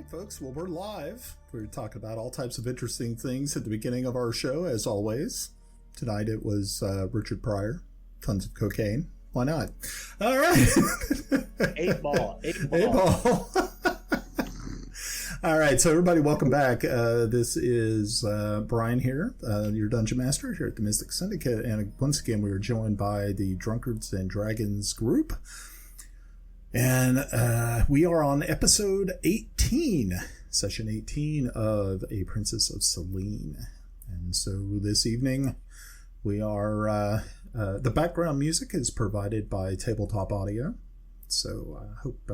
right, folks. Well, we're live. We're talking about all types of interesting things at the beginning of our show, as always. Tonight it was Richard Pryor, tons of cocaine. Why not? All right. Eight ball. All right, so everybody, welcome back. This is Brian here, your Dungeon Master here at the Mystic Syndicate. And once again, we are joined by the Drunkards and Dragons group. And we are on episode 18, session 18 of A Princess of Celene. And so this evening, we are, the background music is provided by Tabletop Audio. So I hope,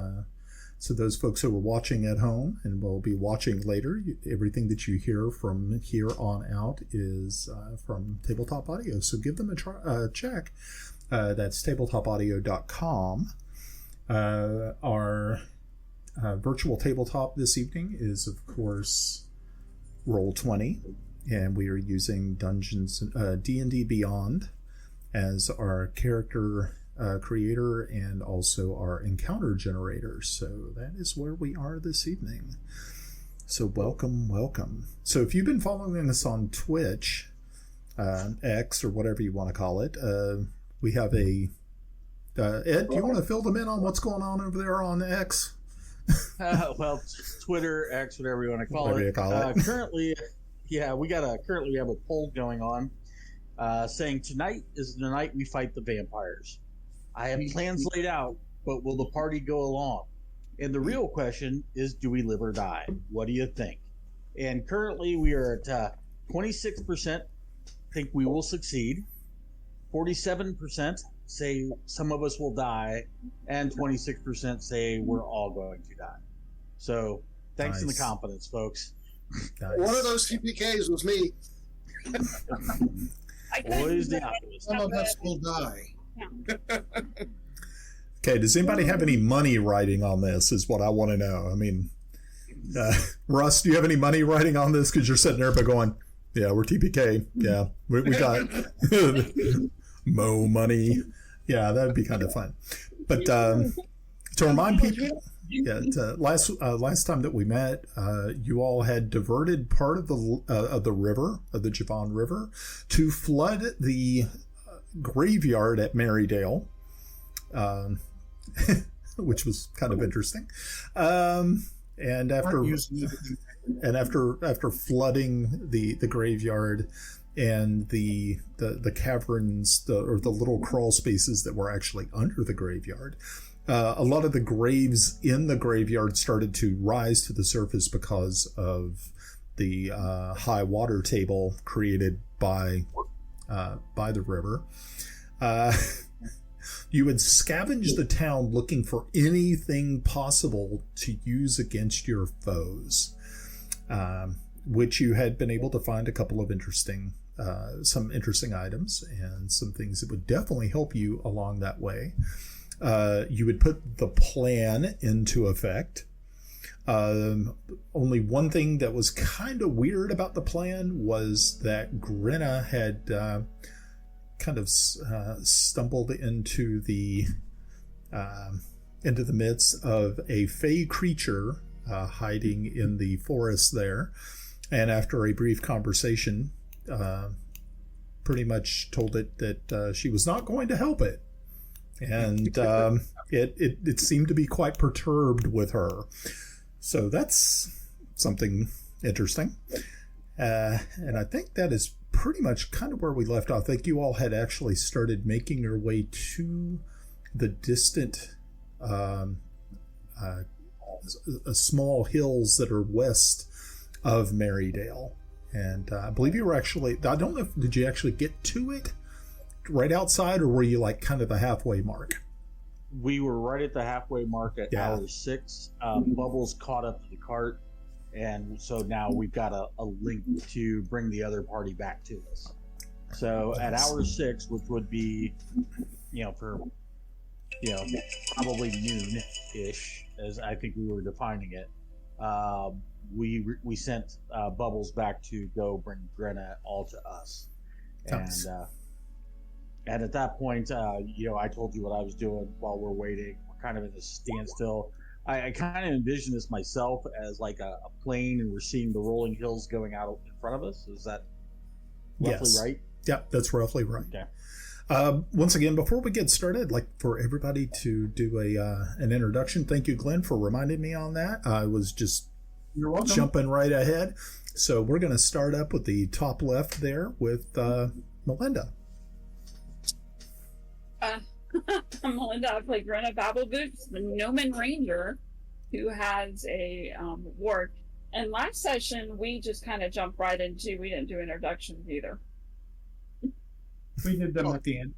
so those folks who are watching at home and will be watching later, everything that you hear from here on out is from Tabletop Audio. So give them a check. That's tabletopaudio.com. Our virtual tabletop this evening is, of course, Roll20, and we are using D&D Beyond as our character creator and also our encounter generator. So that is where we are this evening. So welcome. So if you've been following us on Twitch, X, or whatever you want to call it, we have a Ed, do you want to fill them in on what's going on over there on X? Well, Twitter, X, whatever you want to call it. Currently, we have a poll going on saying tonight is the night we fight the vampires. I have plans laid out, but will the party go along? And the real question is, do we live or die? What do you think? And currently, we are at 26% think we will succeed, 47% say some of us will die, and 26% say we're all going to die. So thanks in the confidence, folks. Nice. One of those TPKs was me. Always the optimist. Some of us will die. Yeah. Okay, does anybody have any money riding on this is what I want to know. I mean, Russ, do you have any money riding on this? Because you're sitting there but going, yeah, we're TPK. Yeah, we got Mo money. Yeah, that'd be kind of fun. But to remind people, last time that we met, you all had diverted part of the river, of the Javon River, to flood the graveyard at Marydale, which was kind of interesting. And after flooding the graveyard and the caverns, or the little crawl spaces that were actually under the graveyard, a lot of the graves in the graveyard started to rise to the surface because of the high water table created by the river. You would scavenge the town looking for anything possible to use against your foes, which you had been able to find a couple of some interesting items and some things that would definitely help you along that way. You would put the plan into effect. Only one thing that was kind of weird about the plan was that Grenna had kind of stumbled into the midst of a fey creature hiding in the forest there, and after a brief conversation, pretty much told it that she was not going to help it, and it seemed to be quite perturbed with her. So that's something interesting, and I think that is pretty much kind of where we left off. I think you all had actually started making your way to the distant small hills that are west of Marydale. And I believe you were actually, I don't know, did you actually get to it right outside, or were you like kind of the halfway mark? We were right at the halfway mark at hour 6. Bubbles caught up to the cart, and so now we've got a link to bring the other party back to us. So at hour 6, which would be, probably noon-ish, as I think we were defining it, we sent Bubbles back to go bring Grenna all to us. And at that point, I told you what I was doing while we're waiting. We're kind of in a standstill. I kind of envision this myself as like a plane, and we're seeing the rolling hills going out in front of us. Is that roughly right? Yep, that's roughly right. Okay. Once again, before we get started, I'd like for everybody to do an introduction. Thank you, Glenn, for reminding me on that. I was just jumping right ahead. So we're going to start up with the top left there with Melinda. I'm Melinda. I play Grenna Babbleboots, the Gnome Ranger, who has a ward. And last session, we just kind of jumped right into, we didn't do introductions either. We did them at the end.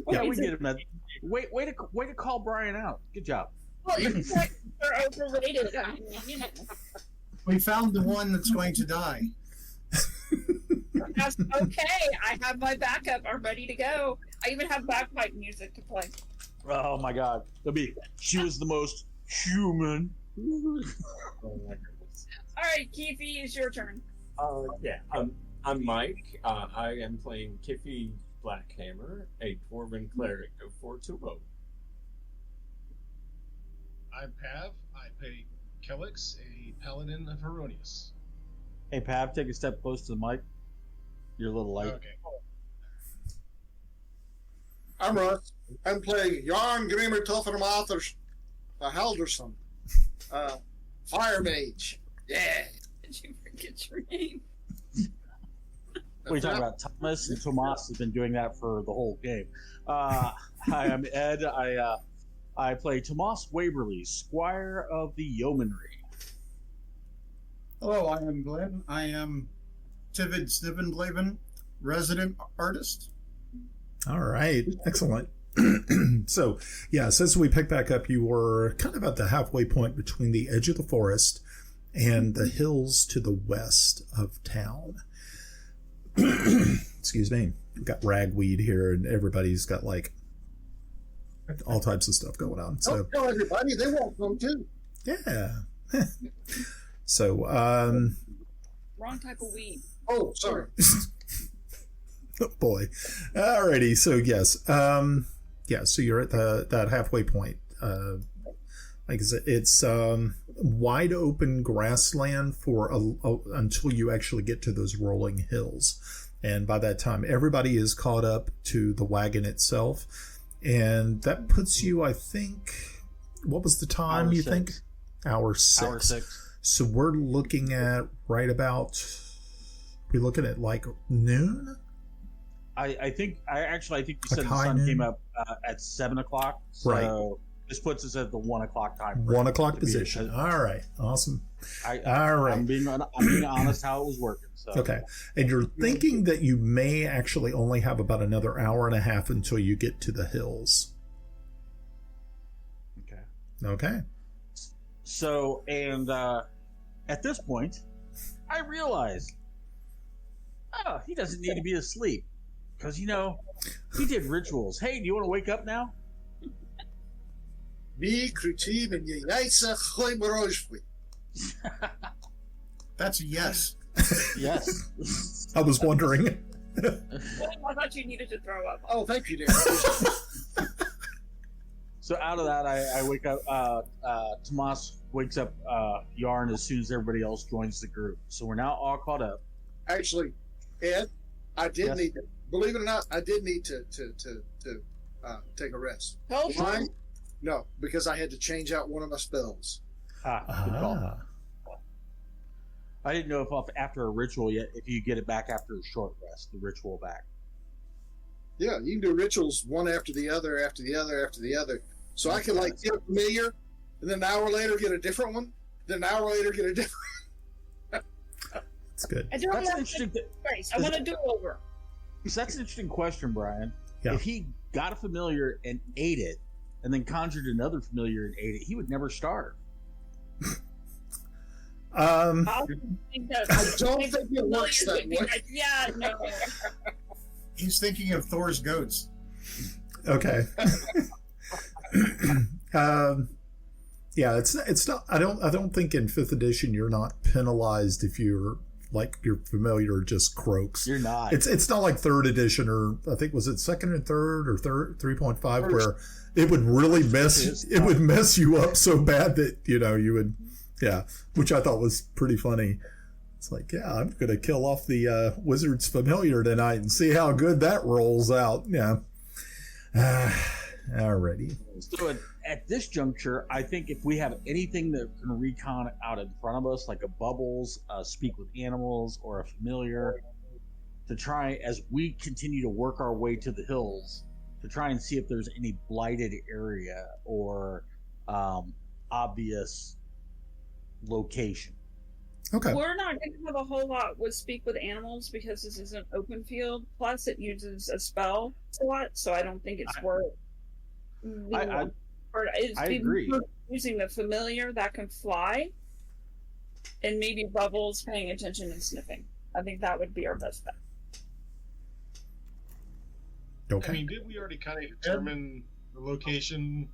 Yeah, we did them at Way to call Brian out. Good job. Well, it's like they're overrated. I mean, you know. We found the one that's going to die. That's okay. I have my backup. I'm ready to go. I even have bagpipe music to play. Oh my God. She was the most human. All right, Kiffi, it's your turn. Yeah, I'm Mike. I am playing Kiffi Blackhammer, a Dwarven Cleric of Fortubo. I'm Pav. I play Kelex, a Paladin of Heironious. Hey, Pav, take a step close to the mic. You're a little light. Okay. I'm Russ. I'm playing Járngrímur, töframaður, Halldórsson, Fire Mage. Yeah. Did you forget your name? What are you talking about? Thomas and Tomas have been doing that for the whole game. Hi, I'm Ed. I play Tomas Waverly, Squire of the Yeomanry. Hello, I am Glenn. I am Snivenblaven, resident artist. All right, excellent. So, yeah, since we picked back up, you were kind of at the halfway point between the edge of the forest and the hills to the west of town. Excuse me. We've got ragweed here, and everybody's got like all types of stuff going on. So Don't tell everybody, they won't come too. yeah. So Wrong type of weed. Oh, sorry. oh boy. Alrighty. So yes. Yeah. So you're at that halfway point. Like I said, it's wide open grassland for until you actually get to those rolling hills, and by that time, everybody is caught up to the wagon itself, and that puts you, I think, what was the time? Hour you 6. think? Hour 6. Hour 6. So we're looking at right about. We're looking at like noon. I think you said Like the sun noon? came up at 7 o'clock. So Right. this puts us at the 1 o'clock time. 1 o'clock position. All right. Awesome. All right. I'm being honest how it was working. So. Okay. And you're thinking that you may actually only have about another hour and a half until you get to the hills. Okay. Okay. So, and at this point, I realize, he doesn't need to be asleep. Because, he did rituals. Hey, do you want to wake up now? Me, Kritim, and Yaisa, Choimerojvi. That's a yes. Yes. I was wondering. I thought you needed to throw up. Oh, thank you, dear. So out of that, I wake up. Tomas wakes up Yarn as soon as everybody else joins the group. So we're now all caught up. Actually, Ed, I did Yes. need to, believe it or not, I did need to take a rest. Told you. Why? No, because I had to change out one of my spells. Good call. I didn't know if after a ritual yet, if you get it back after a short rest, the ritual back. Yeah, you can do rituals one after the other, after the other, after the other. So I can like get a familiar, and then an hour later get a different one, then an hour later get a different. That's good. I don't That's want interesting. grace. I want to do over. So that's an interesting question, Brian. Yeah. If he got a familiar and ate it, and then conjured another familiar and ate it, he would never starve. I think that, I don't think it works that way. like, yeah, no. He's thinking of Thor's goats. Okay. Yeah, it's not. I don't think in 5th edition you're not penalized if you're like your familiar just croaks. You're not. It's not like 3rd edition, or I think was it 2nd and 3rd or 3.5 where it would really mess you up so bad that you would, which I thought was pretty funny. It's like, I'm gonna kill off the wizard's familiar tonight and see how good that rolls out. Yeah. Alrighty. So at this juncture, I think if we have anything that can recon out in front of us, like a bubbles, speak with animals, or a familiar, to try as we continue to work our way to the hills, to try and see if there's any blighted area or obvious location. Okay. We're not going to have a whole lot with speak with animals because this is an open field. Plus, it uses a spell slot, so I don't think it's worth. I agree. Using the familiar that can fly, and maybe Bubbles paying attention and sniffing. I think that would be our best bet. Okay. I mean, did we already kind of determine the location?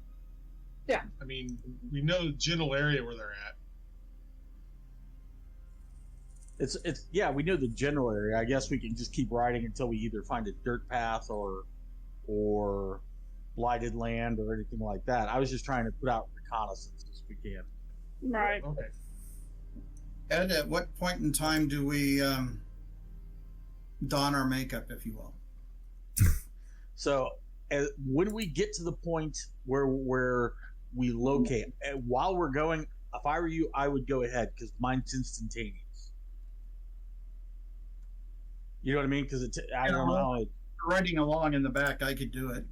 Yeah. I mean, we know the general area where they're at. It's we know the general area. I guess we can just keep riding until we either find a dirt path or blighted land or anything like that. I was just trying to put out reconnaissance as we can. Right. Okay. Ed, at what point in time do we don our makeup, if you will? So when we get to the point where we locate, while we're going, if I were you, I would go ahead because mine's instantaneous. You know what I mean? Because I don't know how riding along in the back, I could do it.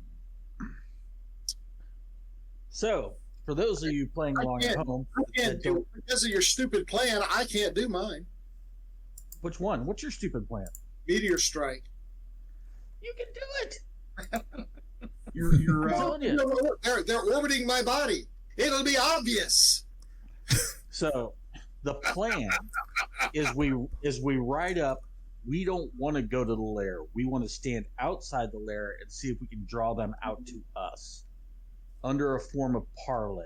So, for those of you playing along at home, because of your stupid plan, I can't do mine. Which one? What's your stupid plan? Meteor strike. You can do it. You're they're orbiting my body. It'll be obvious. So, the plan is we ride up. We don't want to go to the lair. We want to stand outside the lair and see if we can draw them out to us under a form of parlay.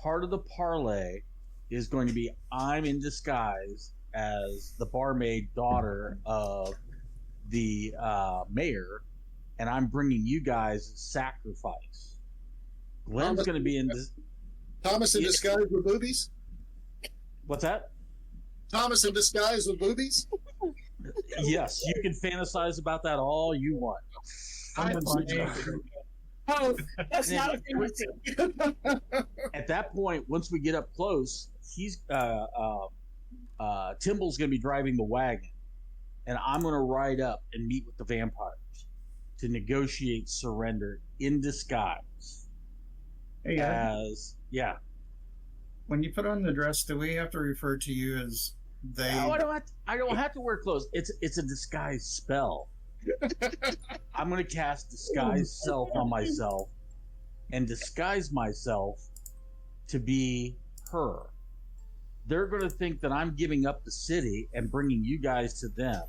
Part of the parlay is going to be I'm in disguise as the barmaid daughter of the mayor, and I'm bringing you guys sacrifice. Glenn's going to be in this. Thomas in disguise with boobies? What's that? Thomas in disguise with boobies? Yes, you can fantasize about that all you want. Oh, that's not a fantasy. At that point, once we get up close, he's Timble's going to be driving the wagon, and I'm going to ride up and meet with the vampires to negotiate surrender in disguise. Hey, when you put on the dress, do we have to refer to you as they? No, I don't have to wear clothes. It's a disguise spell. I'm going to cast disguise self on myself and disguise myself to be her. They're going to think that I'm giving up the city and bringing you guys to them.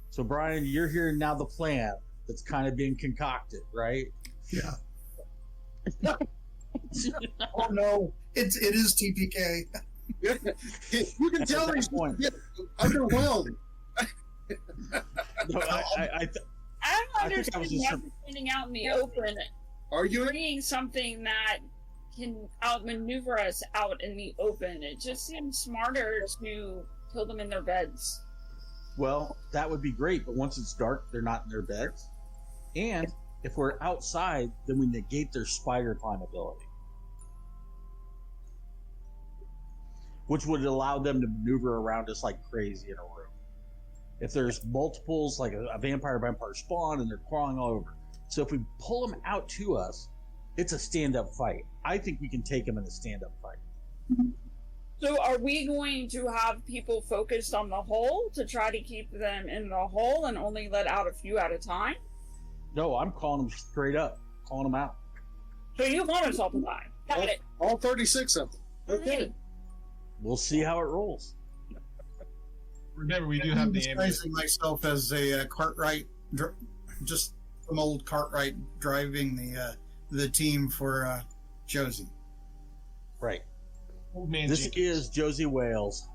So, Brian, you're hearing now the plan that's kind of being concocted, right? Yeah. Oh no, it is TPK. You can tell he's underwhelmed. No, I don't understand standing out in the open. Are you bringing something that can outmaneuver us out in the open? It just seems smarter to kill them in their beds. Well, that would be great, but once it's dark, they're not in their beds. And if we're outside, then we negate their spider climb ability, which would allow them to maneuver around us like crazy in a room. If there's multiples, like a vampire spawn, and they're crawling all over. So if we pull them out to us, it's a stand-up fight. I think we can take them in a stand-up fight. So are we going to have people focused on the hole to try to keep them in the hole and only let out a few at a time? No, I'm calling them straight up, calling them out. So you want us all to die. Got it. All 36 of them. Okay. We'll see how it rolls. Remember, we do have the disguising myself as a Cartwright, just some old Cartwright driving the team for Josie. Right. Old man This Jenkins. is Josie Wales.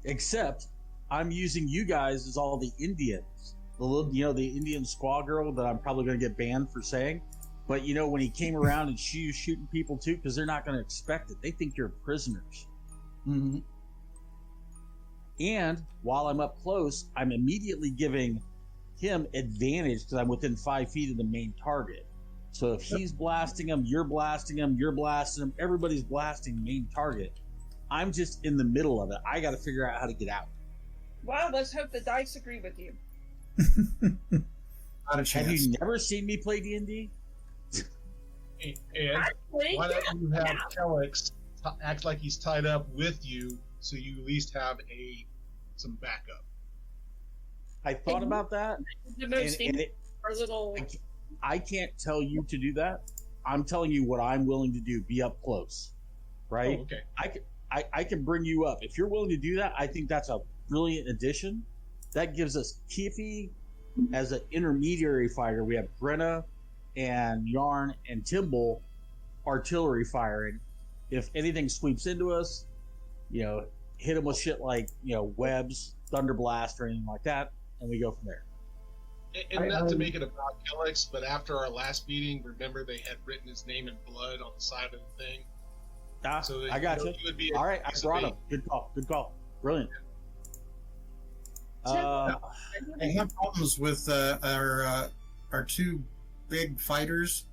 Except I'm using you guys as all the Indians. The little, the Indian squaw girl that I'm probably going to get banned for saying. But, when he came around and she was shooting people too, because they're not going to expect it. They think you're prisoners. Mm-hmm. And while I'm up close, I'm immediately giving him advantage because I'm within 5 feet of the main target. So if he's blasting him, you're blasting him, you're blasting him, everybody's blasting main target. I'm just in the middle of it. I got to figure out how to get out. Well, let's hope the dice agree with you. Not a chance. Have you never seen me play D&D? And Actually, why don't you have Kelex act like he's tied up with you, so you at least have some backup? I thought about that. The most our little. I can't tell you to do that. I'm telling you what I'm willing to do. Be up close, right? Oh, okay. I can bring you up. If you're willing to do that, I think that's a brilliant addition. That gives us Kiffi as an intermediary fighter. We have Grenna and Yarn and Timble artillery firing. If anything sweeps into us, hit them with shit like, webs, thunder blast, or anything like that, and we go from there. And not to make it about Kelex, but after our last meeting, remember they had written his name in blood on the side of the thing? So I got you. All right, I brought him. Good call. Brilliant. I have problems with our two big fighters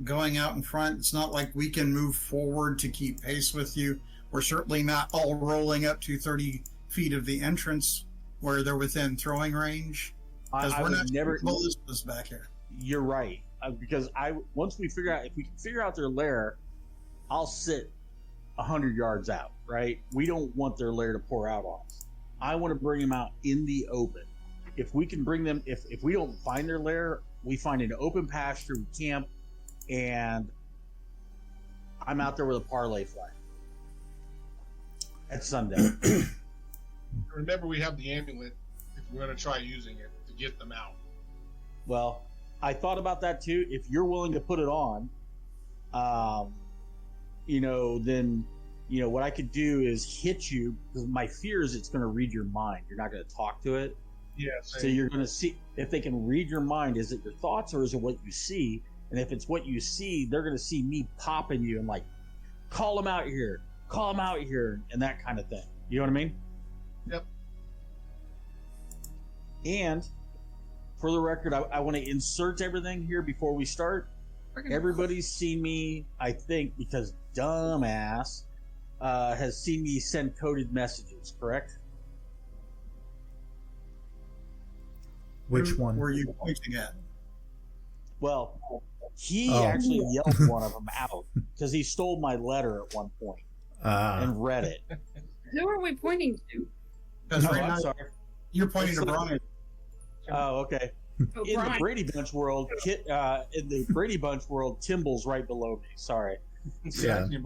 going out in front. It's not like we can move forward to keep pace with you. We're certainly not all rolling up to 30 feet of the entrance where they're within throwing range. Because we're not never ballistas back here. You're right. Because once we figure out, if we can figure out their lair, I'll sit 100 yards out, right? We don't want their lair to pour out on us. I want to bring them out in the open. If we can bring them, if we don't find their lair, we find an open pasture, we camp, and I'm out there with a parlay flag at sundown. Remember, we have the amulet if we're going to try using it to get them out. Well, I thought about that too. If you're willing to put it on, then what I could do is hit you, because my fear is it's going to read your mind. You're not going to talk to it. Yeah. So you're going to see if they can read your mind. Is it your thoughts or is it what you see? And if it's what you see, they're going to see me popping you and like, call them out here, and that kind of thing. You know what I mean? Yep. And for the record, I want to insert everything here before we start. Everybody's seen me, I think, because dumbass has seen me send coded messages, correct? Which one were you pointing at? Well, he actually yelled one of them out because he stole my letter at one point and read it. Who are we pointing to? I'm sorry. You're pointing to Brian. Oh, okay. In the Brady Bunch world, Timble's right below me. Sorry. Yeah. So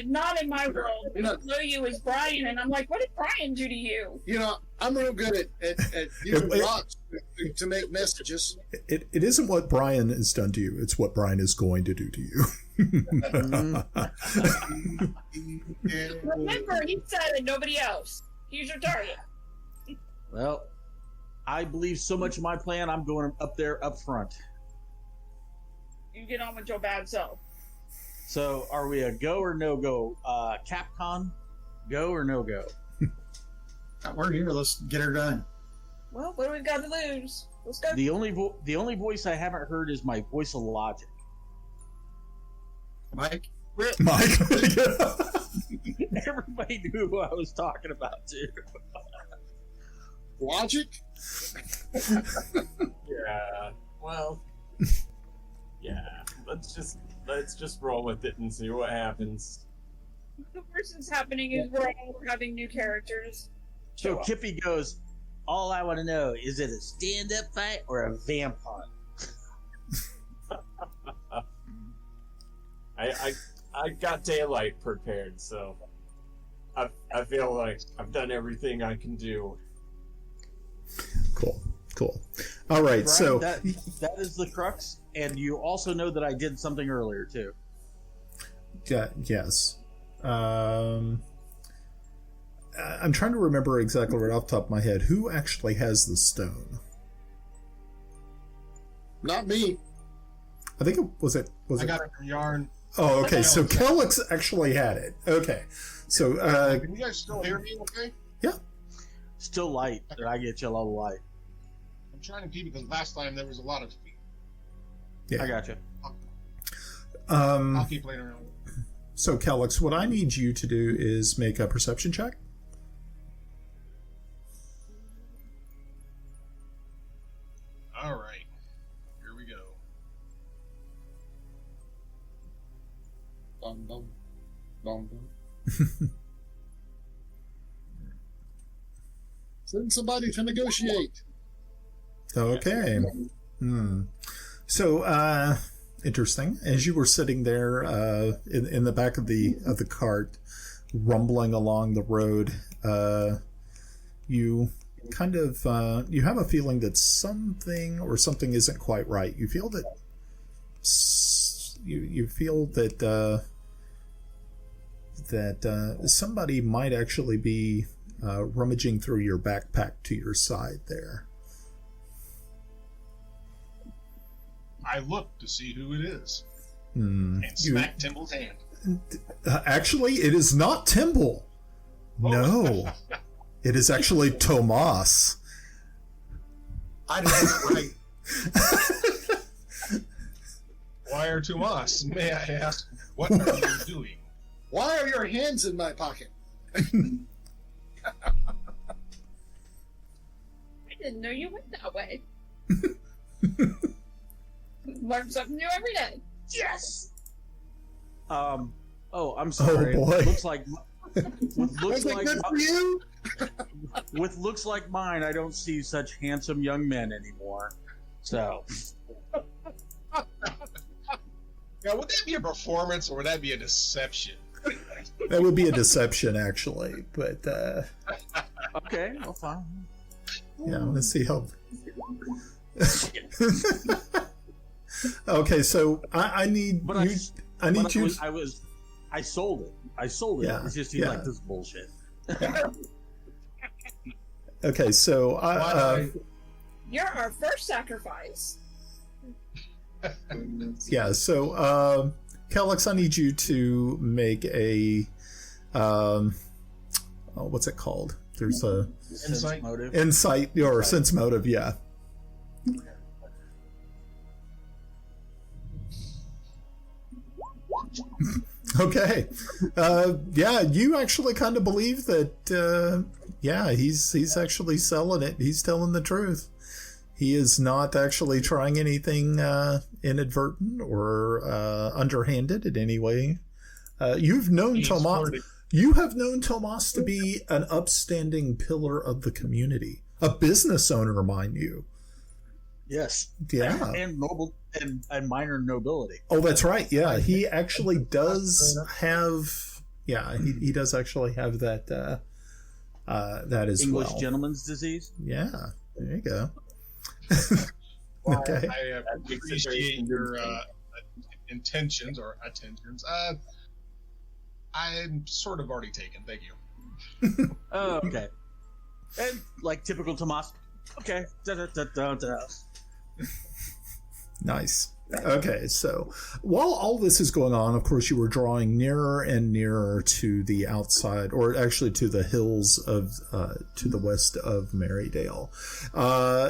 not in my world. Below you is Brian, and I'm like, what did Brian do to you? I'm real good at using rocks to make messages. It isn't what Brian has done to you; it's what Brian is going to do to you. Remember, he said it. Nobody else. He's your target. Well, I believe so much in my plan. I'm going up there up front. You get on with your bad self. So, are we a go or no go? Capcom, go or no go? We're here. Let's get her done. Well, what do we got to lose? Let's go. The only voice I haven't heard is my voice of logic. Mike. Everybody knew who I was talking about too. Logic? Yeah. Well. Yeah. Let's just roll with it and see what happens. The worst that's happening is we're having new characters. So Kiffi goes, all I want to know, is it a stand-up fight or a vamp hunt? I got daylight prepared, so I feel like I've done everything I can do. Cool. All right, Brian, so that is the crux, and you also know that I did something earlier too. Yeah, yes. I'm trying to remember exactly right off the top of my head who actually has the stone. Not me. I think it was. I got it from Yarn. Oh, okay. So Kelex actually had it. Okay. So can you guys still hear me? Okay. Yeah. Still light. Did I get you a little light? I'm trying to keep it because last time there was a lot of speed. Yeah. I got you. I'll keep playing around. So Kelex, what I need you to do is make a perception check. All right. Here we go. Bum, bum, bum, bum. Send somebody to negotiate. Okay. So, interesting. As you were sitting there in the back of the cart, rumbling along the road, you kind of you have a feeling that something isn't quite right. You feel that you feel that somebody might actually be rummaging through your backpack to your side there. I look to see who it is. And smack Timble's hand. Actually, it is not Timble. No. It is actually Tomas. I did that right. Squire Tomas, may I ask, what are you doing? Why are your hands in my pocket? I didn't know you went that way. Learn something new every day. Yes. Oh, I'm sorry. Oh boy. Looks like looks like good for you. with looks like mine. I don't see such handsome young men anymore. So. Now, would that be a performance or would that be a deception? That would be a deception, actually. But Okay, well, fine. yeah, let's see how. Okay, so I need But you. I need you. I sold it. I sold it. Yeah, It's just yeah. like this bullshit. Okay, so You're our first sacrifice. yeah, so Kelex, I need you to make a what's it called? There's a Insight motive. insight or sense motive, yeah. Okay. Yeah, you actually kind of believe that yeah, he's actually selling it. He's telling the truth. He is not actually trying anything inadvertent or underhanded in any way. You've known Tomas. You have known Tomas to be an upstanding pillar of the community, a business owner, mind you. Yes. Yeah. And noble and minor nobility. Oh, that's right. Yeah, he actually does have. Yeah, he does actually have that. That as English well. gentleman's disease. Yeah. There you go. Well, Okay. I appreciate your intentions or attentions. I'm sort of already taken. Thank you. Oh, okay. And like typical Tomas. Okay. Da-da-da-da-da. Nice. Okay, so while all this is going on, of course, you were drawing nearer and nearer to the outside, or actually to the hills of, to the west of Marydale.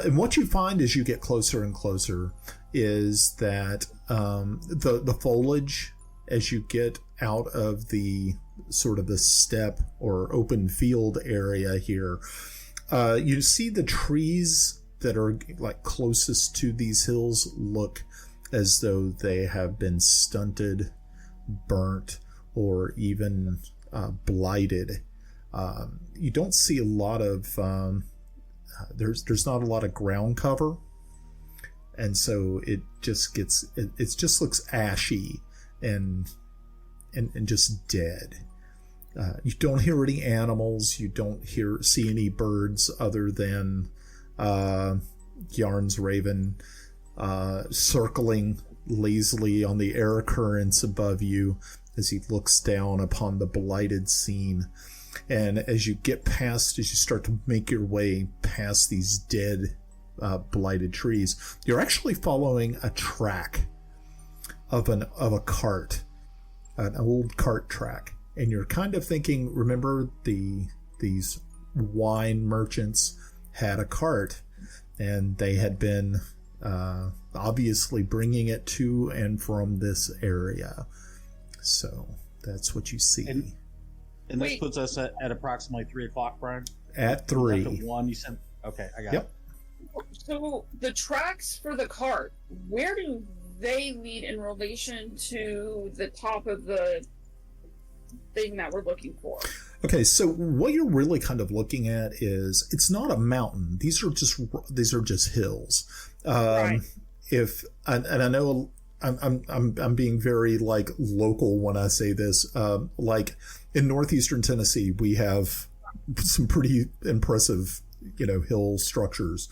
And what you find as you get closer and closer is that the foliage, as you get out of the sort of the steppe or open field area here, you see the trees that are like closest to these hills look as though they have been stunted, burnt, or even blighted. You don't see a lot of there's not a lot of ground cover, and so it just looks ashy and just dead. You don't hear any animals. You don't see any birds other than Yarn's raven circling lazily on the air currents above you as he looks down upon the blighted scene. And as you start to make your way past these dead, blighted trees, you're actually following a track of a cart, an old cart track. And you're kind of thinking, remember these wine merchants had a cart, and they had been obviously bringing it to and from this area. So that's what you see. And this puts us at approximately 3 o'clock, Brian? At 3. At 1, you said? Okay, I got it. So the tracks for the cart, where do they lead in relation to the top of the thing that we're looking for? Okay, so what you're really kind of looking at is, it's not a mountain. These are just hills. Right. And I know I'm being very like local when I say this. Like in northeastern Tennessee, we have some pretty impressive, hill structures.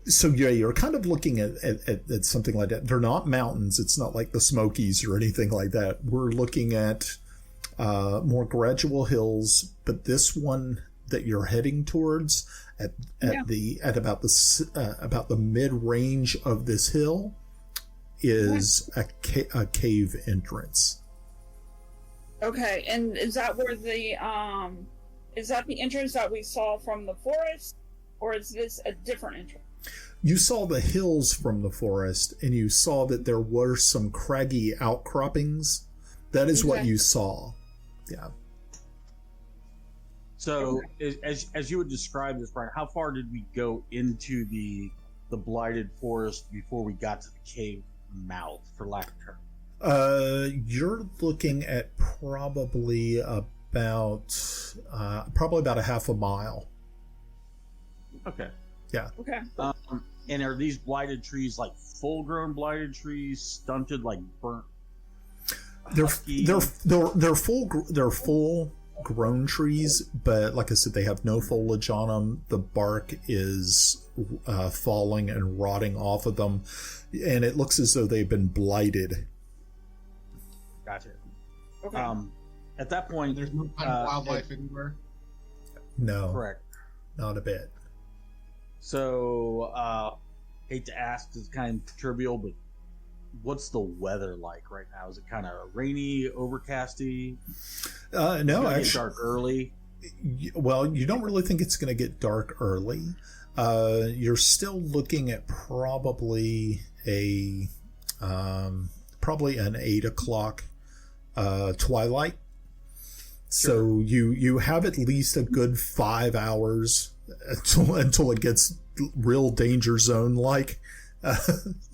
So yeah, you're kind of looking at something like that. They're not mountains. It's not like the Smokies or anything like that. We're looking at more gradual hills, but this one that you're heading towards at about the mid range of this hill is a cave entrance. Okay, and is that where the entrance that we saw from the forest, or is this a different entrance? You saw the hills from the forest, and you saw that there were some craggy outcroppings. That is what you saw. Yeah. So, as you would describe this, Brian, how far did we go into the blighted forest before we got to the cave mouth, for lack of a term? You're looking at probably about a half a mile. Okay. Yeah. Okay. And are these blighted trees like full-grown blighted trees, stunted, like burnt? They're full grown trees, but like I said, they have no foliage on them. The bark is falling and rotting off of them, and it looks as though they've been blighted. Gotcha. Okay. At that point, There's no kind of wildlife anywhere. No, correct. Not a bit. So, hate to ask, it's kind of trivial, but what's the weather like right now? Is it kind of rainy, overcasty? No, actually, dark early. Well, you don't really think it's going to get dark early. You're still looking at probably an 8 o'clock twilight. Sure. So you have at least a good 5 hours until it gets real danger zone like.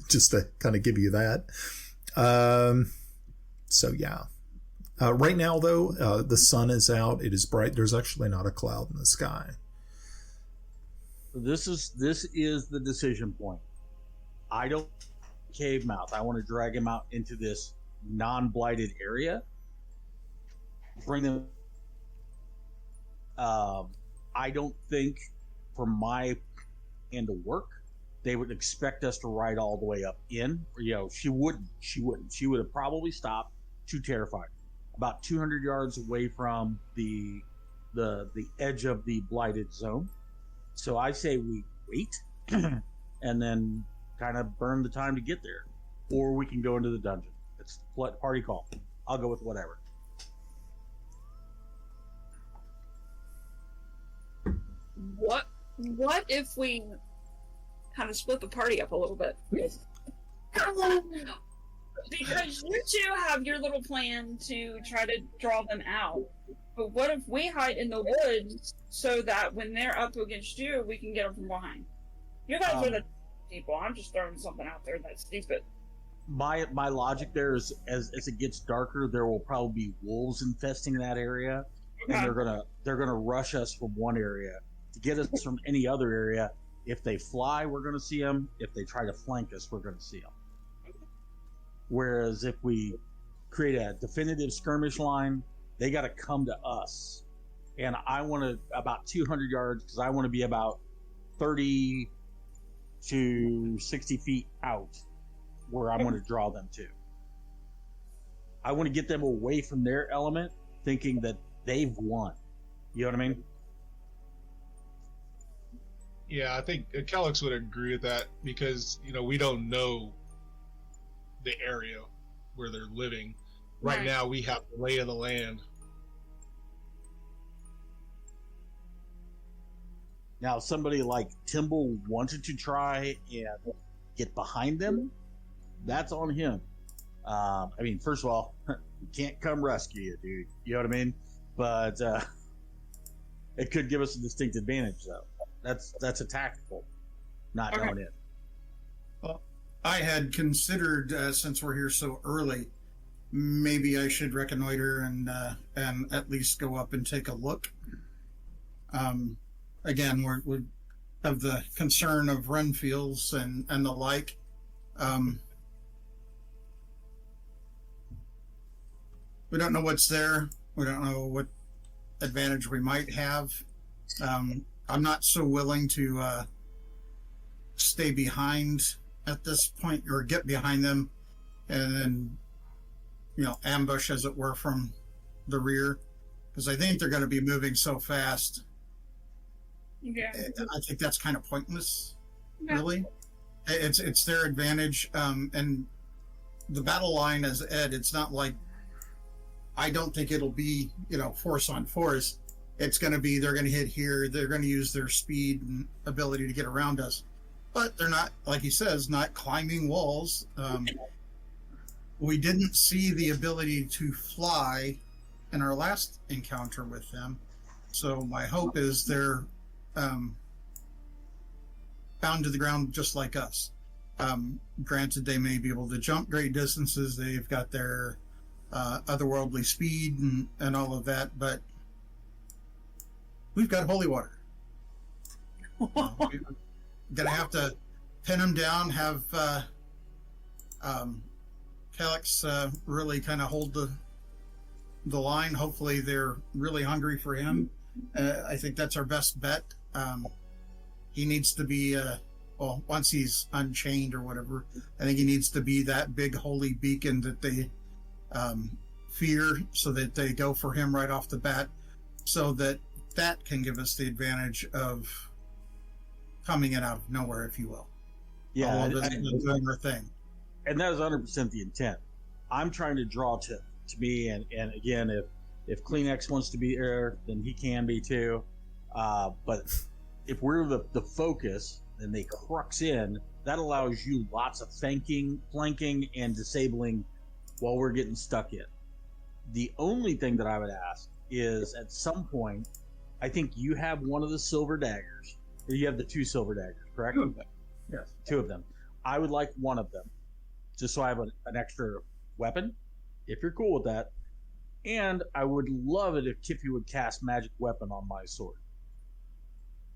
Just to kind of give you that. So yeah. Right now though, the sun is out. It is bright. There's actually not a cloud in the sky. This is the decision point. I don't cave mouth. I want to drag him out into this non-blighted area. Bring them. I don't think, for my end of work, they would expect us to ride all the way up in. She wouldn't. She would have probably stopped. Too terrified. About 200 yards away from the edge of the blighted zone. So I say we wait and then kind of burn the time to get there, or we can go into the dungeon. It's party call. I'll go with whatever. What if we kind of split the party up a little bit? Because you two have your little plan to try to draw them out. But what if we hide in the woods so that when they're up against you, we can get them from behind? You guys are the people. I'm just throwing something out there that's stupid. My logic there is, as it gets darker, there will probably be wolves infesting that area, and they're gonna rush us from one area to get us from any other area. If they fly, we're gonna see them. If they try to flank us, we're gonna see them. Whereas if we create a definitive skirmish line, they got to come to us. And I want to about 200 yards because I want to be about 30 to 60 feet out where I'm going to draw them to. I want to get them away from their element, thinking that they've won. You know what I mean? Yeah, I think Kelex would agree with that because, we don't know the area where they're living. Right now, we have the lay of the land. Now, if somebody like Timble wanted to try and get behind them, that's on him. First of all, he can't come rescue you, dude. You know what I mean? But it could give us a distinct advantage, though. That's a tactical, not knowing it. Well, I had considered, since we're here so early, maybe I should reconnoiter and at least go up and take a look. Again, we have the concern of run fields and the like. We don't know what's there. We don't know what advantage we might have. I'm not so willing to stay behind at this point, or get behind them and then, ambush, as it were, from the rear, because I think they're going to be moving so fast. Yeah. I think that's kind of pointless, really. It's their advantage, and the battle line, as Ed, it's not like, I don't think it'll be, force on force. It's going to be, they're going to hit here. They're going to use their speed and ability to get around us. But they're not, like he says, not climbing walls. We didn't see the ability to fly in our last encounter with them. So my hope is they're bound to the ground just like us. Granted, they may be able to jump great distances. They've got their otherworldly speed and all of that, but we've got holy water. We're gonna have to pin them down, have Kelex really kind of hold the line. Hopefully they're really hungry for him. I think that's our best bet. He needs to be once he's unchained or whatever, I think he needs to be that big holy beacon that they fear, so that they go for him right off the bat, so that can give us the advantage of coming in out of nowhere, if you will. Yeah, all of us doing our thing. And that is 100% the intent. I'm trying to draw to me, and again, if Kleenex wants to be there, then he can be too. But if we're the focus, and they crux in, that allows you lots of flanking, and disabling while we're getting stuck in. The only thing that I would ask is, at some point, I think you have one of the silver daggers. You have the 2 silver daggers, correct? 2 of them. Yes. 2 of them. I would like one of them, just so I have an extra weapon, if you're cool with that. And I would love it if Kiffi would cast magic weapon on my sword.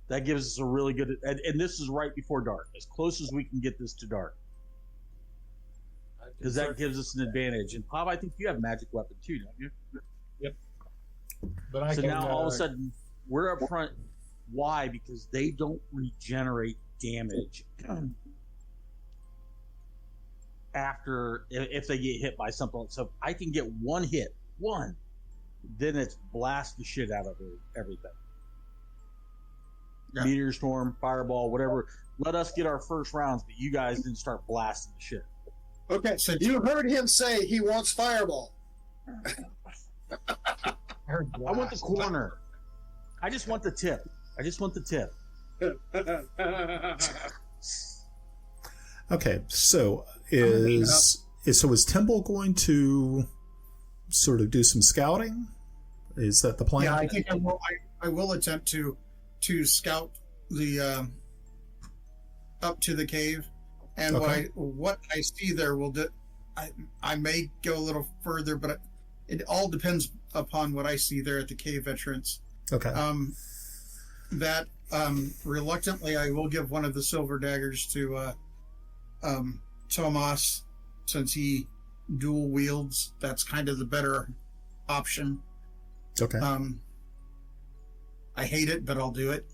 That gives us a really good... And this is right before dark, as close as we can get this to dark. Because that gives us an advantage. And Pop, I think you have magic weapon too, don't you? Yep. But now all of a sudden we're up front. Why? Because they don't regenerate damage after, if they get hit by something. So if I can get one hit, then it's blast the shit out of everything. Yeah. Meteor storm, fireball, whatever. Let us get our first rounds, but you guys didn't start blasting the shit. Okay, so you heard him say he wants fireball. I want the corner. I just want the tip. Okay, so is Timble going to sort of do some scouting? Is that the plan? Yeah, I think I will attempt to scout the up to the cave, and okay. what I see there will do. I may go a little further, but it all depends upon what I see there at the cave entrance. Okay. Reluctantly, I will give one of the silver daggers to Tomas, since he dual wields. That's kind of the better option. Okay. I hate it, but I'll do it.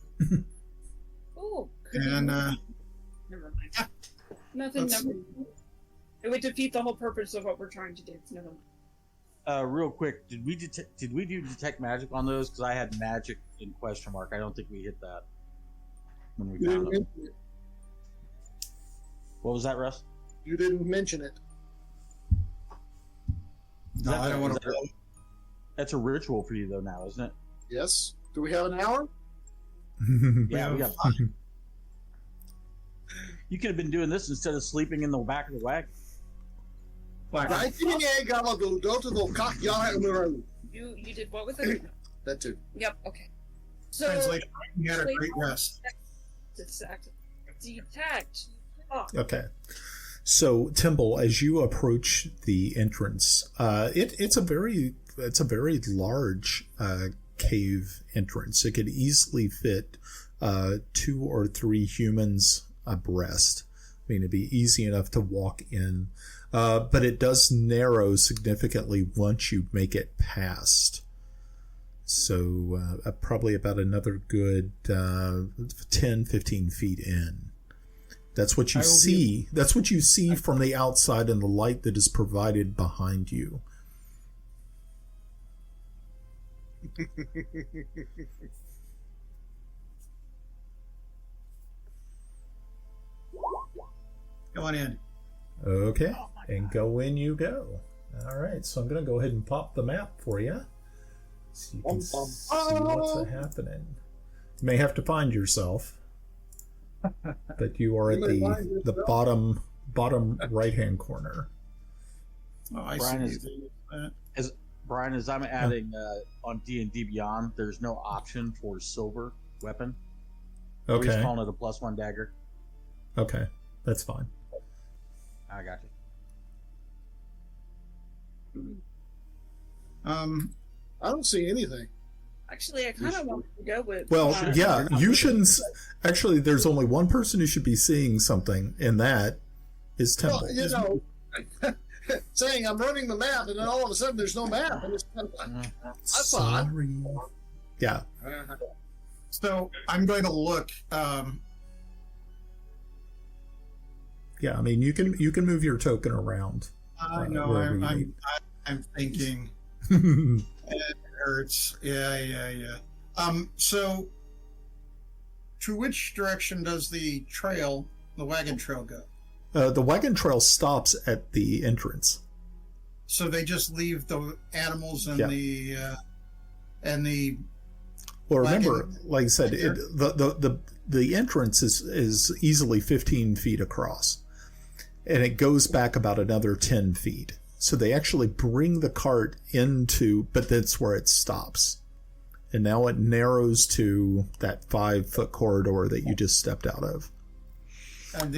Oh. And never mind. Nothing. Never. It would defeat the whole purpose of what we're trying to do. Never mind. real quick, did we do detect magic on those? Because I had magic in question mark. I don't think we hit that when we found them. What was that, Russ? You didn't mention it. No, I don't want to. That's a ritual for you, though, now, isn't it? Yes. Do we have an hour? Yeah, we got time. You could have been doing this instead of sleeping in the back of the wagon. You did what with it? That too. Yep. Okay. So Translation: you had a great rest. Detect. Oh. Okay. So, Timble, as you approach the entrance, it's a very large cave entrance. It could easily fit 2 or 3 humans abreast. I mean, it'd be easy enough to walk in, but it does narrow significantly once you make it past. So, probably about another good 10, 15 feet in. That's what you see. That's what you see from the outside in the light that is provided behind you. Go on in. Okay, and go in you go. All right, so I'm going to go ahead and pop the map for you, so you can see what's happening. You may have to find yourself, but you are at the bottom right hand corner. Oh, I Brian see. As I'm adding on D&D Beyond, there's no option for silver weapon. Okay. We're just calling it a +1 dagger. Okay, that's fine. I got you. I don't see anything. Actually, I kind of want to go with. Well, yeah, you shouldn't. Actually, there's only one person who should be seeing something, and that is Timble. Well, saying I'm running the map, and then all of a sudden there's no map. And it's kind of like, that's odd. Sorry. Yeah. So I'm going to look. Yeah, I mean, you can move your token around. I know. I'm thinking. It hurts. Yeah. So, to which direction does the wagon trail go? The wagon trail stops at the entrance. So they just leave the animals and the. Well, remember, like I said, the entrance is easily 15 feet across, and it goes back about another 10 feet. So they actually bring the cart into, but that's where it stops. And now it narrows to that 5-foot corridor that you just stepped out of. And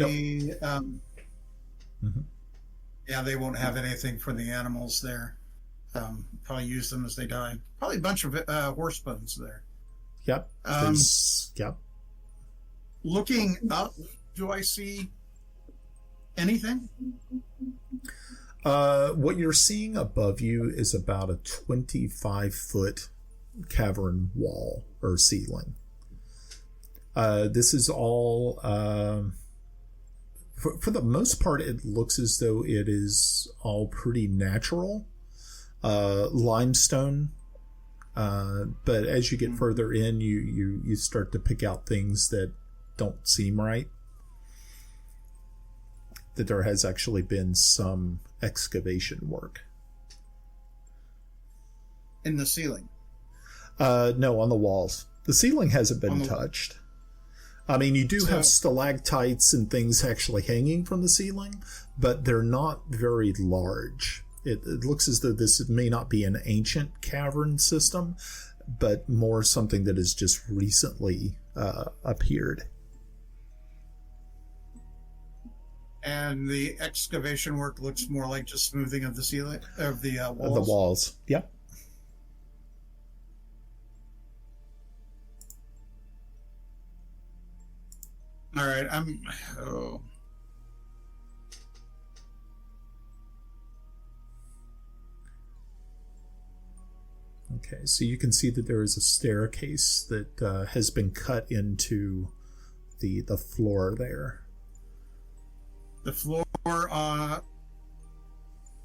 they won't have anything for the animals there. Probably use them as they die. Probably a bunch of horse bones there. Yep. Yep. Looking up, do I see anything? What you're seeing above you is about a 25-foot cavern wall or ceiling. This is all, for the most part, it looks as though it is all pretty natural, limestone. But as you get further in, you start to pick out things that don't seem right. That there has actually been some excavation work. In the ceiling? No, on the walls. The ceiling hasn't been touched. I mean, you do have stalactites and things actually hanging from the ceiling, but they're not very large. It looks as though this may not be an ancient cavern system, but more something that has just recently appeared. And the excavation work looks more like just smoothing of the ceiling, of the walls. The walls, yep. All right, Okay, so you can see that there is a staircase that has been cut into the floor there. The floor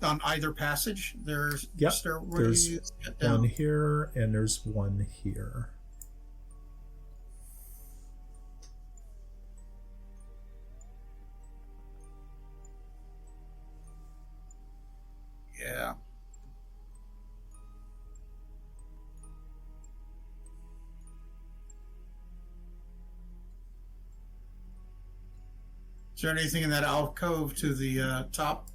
on either passage. There's there's one here and there's one here. Yeah. Is there anything in that alcove to the top?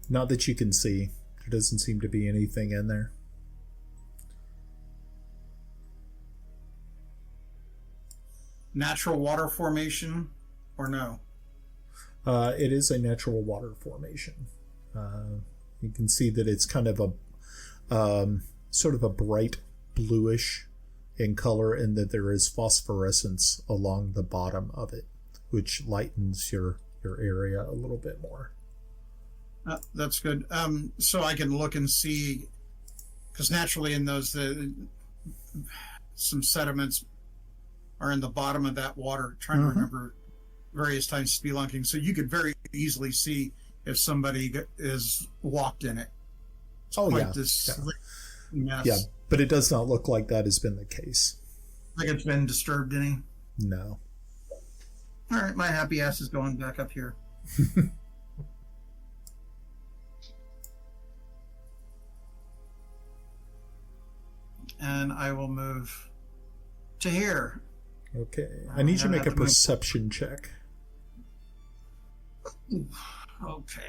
Not that you can see. There doesn't seem to be anything in there. Natural water formation or no? It is a natural water formation. You can see that it's kind of a sort of a bright bluish in color, and that there is phosphorescence along the bottom of it, which lightens your area a little bit more. That's good. So I can look and see, because naturally in those, some sediments are in the bottom of that water. Trying to remember various times spelunking, so you could very easily see if somebody is walked in it. This mess. Yeah, but it does not look like that has been the case. Like it's been disturbed any? No. All right, my happy ass is going back up here. And I will move to here. Okay. I need you to make a perception check. Okay.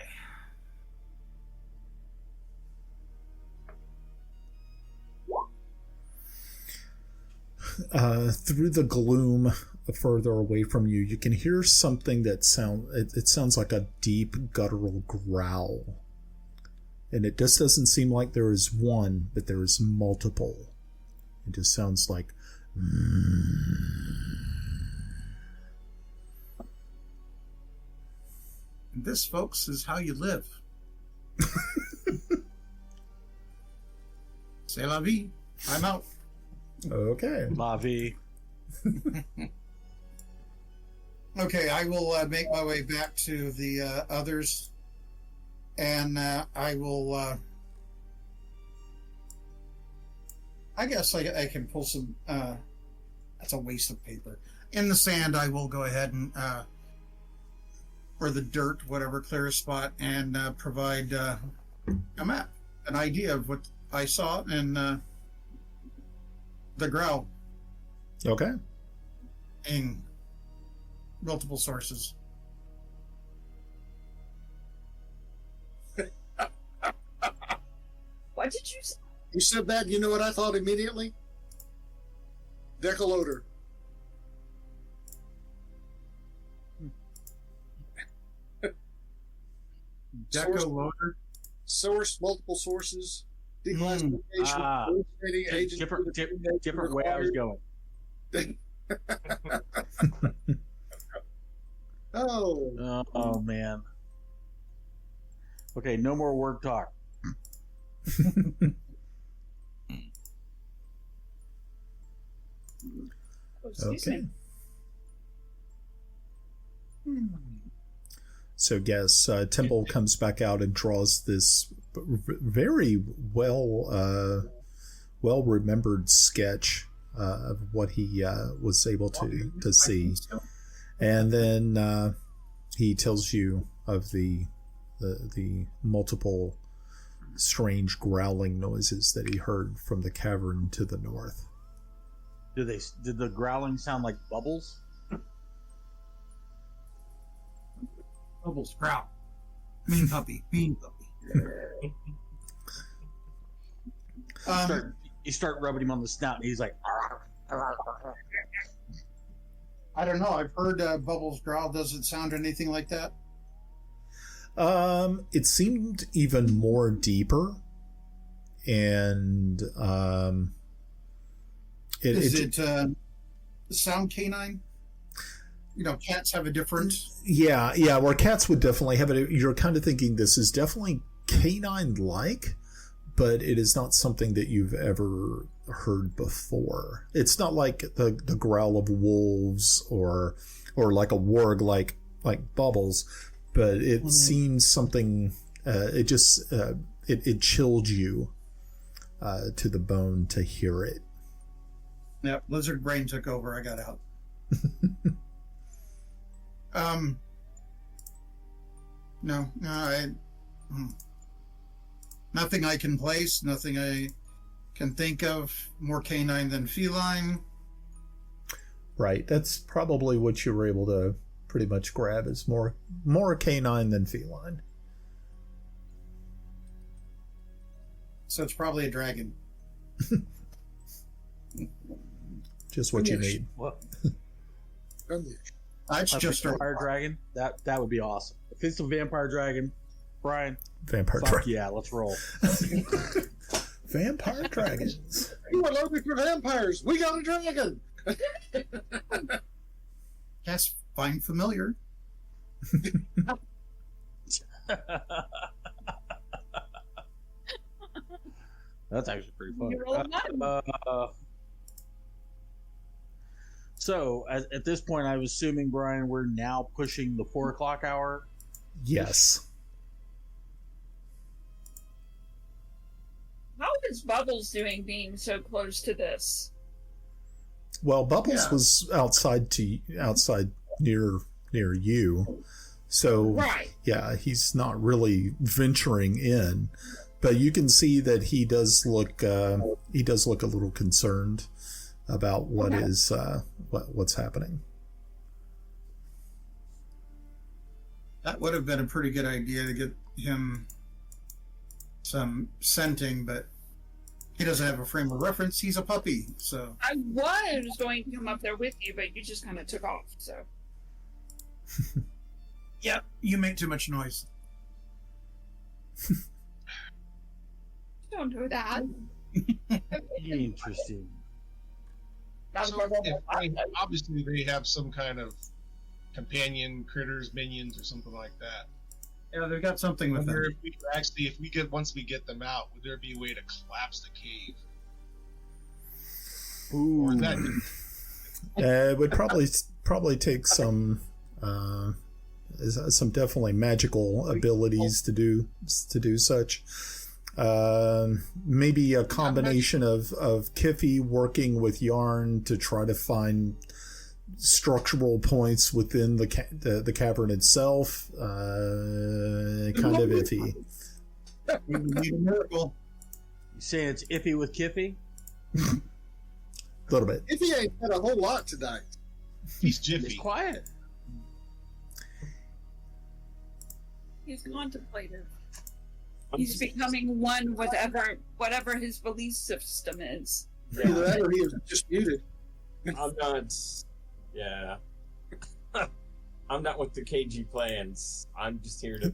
Through the gloom further away from you, you can hear something that sounds like a deep guttural growl. And it just doesn't seem like there is one, but there is multiple. It just sounds like... This, folks, is how you live. C'est la vie. I'm out. Okay. La vie. Okay, I will make my way back to the others, and I will... I guess I can pull some... that's a waste of paper. In the sand, I will go ahead and... or the dirt, whatever, clear a spot, and provide a map, an idea of what I saw, and the growl. Okay. In multiple sources. What did you say? You said that, you know what I thought immediately? Decaloder. Decaloder? Source, multiple sources, declassification, agent. Different way I was going. Oh, man. Okay, no more word talk. Okay. So yes, Timble comes back out and draws this very well remembered sketch of what he was able to see, and then he tells you of the multiple strange growling noises that he heard from the cavern to the north. Did the growling sound like bubbles? Bubbles, growl. Mean puppy. You start rubbing him on the snout, and he's like... I don't know. I've heard Bubbles growl. Does it sound anything like that? It seemed even more deeper, and Is it sound canine? You know, cats have a different... Yeah, where cats would definitely have it. You're kind of thinking this is definitely canine-like, but it is not something that you've ever heard before. It's not like the growl of wolves or like a warg like Bubbles, but it seems something it just it chilled you to the bone to hear it. Yeah, lizard brain took over. I got out. No, nothing I can place, nothing I can think of more canine than feline. Right, that's probably what you were able to pretty much grab, is more canine than feline. So it's probably a dragon. Just what you need. What? That's just a vampire dragon. That would be awesome. If it's a vampire dragon, Brian. Vampire fuck dragon. yeah, let's roll. Vampire dragons. You are looking for vampires. We got a dragon. yes, fine, familiar. That's actually pretty fun. You roll a So at this point, I'm assuming, Brian, we're now pushing the 4 o'clock hour. Yes. How is Bubbles doing being so close to this? Well, Bubbles was outside near you, so Right. yeah, he's not really venturing in, but you can see that he does look a little concerned about what's happening. That would have been a pretty good idea to get him some scenting, but he doesn't have a frame of reference. He's a puppy, so. I was going to come up there with you, but you just kind of took off, so. Yeah, you make too much noise. Don't do that. Interesting. That's So obviously they have some kind of companion critters, minions, or something like that. Yeah, they've got something with them. Once we get them out, would there be a way to collapse the cave? Ooh. Or is that It would probably take some definitely magical abilities to do such. Maybe a combination of Kiffi working with Yarn to try to find structural points within the cavern itself. Kind of iffy. We need a miracle. You saying it's iffy with Kiffi? A little bit. If he ain't had a whole lot tonight. he's It's jiffy? quiet. He's contemplative. He's becoming one with whatever his belief system is. Either that or he was just muted. I'm not. Yeah. I'm not with the KG plans. I'm just here to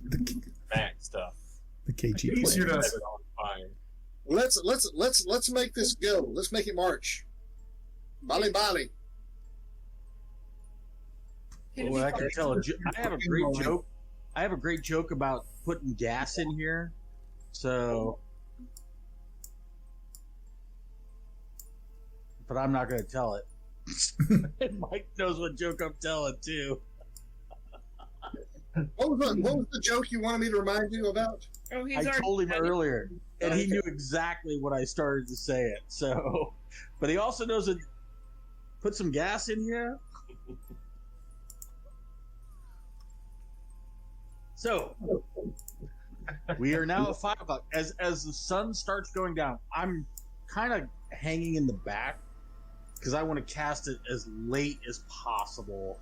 back stuff. The KG Easier plan. to- Set it on fire. Let's make this go. Let's make it march. Bali Bali. Well, I can tell. I have a great joke. I have a great joke about putting gas in here. So, but I'm not going to tell it. And Mike knows what joke I'm telling too. What was the joke you wanted me to remind you about? Oh, he's I already told him said it. earlier, and he knew exactly when I started to say it. So, but he also knows that put some gas in here. So we are now at 5 o'clock. As the sun starts going down, I'm kind of hanging in the back because I want to cast it as late as possible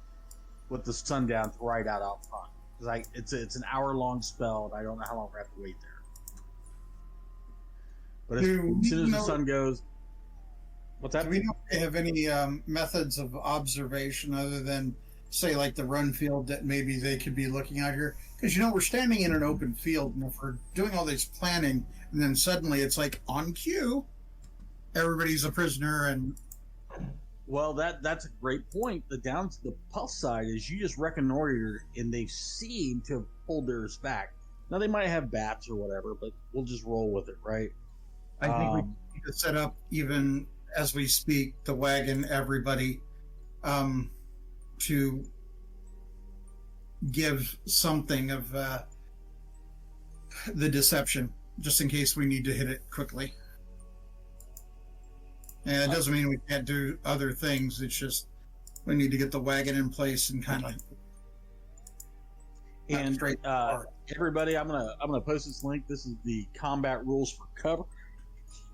with the sun down right out front. Because it's an hour-long spell, and I don't know how long I have to wait there. But as soon as the sun goes, what's that? Do we know if they have any methods of observation other than, say, like the run field that maybe they could be looking out here? Because, we're standing in an open field, and if we're doing all this planning, and then suddenly it's like, on cue, everybody's a prisoner, and... Well, that's a great point. The plus side is you just reconnoiter, and they seem to have pulled theirs back. Now, they might have bats or whatever, but we'll just roll with it, right? I think we need to set up, even as we speak, the wagon, everybody, to give something of the deception, just in case we need to hit it quickly. And it doesn't mean we can't do other things. It's just we need to get the wagon in place and kind of. And everybody, I'm gonna post this link. This is the combat rules for cover.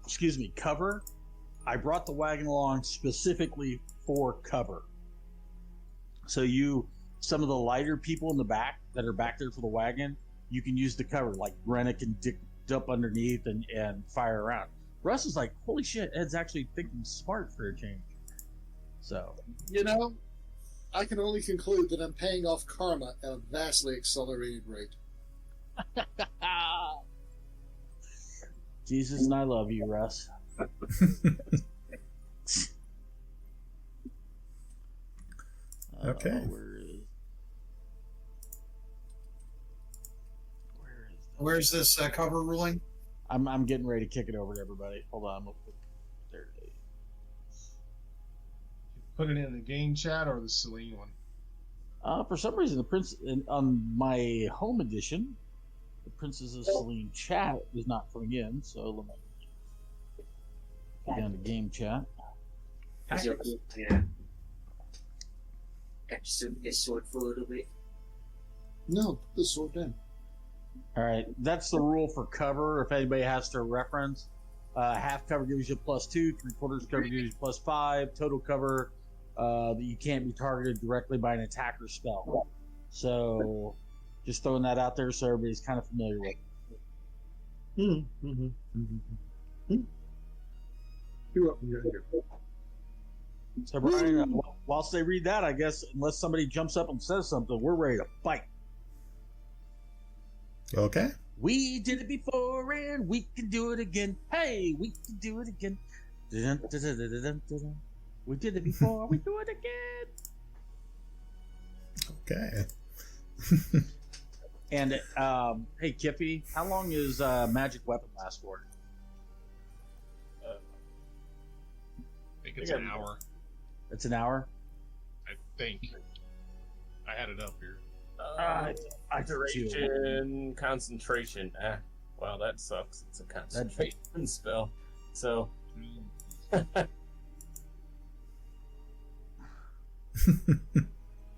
Excuse me, cover. I brought the wagon along specifically for cover. So some of the lighter people in the back that are back there for the wagon, you can use the cover. Like Grenna can dump underneath and fire around. Russ is like, holy shit, Ed's actually thinking smart for a change. So, I can only conclude that I'm paying off karma at a vastly accelerated rate. Jesus and I love you, Russ. Okay. Where's this cover ruling? I'm getting ready to kick it over to everybody. Hold on. There it is. Put it in the game chat or the Celene one? For some reason, on my home edition, the Princess of Celene chat is not coming in. So let me go down to game chat. Episode this sword for a little bit. No, put the sword down. All right, that's the rule for cover. If anybody has to reference, half cover gives you +2, 3/4 cover gives you +5, total cover that you can't be targeted directly by an attacker spell. So, just throwing that out there so everybody's kind of familiar with it. You're up here. So, Brian, whilst they read that, I guess, unless somebody jumps up and says something, we're ready to fight. Okay. We did it before and we can do it again. Hey, we can do it again. Dun, dun, dun, dun, dun, dun, dun. We did it before, we do it again. Okay. And, hey, Kiffi, how long is magic weapon last for? I think it's an hour. It's an hour? I think. I had it up here. Duration, concentration. Well, that sucks. It's a concentration spell. So.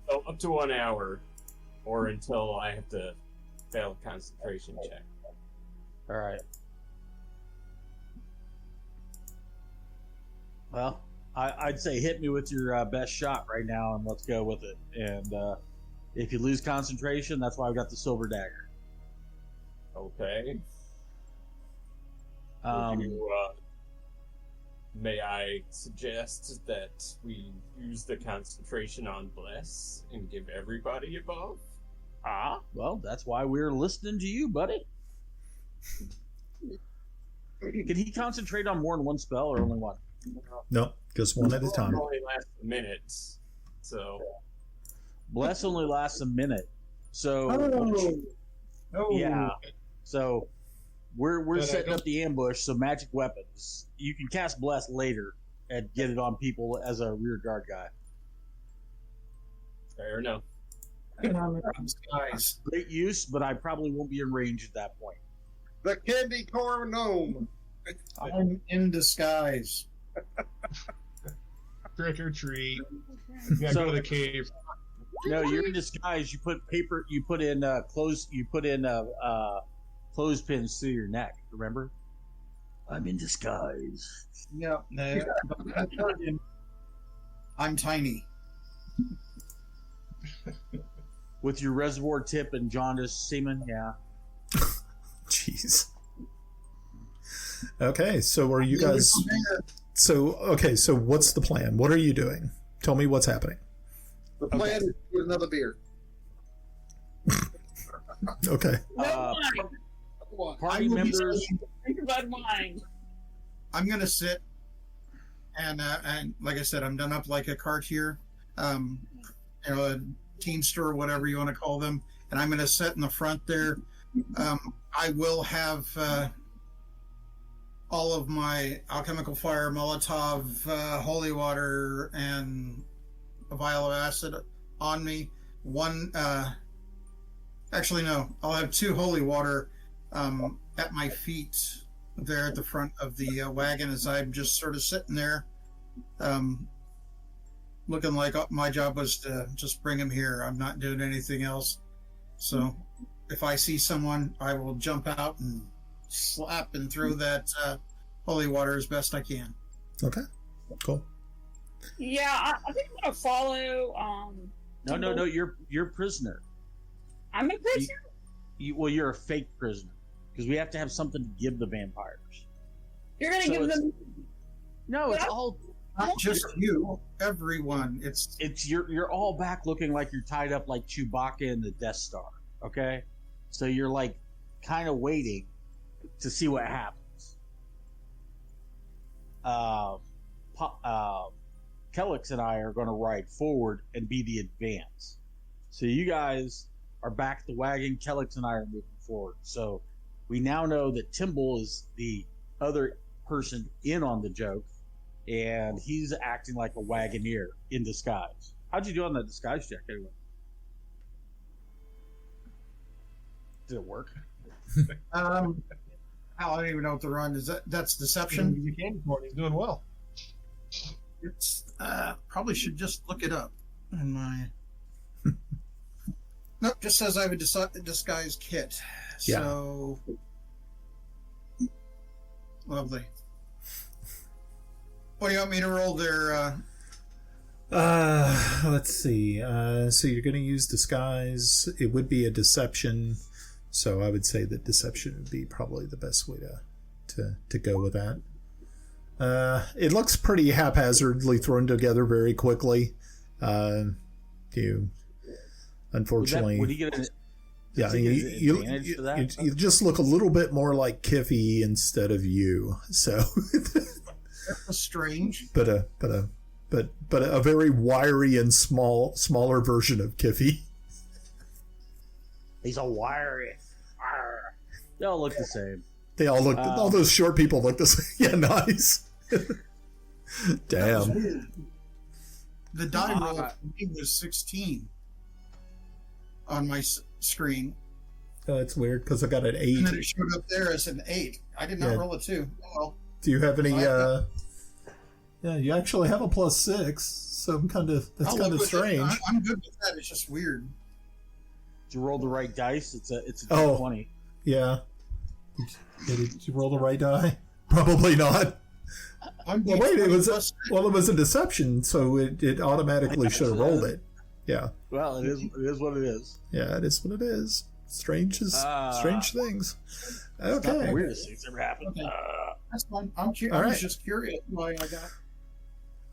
So up to 1 hour, or until I have to fail a concentration check. All right. Well, I'd say hit me with your best shot right now, and let's go with it. And if you lose concentration, that's why I've got the silver dagger. Okay. May I suggest that we use the concentration on Bless and give everybody a buff? Well, that's why we're listening to you, buddy. Can he concentrate on more than one spell or only one? No, just one at a time. It only lasts a minute, so... Bless only lasts a minute. So... Yeah. So... We're setting up the ambush, so magic weapons. You can cast Bless later and get it on people as a rear guard guy. Fair enough. Guys. Great use, but I probably won't be in range at that point. The candy corn gnome. I'm in disguise. Trick or treat. You gotta go to the cave. No, you're in disguise. You put paper. You put in clothespins through your neck. Remember? I'm in disguise. Yeah. No. I'm tiny. With your reservoir tip and jaundice semen, yeah. Jeez. Okay, so are you guys... So what's the plan? What are you doing? Tell me what's happening. The plan is to get another beer. Okay. Party members... Think about wine. I'm going to sit, and like I said, I'm done up like a cartier, a teamster or whatever you want to call them, and I'm going to sit in the front there. I will have all of my alchemical fire, Molotov, holy water, and a vial of acid on me. Actually, no, I'll have 2 holy water at my feet there at the front of the wagon as I'm just sort of sitting there, looking like my job was to just bring him here. I'm not doing anything else. So if I see someone, I will jump out and slap and throw that holy water as best I can. Okay, cool. Yeah, I think I'm gonna follow. No. You're a prisoner. I'm a prisoner. You're a fake prisoner because we have to have something to give the vampires. You're gonna give them. No, it's all. Not just you, everyone. It's You're all back looking like you're tied up like Chewbacca in the Death Star. Okay, so you're like kind of waiting to see what happens. Kelex and I are going to ride forward and be the advance. So you guys are back at the wagon. Kelex and I are moving forward. So we now know that Timble is the other person in on the joke, and he's acting like a wagoneer in disguise. How'd you do on that disguise check anyway? Did it work? I don't even know what the run is. That's deception. You candy corn. He's doing well. It's probably should just look it up in my. Nope, just says I have a disguise kit. Yeah. So lovely. What do you want me to roll there? Let's see. So you're going to use disguise. It would be a deception. So I would say that deception would be probably the best way to go with that. It looks pretty haphazardly thrown together very quickly. Unfortunately, would he get an advantage for that? You just look a little bit more like Kiffi instead of you. So That's strange. But a very wiry and smaller version of Kiffi. He's a wiry. They all look the same. They all look. All those short people look the same. Yeah, nice. Damn. The die roll for me was 16 on my screen. Oh, that's weird because I got an 8. And then it showed up there as an 8. I did not roll a 2. Oh, well. Do you have any? Yeah, you actually have a +6. So I'm that's kind of strange. I'm good with that. It's just weird. Did you roll the right dice? It's a 20. Yeah. Did you roll the right die? Probably not. Well, wait, it was a deception, so it automatically should have rolled it. Yeah. Well, it is what it is. Yeah, it is what it is. Strange things. Okay. Not the weirdest things ever happened. Okay. That's fine. I was just curious why I got.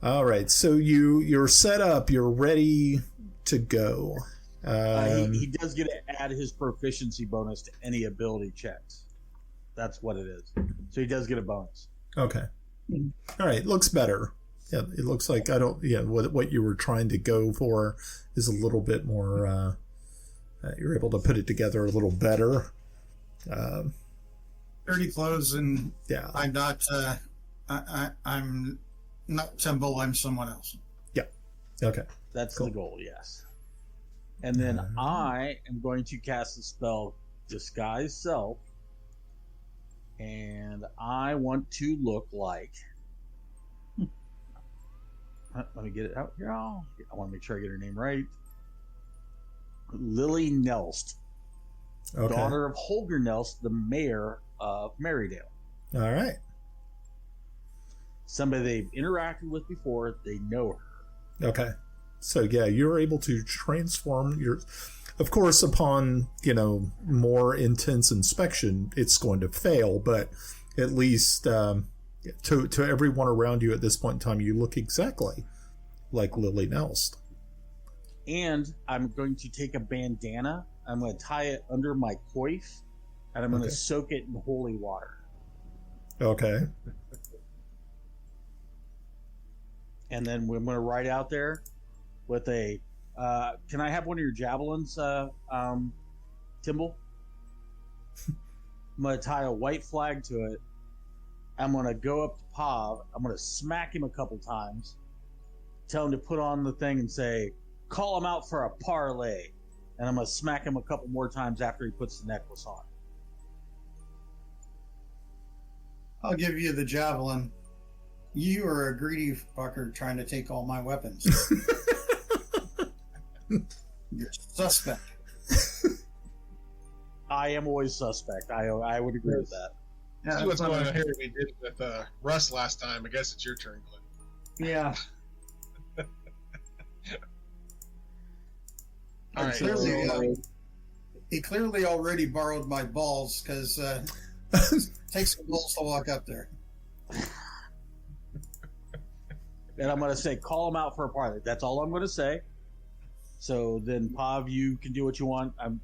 All right, so you're set up. You're ready to go. He does get to add his proficiency bonus to any ability checks. That's what it is. So he does get a bonus. Okay. All right. Looks better. Yeah, it looks like what you were trying to go for is a little bit more. You're able to put it together a little better. Dirty clothes, and yeah, I'm not. I'm not Timble. I'm someone else. Yeah. Okay. That's cool. The goal. Yes. And then I am going to cast the spell Disguise Self. And I want to look like... Let me get it out here. I want to make sure I get her name right. Lily Nelst. Okay. Daughter of Holger Nelst, the mayor of Marydale. All right. Somebody they've interacted with before. They know her. Okay. So yeah, you're able to transform your. Of course, upon more intense inspection, it's going to fail. But at least to everyone around you at this point in time, you look exactly like Lily Nelst. And I'm going to take a bandana. I'm going to tie it under my coif, and I'm going to soak it in holy water. Okay. And then we're going to ride out there with a. Can I have one of your javelins, Timble? I'm going to tie a white flag to it. I'm going to go up to Pav. I'm going to smack him a couple times. Tell him to put on the thing and say, call him out for a parlay. And I'm going to smack him a couple more times after he puts the necklace on. I'll give you the javelin. You are a greedy fucker trying to take all my weapons. You're suspect. I am always suspect. I would agree with that. Yeah, see what's going on here. We did with Russ last time. I guess it's your turn, Glenn. Yeah. All right. He clearly already borrowed my balls because it takes some balls to walk up there. And I'm going to say, call him out for a parley. That's all I'm going to say. So then, Pav, you can do what you want. And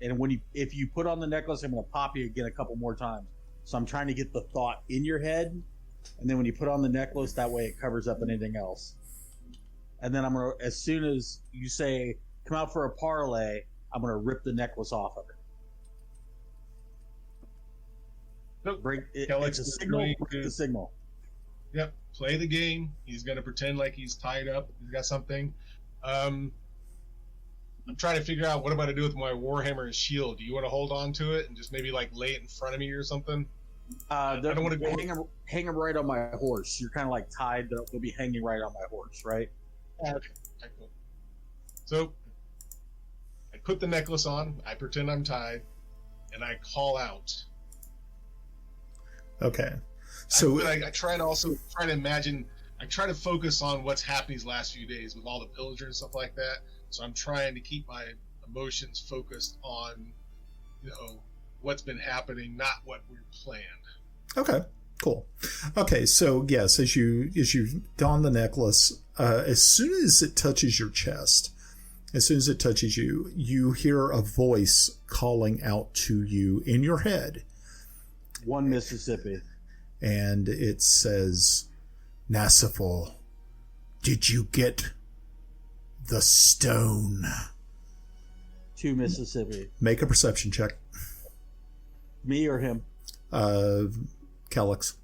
if you put on the necklace, I'm going to pop you again a couple more times. So I'm trying to get the thought in your head, and then when you put on the necklace, that way it covers up anything else. And then I'm going to, as soon as you say, come out for a parlay, I'm going to rip the necklace off of it. Nope. It's a signal. Break the signal. Yep. Play the game. He's going to pretend like he's tied up. He's got something. I'm trying to figure out what am I to do with my Warhammer and shield. Do you want to hold on to it and just maybe like lay it in front of me or something? I don't want to hang them right on my horse. You're kind of like tied. They'll be hanging right on my horse, right? Okay. Cool. So I put the necklace on. I pretend I'm tied, and I call out. Okay. So I try to imagine. I try to focus on what's happened these last few days with all the pillagers and stuff like that. So I'm trying to keep my emotions focused on, what's been happening, not what we've planned. Okay, cool. Okay, so yes, as you don the necklace, as soon as it touches your chest, as soon as it touches you, you hear a voice calling out to you in your head. One Mississippi. And it says, Nassifal, did you get the stone? 2 Mississippi. Make a perception check. Me or him? Kelex.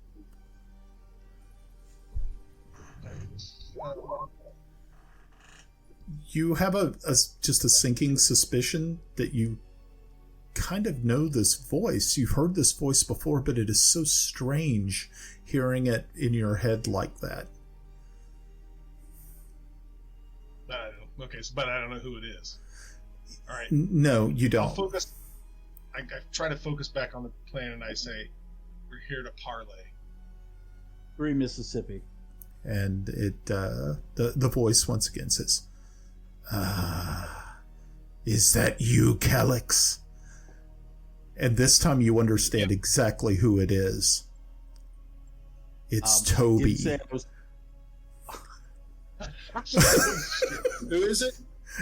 You have just a sinking suspicion that you kind of know this voice. You've heard this voice before, but it is so strange hearing it in your head like that. Okay, but I don't know who it is. All right. No, you don't. I'll focus. I try to focus back on the plan, and I say, "We're here to parlay." 3 Mississippi. And it the voice once again says, "Is that you, Kelex?" And this time you understand exactly who it is. It's Toby. Who is it?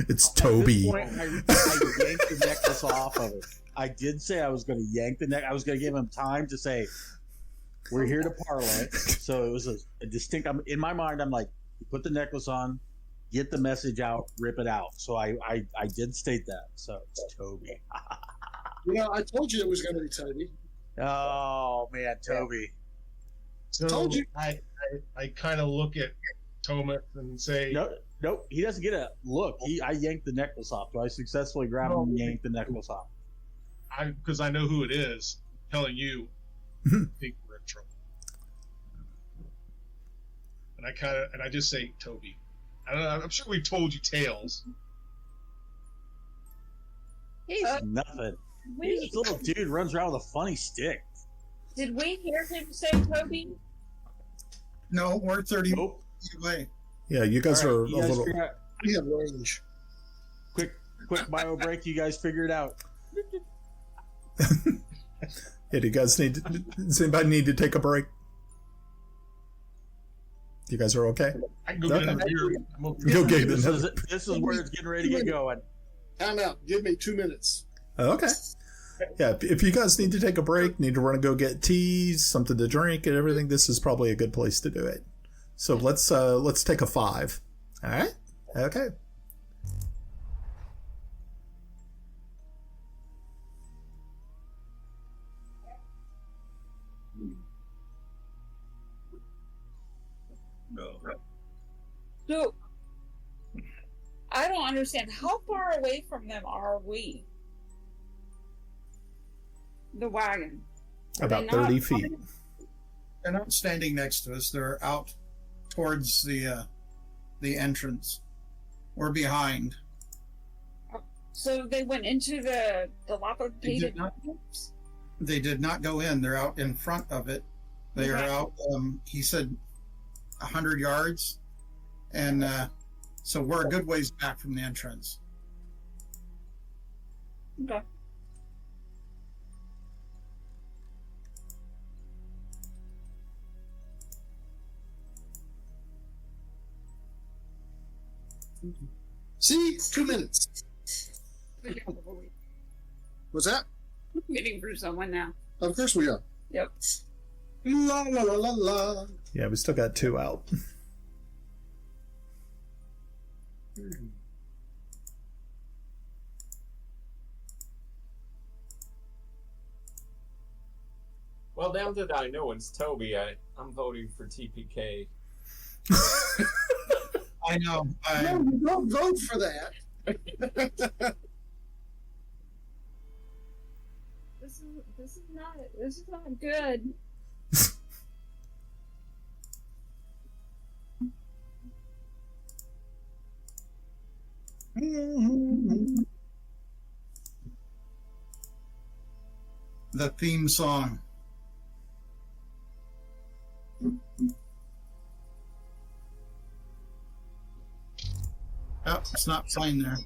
It's Toby. At this point, I yanked the necklace off of it. I did say I was going to yank the neck. I was going to give him time to say, "We're here to parlay." So it was a distinct. In my mind, I'm like, you put the necklace on, get the message out, rip it out. So I did state that. So it's Toby. I told you it was going to be Toby. Oh man, Toby. So told you. I kind of look at Thomas and say, Nope. He doesn't get a look. I yanked the necklace off. So I successfully grabbed him and yanked the necklace off. Because I know who it is. Telling you, I think we're in trouble. And I just say, Toby. I don't know. I'm sure we've told you tales. He's nothing. This little dude runs around with a funny stick. Did we hear him say Toby? No, we're 30 Nope. feet away. Yeah, you guys are a little. We have range. Quick bio break. You guys figure it out. Yeah, do you guys does anybody need to take a break? You guys are okay? I can go get another beer. Okay, This is where it's getting ready to get going. Time out. Give me 2 minutes. Okay. Yeah, if you guys need to take a break, need to run and go get tea, something to drink, and everything, this is probably a good place to do it. So let's take a 5. All right? Okay. So, I don't understand. How far away from them are we? The wagon. Are About they 30 not- feet. They're not standing next to us. They're out towards the entrance. We're behind. So they went into the dilapidated. They did not go in. They're out in front of it. They are out. He said 100 yards, and so we're a good ways back from the entrance. Okay. See, 2 minutes. What's that? Waiting for someone now. Of course we are. Yep. La la la la la. Yeah, we still got 2 out. Well, now that I know it's Toby, I'm voting for TPK. I know. No, you don't vote for that. This is not good. The theme song. Oh, it's not playing there.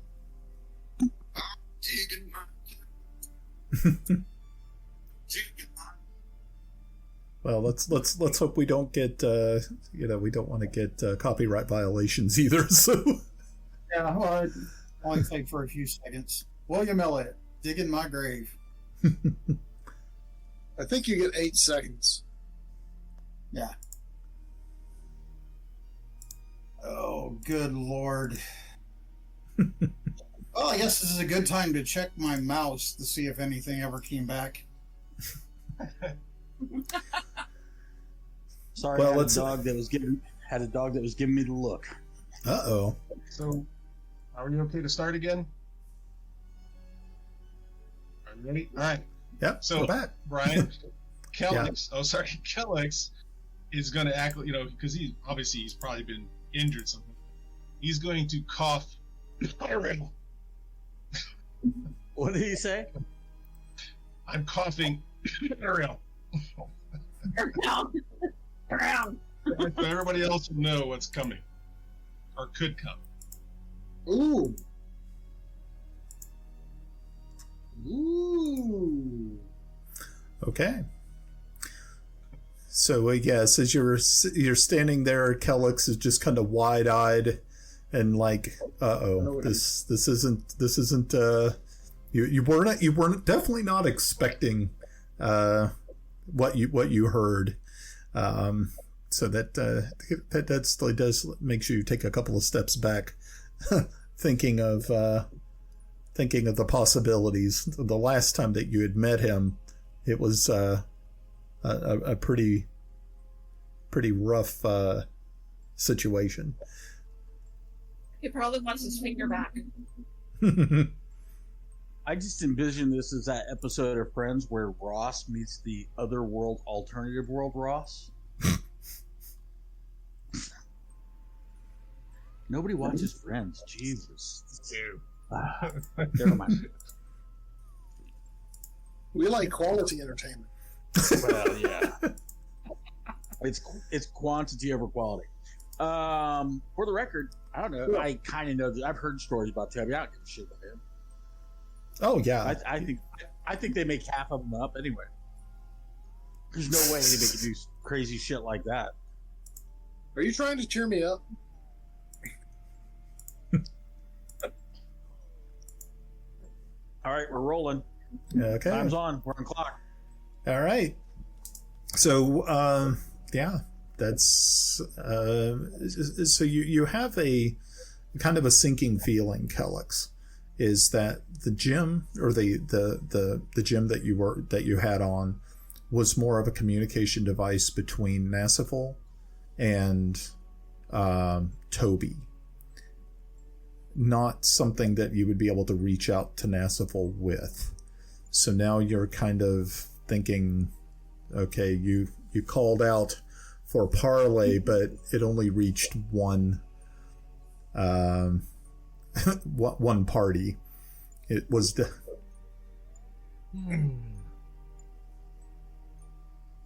Well, let's hope we don't get we don't want to get copyright violations either. So Yeah, well, it only played for a few seconds. William Elliott, dig in my grave. I think you get 8 seconds. Yeah. Oh, good Lord. Well, I guess this is a good time to check my mouse to see if anything ever came back. Sorry, Well, I had a dog that was giving me the look. Uh-oh. So, are we okay to start again? Are you ready? All right. Yep. So, we're back. Brian, Kelex. Oh, sorry, Kelex is going to act, because he's probably been injured something. He's going to cough. What did he say? I'm coughing. Ariel. Around. So everybody else will know what's coming, or could come. Ooh. Ooh. Okay. So I guess as you're standing there, Kelex is just kind of wide-eyed and like, uh-oh, this isn't you weren't definitely not expecting what you heard. So that still does make sure you take a couple of steps back, thinking of the possibilities. The last time that you had met him, it was a pretty rough situation. He probably wants his finger back. I just envision this as that episode of Friends where Ross meets the other world, alternative world Ross. Nobody watches Friends. Jesus. Never mind. We like quality entertainment. Well, yeah. It's quantity over quality. For the record, I don't know. I kind of know that I've heard stories about Toby. I don't give a shit about him. Oh yeah. I think they make half of them up anyway. There's no way they could do crazy shit like that. Are you trying to cheer me up? All right, we're rolling. Okay. Time's on. We're on clock. All right. So, yeah, that's so you have a kind of a sinking feeling, Kelex, is that the gym or the gym that you had on was more of a communication device between Nassifal and Toby. Not something that you would be able to reach out to Nassifal with. So now you're kind of thinking, okay, you you called out for parley, but it only reached one one party. It was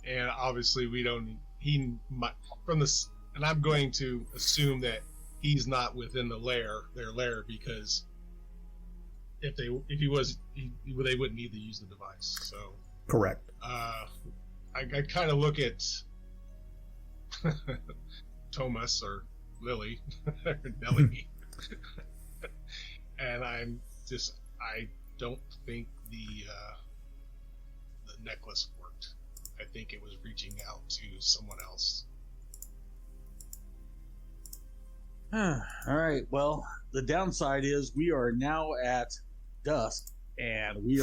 and obviously we don't. He might, from this, and I'm going to assume that he's not within their lair, because if he was, they wouldn't need to use the device. So correct. I kind of look at Thomas or Lily or Nelly, and I don't think the necklace worked. I think it was reaching out to someone else. All right. Well, the downside is we are now at dusk, and we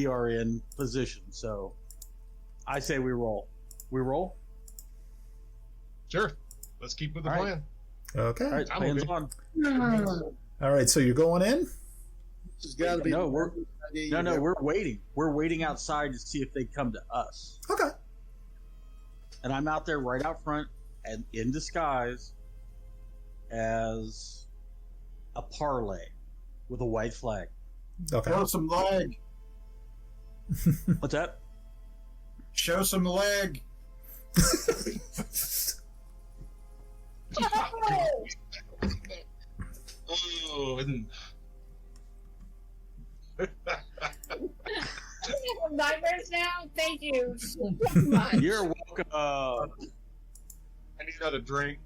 are in position. So, I say we roll. We roll. Sure. Let's keep with the plan. Okay. All right. Plan's on. All right. So you're going in? There's got to be No, we're waiting. We're waiting outside to see if they come to us. Okay. And I'm out there right out front and in disguise as a parlay with a white flag. Okay. Show some leg. What's that? Show some leg. Oh, and Nightmares now? Thank you so much. You're welcome. I need another drink.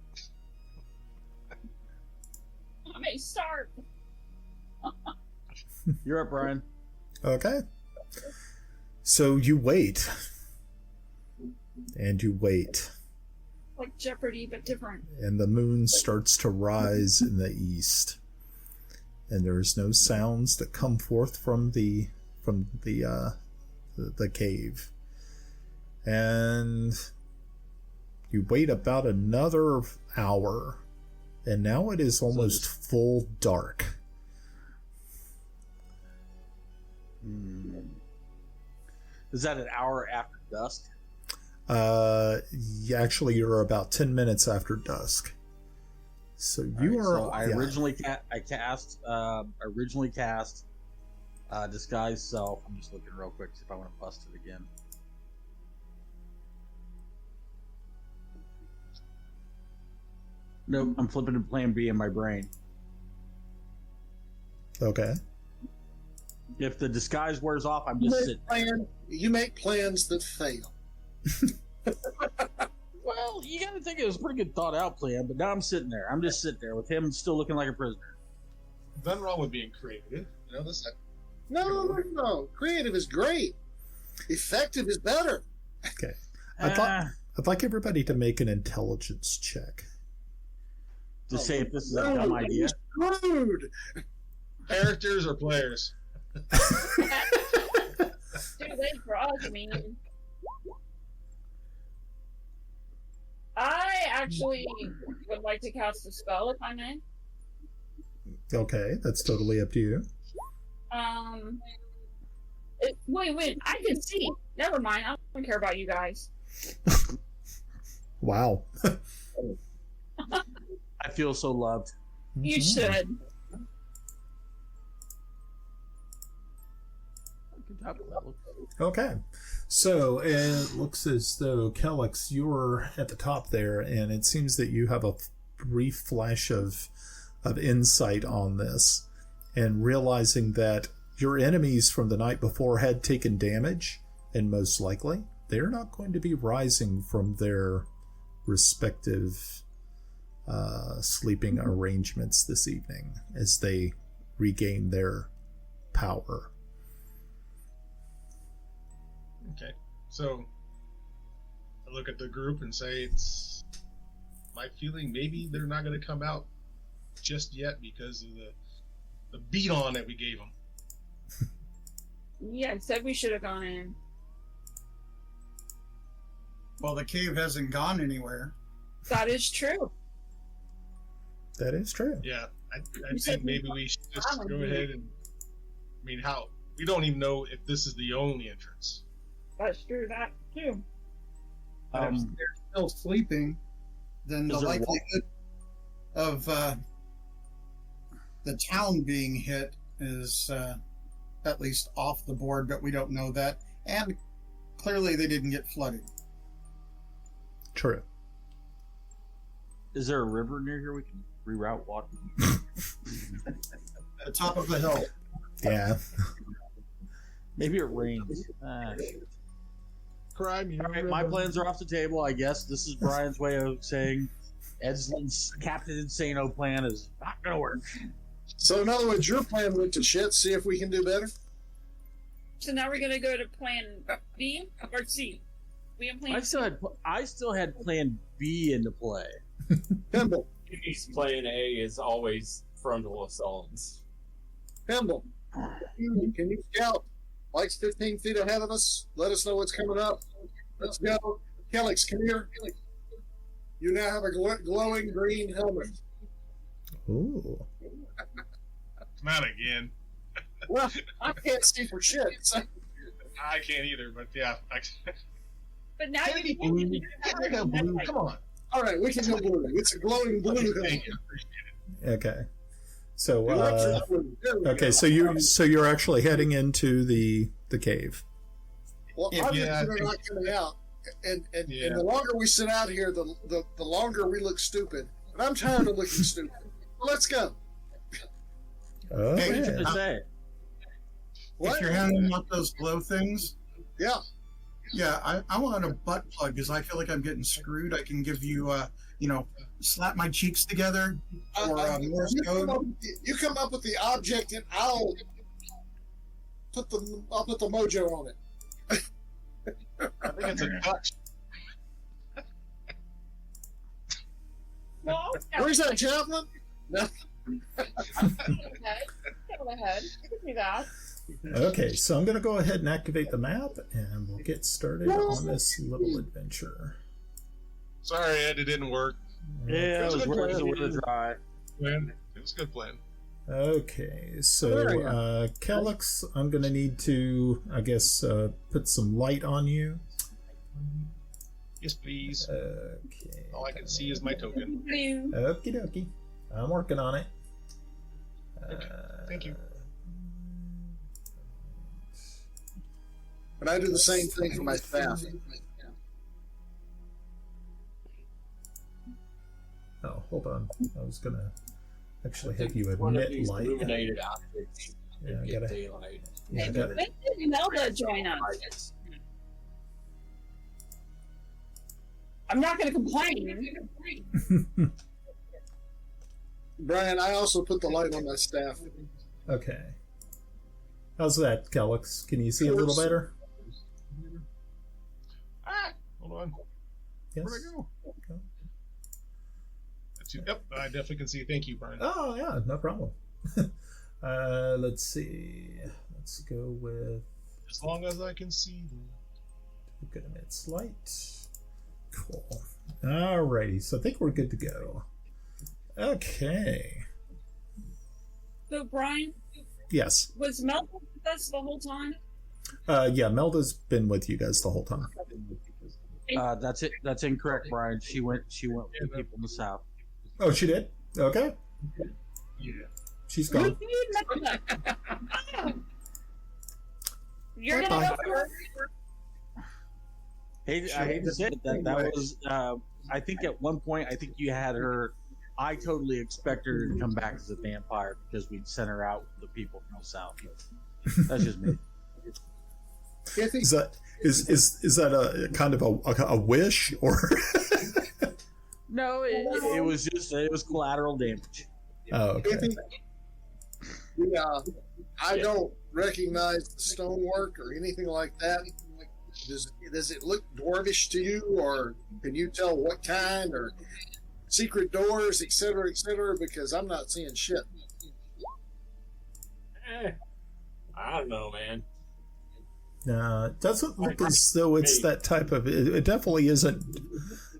I may start. You're up, Brian. Okay. So you wait. And you wait. Like Jeopardy, but different. And the moon starts to rise in the east. And there's no sounds that come forth from the cave. And you wait about another hour, and now it is almost full dark. Is that an hour after dusk? Actually, you're about 10 minutes after dusk. So you are. So I originally cast disguise self. I'm just looking real quick see if I want to bust it again. Nope, I'm flipping to plan B in my brain. Okay. If the disguise wears off, I'm just sitting. You make plans that fail. Well, you got to think it was a pretty good thought out plan, but now I'm sitting there. I'm just sitting there with him still looking like a prisoner. Nothing wrong with being creative. You know, this. No. Creative is great. Effective is better. Okay. I'd like everybody to make an intelligence check. To say if this is a dumb idea. Screwed. Characters or players? Too late for us, I mean. I actually would like to cast a spell, if I may. Okay, that's totally up to you. Wait, I can see. Never mind, I don't care about you guys. Wow. I feel so loved. You should. Okay. So it looks as though, Kelex, you're at the top there, and it seems that you have a brief flash of insight on this, and realizing that your enemies from the night before had taken damage, and most likely they're not going to be rising from their respective sleeping arrangements this evening as they regain their power. Okay, so I look at the group and say, it's my feeling maybe they're not going to come out just yet because of the beat on that we gave them. Yeah, I said we should have gone in. Well, the cave hasn't gone anywhere. That is true. That is true. Yeah, I think maybe we should just go ahead and, I mean, we don't even know if this is the only entrance. That's true, that too. But if they're still sleeping, then the likelihood of the town being hit is at least off the board, but we don't know that. And clearly they didn't get flooded. True. Is there a river near here we can reroute water? At the top of the hill. Yeah. Maybe it rains. Crime. All right, my plans are off the table. I guess this is Brian's way of saying Ed's Captain Insano plan is not going to work. So in other words, your plan went to shit. See if we can do better. So now we're gonna go to plan B or C. We have plan. I still had plan B into play. Timble. He's playing A is always frontal assaults. Timble. Can you scout? Mike's 15 feet ahead of us. Let us know what's coming up. Let's go. Kelex, come here. You now have a glowing green helmet. Ooh. Not again. Well, I can't see for shit. So. I can't either, but yeah. But now Can't you be blue. Can't go blue. Come on. All right, we can go blue. It's a glowing blue helmet. Thank you. Appreciate it. Okay. So Okay, so you're actually heading into the cave. Well, Yeah, obviously I they're think- not coming out, and Yeah. the longer we sit out here, the longer we look stupid. And I'm tired of looking stupid. Well, let's go. Oh, Hey, What did you yeah. say? What? If you're handing out those glow things, Yeah. yeah, I want a butt plug because I feel like I'm getting screwed. I can give you, slap my cheeks together or Morse code. You come up with the object, and I'll put the mojo on it. I think it's a Dutch. Well, Where's that javelin? No. go ahead. You can do that. Okay, so I'm going to go ahead and activate the map, and we'll get started on this little adventure. Sorry, Ed, it didn't work. Yeah, it was worth a try. Plan. It was a good plan. Okay, so Kelex, I'm going to need to, I guess, put some light on you. Yes, please. Okay. All I can see is my token. Okie dokie. I'm working on it. Thank you. And I do the same thing for my staff. Oh, hold on. I was going to actually have you One of emit these light. illuminated objects. Yeah, I Get gotta- daylight. Yeah, I And gotta- when did Melda join us? I'm not going to complain. Brian, I also put the light on my staff. Okay. How's that, Kelex? Can you see a little better? Ah, hold on. Yes. Where'd I go? Yep, I definitely can see. Thank you, Brian. Oh, yeah, no problem. Let's see. Let's go with... As long as I can see. Good emits light. Cool. Alrighty, so I think we're good to go. Okay. So, Brian, Yes. was Melda with us the whole time? Yeah, Melda's been with you guys the whole time. That's it. That's incorrect, Brian. She went with the people in the south. Oh, she did? Okay. Yeah. She's gone. You're going to Bye-bye. go first? I hate to say it, that was. I think at one point, I think you had her. I totally expected her to come back as a vampire because we'd sent her out with the people from the south. That's just me. Is that a kind of a wish or? No, it was collateral damage. Oh, okay. Yeah, I don't recognize the stonework or anything like that. Does it look dwarvish to you, or can you tell what kind, or secret doors, etc., because I'm not seeing shit. I don't know, man. It doesn't look as though it's that type of. It definitely isn't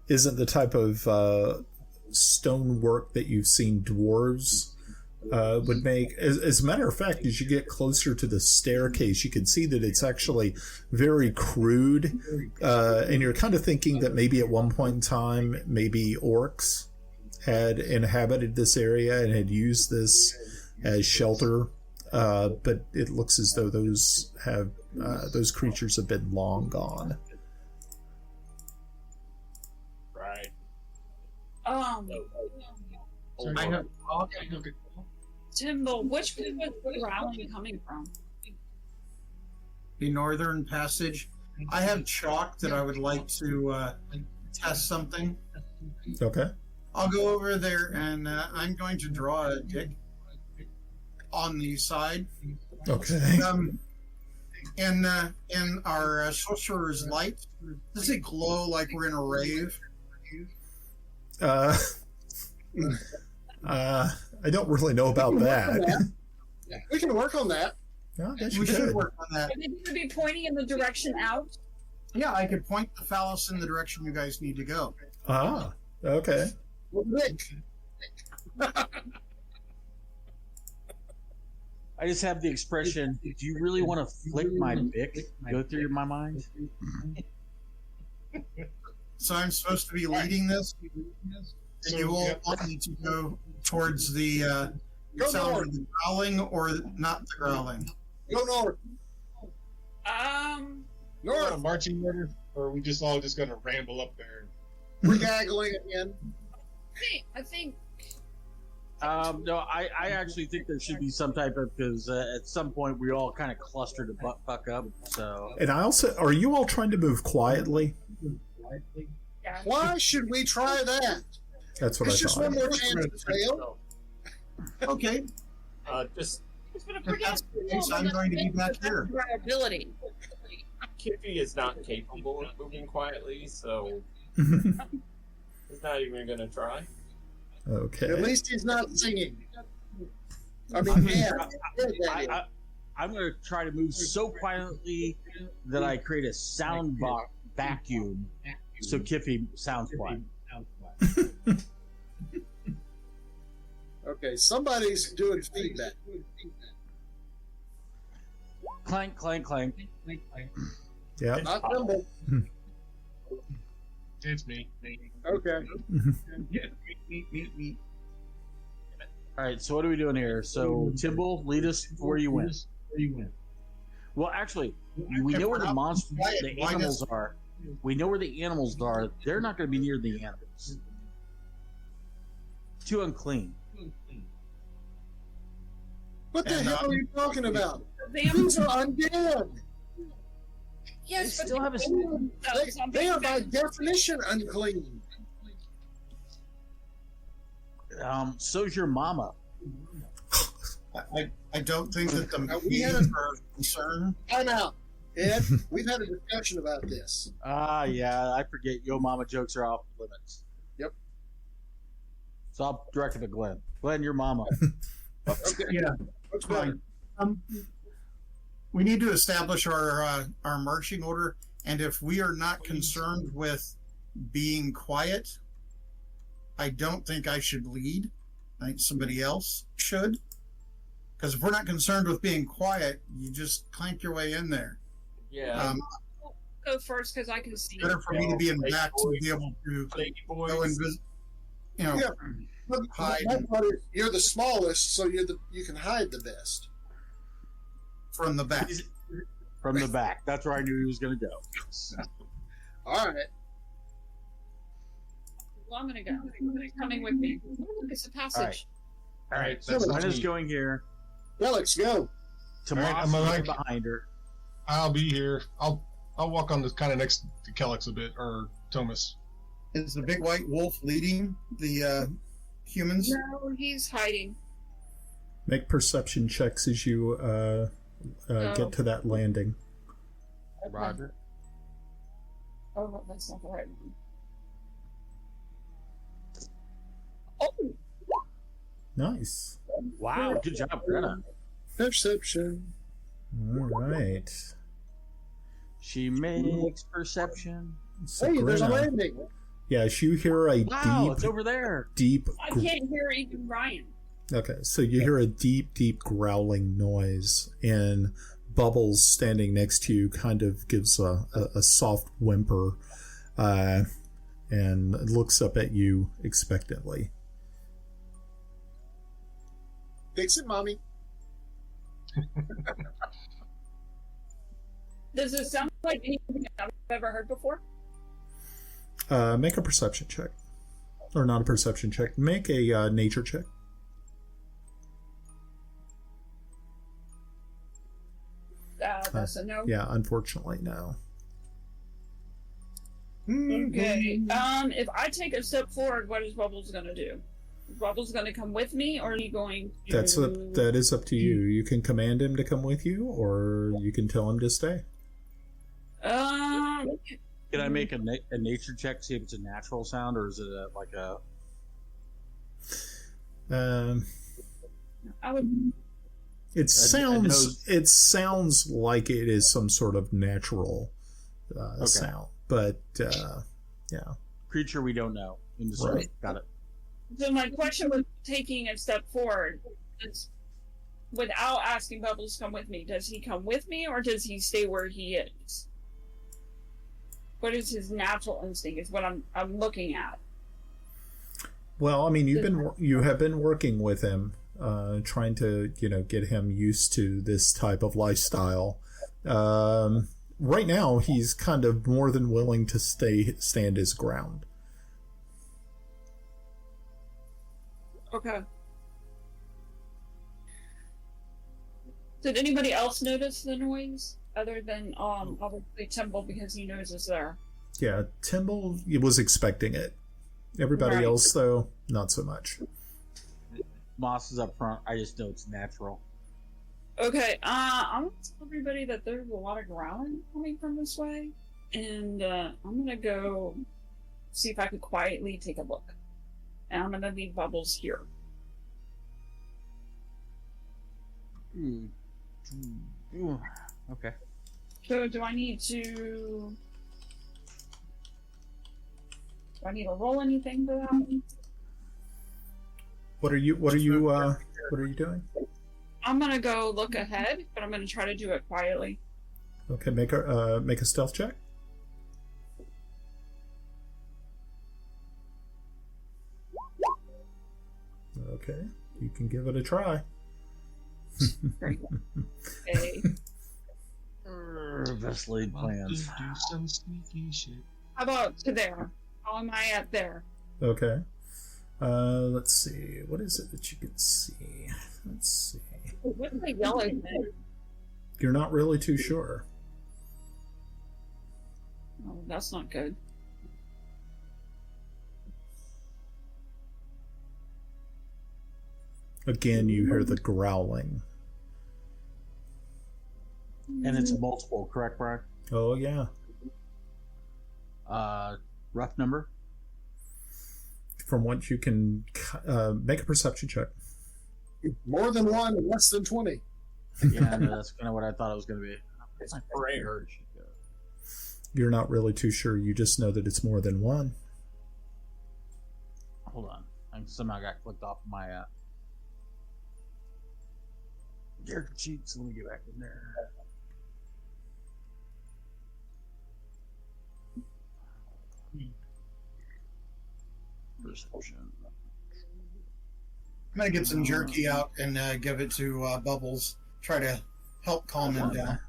the type of stonework that you've seen dwarves would make, as a matter of fact, as you get closer to the staircase, you can see that it's actually very crude, and you're kind of thinking that maybe at one point in time, maybe orcs had inhabited this area and had used this as shelter, but it looks as though those creatures have been long gone. Right. So I have Timble, which way was the growling coming from? the northern passage. I have chalk that I would like to test something. Okay. I'll go over there and I'm going to draw a dick on the side. Okay. In our sorcerer's light, does it glow like we're in a rave? I don't really know about that. We can work on that. Yeah, I guess you We should could. work on that. Are they going to be pointing in the direction out? Yeah, I could point the phallus in the direction you guys need to go. Ah, okay. Well, Nick, I just have the expression, do you really want to flick my bick? Go through my mind? So I'm supposed to be leading this, and you all want me to go towards the Go sound north. of the growling or not the growling. Go north. You want a North. marching order, or are we just all just gonna ramble up there? We're gaggling again. I think No, I actually think there should be some type of, because at some point we all kind of clustered to fuck up. So And I also, are you all trying to move quietly? yeah. Why should we try that? That's what It's I just thought. one more chance to fail. Okay, Just It's been a if pretty that's the case, I'm going to be back here. ability. Kiffi is not capable of moving quietly, so he's not even going to try. Okay. At least he's not singing. I mean, yeah. I'm going to try to move so quietly that I create a sound vacuum so Kiffi sounds quiet. Okay, somebody's doing feedback. Clank, clank, clank. Yeah. Not Timble. It's me. Okay. All right, so what are we doing here? So Timble, lead us where you went. Well, actually, we know where the monsters, the animals are. We know where the animals are. They're not going to be near the animals. Too unclean. What the And, hell are you talking about? They These are undead. Yes, They but still have a. They are by definition unclean. So's your mama. I don't think that the we had a- means are a concern. I'm out. Ed, we've had a discussion about this. Yeah, I forget. Yo mama jokes are off limits. Yep. So I'll direct it to Glenn. Glenn, your mama. Okay. Yeah, What's better? we need to establish our marching order, and if we are not concerned with being quiet, I don't think I should lead. I think somebody else should. Because if we're not concerned with being quiet, you just clank your way in there. Yeah. go first because I can see. Better for me to be in back to be able to Lady boys. go and visit. You know, Yeah. But hide that part is, you're the smallest, so you can hide the best. from the back. From the back. That's where I knew he was going to go. All right. Well, I'm gonna go. Coming with me. Look, it's a passage. All right. So So Glenna's going here. Kelex, go. Tomas All right, I'm is like- behind her. I'll be here. I'll walk on this kind of next to Kelex a bit, or Thomas. Is the big white wolf leading the humans? No, he's hiding. Make perception checks as you get to that landing. Roger. Oh, that's not the right one. Oh, Nice. Wow. Good job, Grenna. Perception. All right. She makes perception. So Hey, there's a Grenna- landing. Yeah, as you hear a Wow, it's over there. deep, I can't hear even Ryan. Okay, so you hear a deep, deep growling noise, and Bubbles standing next to you kind of gives a soft whimper and looks up at you expectantly. Fix it, Mommy. Does it sound like anything I've ever heard before? Make a perception check. Or not a perception check. Make a nature check. That's a no. Yeah, unfortunately, no. Okay. If I take a step forward, what is Bubbles going to do? Is Bubbles going to come with me, or are you going to... That is up to you. You can command him to come with you, or you can tell him to stay. Can I make a nature check, see if it's a natural sound, or is it like a... I would... It sounds like it is some sort of natural sound, but yeah. Creature we don't know. Right. Got it. So my question was taking a step forward. Without asking Bubbles to come with me, does he come with me, or does he stay where he is? What is his natural instinct is what I'm looking at. Well, I mean, you have been working with him, trying to get him used to this type of lifestyle. Right now, he's kind of more than willing to stand his ground. Okay. Did anybody else notice the noise other than obviously Timble because he knows it's there? Yeah, Timble was expecting it. Everybody else, though, not so much. Moss is up front. I just know it's natural. Okay, I'm going to tell everybody that there's a lot of growling coming from this way, and I'm going to go see if I could quietly take a look. And I'm going to leave Bubbles here. Okay. So do I need to roll anything for that? What are you doing? I'm gonna go look ahead, but I'm gonna try to do it quietly. Okay, make a stealth check. Okay, you can give it a try. Great. Okay. Best laid plans. Do some sneaky shit. How about to there? How am I at there? Okay. Let's see. What is it that you can see? Let's see. What's the yellow thing? You're not really too sure. Oh, that's not good. Again, you hear the growling. And it's multiple, correct, Brian? Oh, yeah. Rough number? From what you can make a perception check. More than one and less than 20. Yeah, no, that's kind of what I thought it was going to be. It's prayer. You're not really too sure. You just know that it's more than one. Hold on. I somehow got clicked off my character sheet, so let me get back in there. Perception. I'm gonna get some jerky out and give it to Bubbles. Try to help calm him down.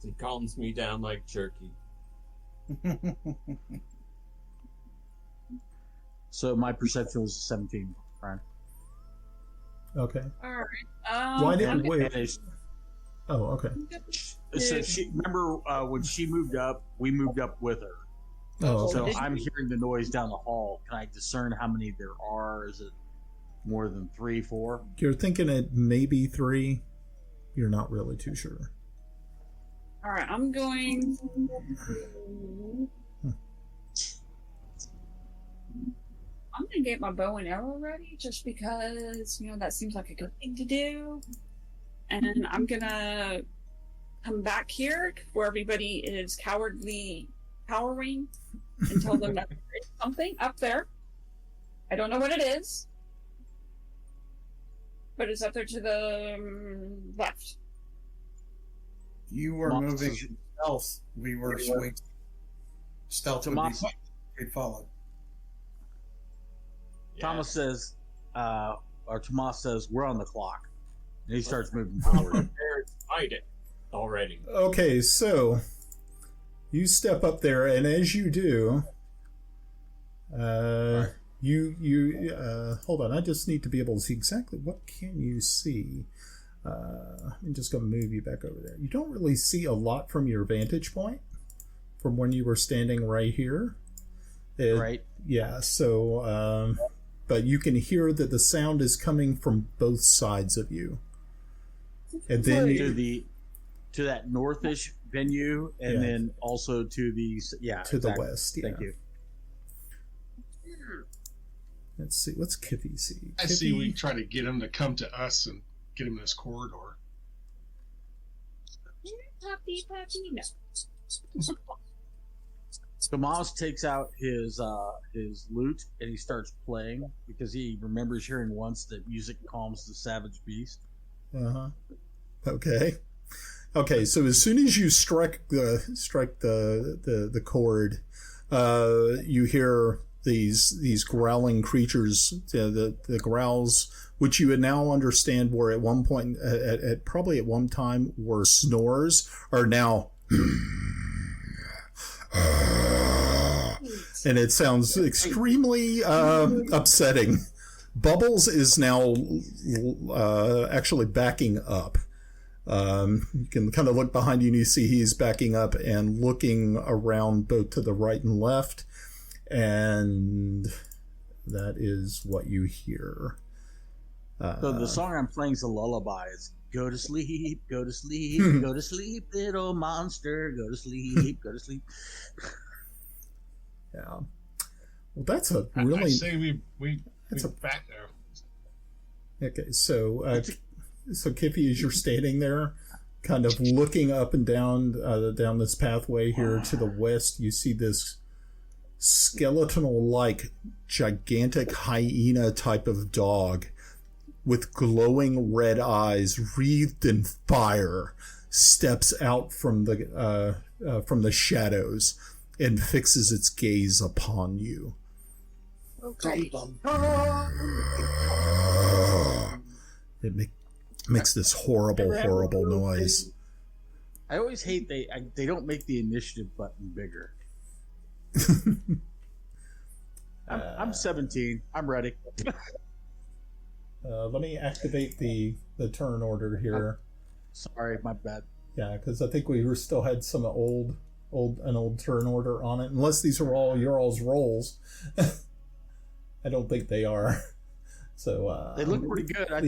He calms me down like jerky. So my perception was 17, Brian. Okay. All right. Why didn't we? Oh, okay. So she remember when she moved up, we moved up with her. Oh, So okay. I'm hearing the noise down the hall. Can I discern how many there are? Is it more than 3, 4? You're thinking it may be 3. You're not really too sure. All right. I'm going. I'm gonna get my bow and arrow ready, just because that seems like a good thing to do. And I'm gonna come back here where everybody is cowardly cowering and tell them that there is something up there. I don't know what it is, But it's up there to the left. You were moving stealth. We were swinging. Stealth would be we'd follow. Thomas says, or Tomas says, we're on the clock. And he starts moving forward. Fight it already. Okay, so you step up there, and as you do, you hold on. I just need to be able to see exactly what can you see. I'm just going to move you back over there. You don't really see a lot from your vantage point, from when you were standing right here. Right. Yeah. So, but you can hear that the sound is coming from both sides of you. And then to that northish venue, and then also to the the west. Yeah. Thank you. Let's see. What's Kiffi see? I see. We try to get him to come to us and get him in this corridor. Puppy, no. Tomas takes out his lute and he starts playing because he remembers hearing once that music calms the savage beast. Okay. So as soon as you strike the chord, you hear these growling creatures. The growls, which you would now understand were at one point, probably at one time were snores, are now. And it sounds extremely upsetting. Bubbles is now actually backing up. You can kind of look behind you and you see he's backing up and looking around both to the right and left. And that is what you hear. So the song I'm playing is a lullaby. It's go to sleep, go to sleep, go to sleep, little monster, go to sleep, go to sleep. Yeah. Well, that's a really. I say we back there. Okay, so Kiffi, as you're standing there, kind of looking up and down this pathway here to the west, you see this skeletal-like, gigantic hyena type of dog with glowing red eyes, wreathed in fire, steps out from the shadows and fixes its gaze upon you. Okay. It makes this horrible noise. I always hate they don't make the initiative button bigger. I'm 17. I'm ready. Let me activate the turn order here. Sorry, my bad. Yeah, because I think we still had some old turn order on it. Unless these are all your all's rolls. I don't think they are. So they look pretty good. let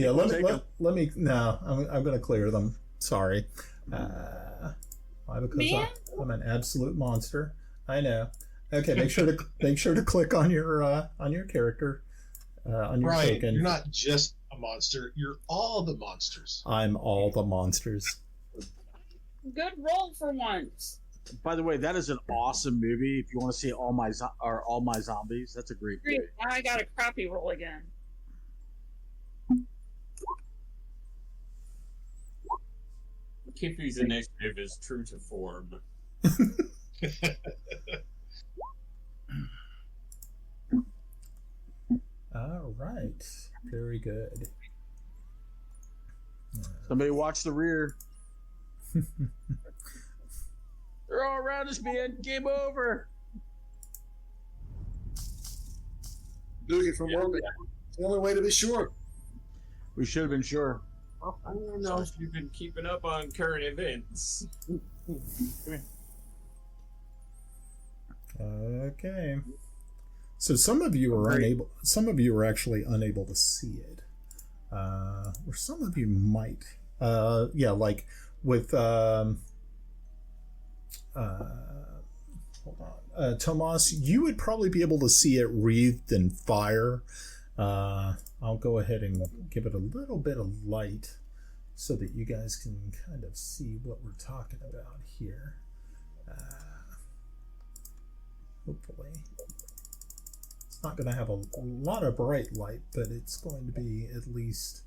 me. No, I'm going to clear them. Sorry. Why? Because I'm an absolute monster. I know. Okay, make sure to click on your character. On your Brian, token. You're not just a monster. You're all the monsters. I'm all the monsters. Good roll for once. By the way, that is an awesome movie. If you want to see All My Zombies, that's a great movie. Now I got a crappy roll again. Kiffi's initiative is true to form. All right. Very good. Somebody watch the rear. They're all around us, man. Game over. Doing it from orbit. It's the only way to be sure. We should have been sure. Well, I don't know if you've been keeping up on current events. Okay. So some of you are unable. Some of you are actually unable to see it, or some of you might. Yeah, like with hold on, Tomas, you would probably be able to see it wreathed in fire. I'll go ahead and give it a little bit of light so that you guys can kind of see what we're talking about here. Hopefully. It's not going to have a lot of bright light, but it's going to be at least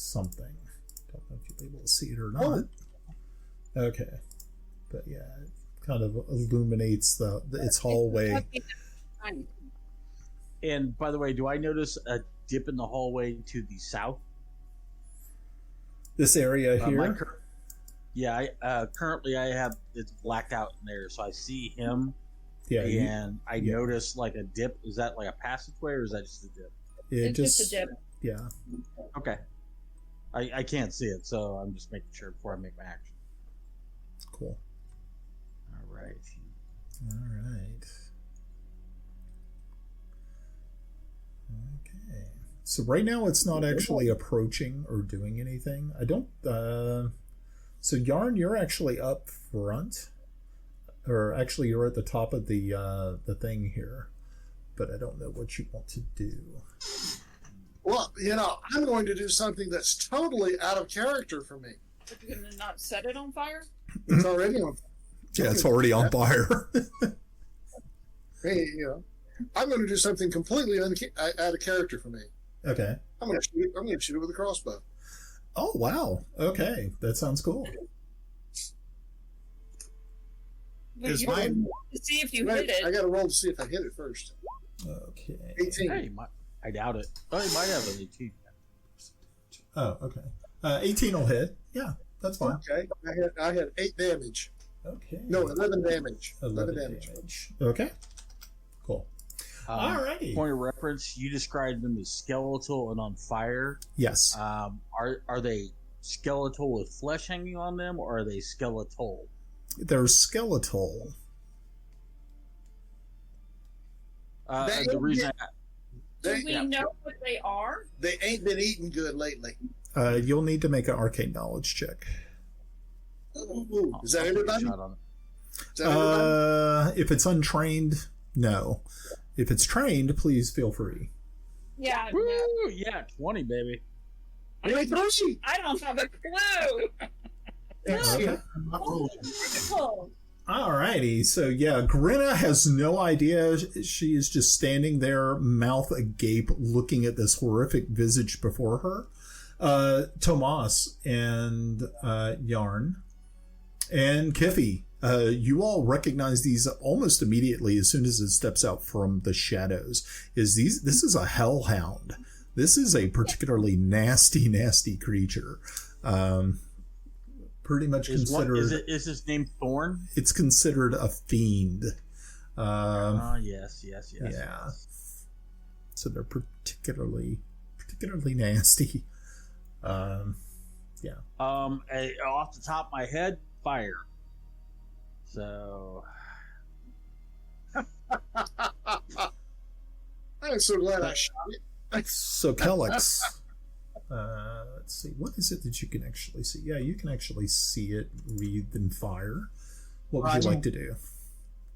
something. Don't know if you'll be able to see it or not. Okay. But yeah, it kind of illuminates its hallway. And by the way, do I notice a dip in the hallway to the south? This area here? Currently I have it's blacked out in there, so I see him. Yeah. And I notice like a dip. Is that like a passageway or is that just a dip? It's just a dip. Yeah. Okay. I can't see it, so I'm just making sure before I make my action. Cool. All right. Okay. So right now it's not actually approaching or doing anything. I don't. So Yarn, you're actually up front, or actually you're at the top of the thing here, but I don't know what you want to do. Well, I'm going to do something that's totally out of character for me. You're going to not set it on fire? It's already on fire. Yeah, it's already on fire. Hey, I'm going to do something completely out of character for me. Okay. I'm going to shoot it with a crossbow. Oh wow! Okay, that sounds cool. But you have to see if you hit it. I got to roll to see if I hit it first. Okay. 18. Hey, I doubt it. Oh, he might have an 18. Oh, okay. 18 will hit. Yeah, that's fine. Okay. I had 8 damage. Okay. No, 11 damage. 11 damage. Okay. Cool. Alrighty. Point of reference, you described them as skeletal and on fire. Yes. Are they skeletal with flesh hanging on them, or are they skeletal? They're skeletal. The reason Do we know what they are? They ain't been eating good lately. You'll need to make an arcane knowledge check. Ooh, is that everybody? If it's untrained, no. If it's trained, please feel free. Yeah. Woo, yeah, 20, baby. I don't have a clue. Okay. Oh. Alrighty, so yeah, Grenna has no idea. She is just standing there, mouth agape, looking at this horrific visage before her. Tomas and Yarn and Kiffi, you all recognize these almost immediately as soon as it steps out from the shadows. This is a hellhound. This is a particularly nasty creature. Pretty much considered. Is his name Thorn? It's considered a fiend. Yes. Yeah. So they're particularly nasty. Yeah. Off the top of my head, fire. So. I'm so glad I shot it. So Kelex. Let's see. What is it that you can actually see? Yeah, you can actually see it wreathed in fire. What would you like to do?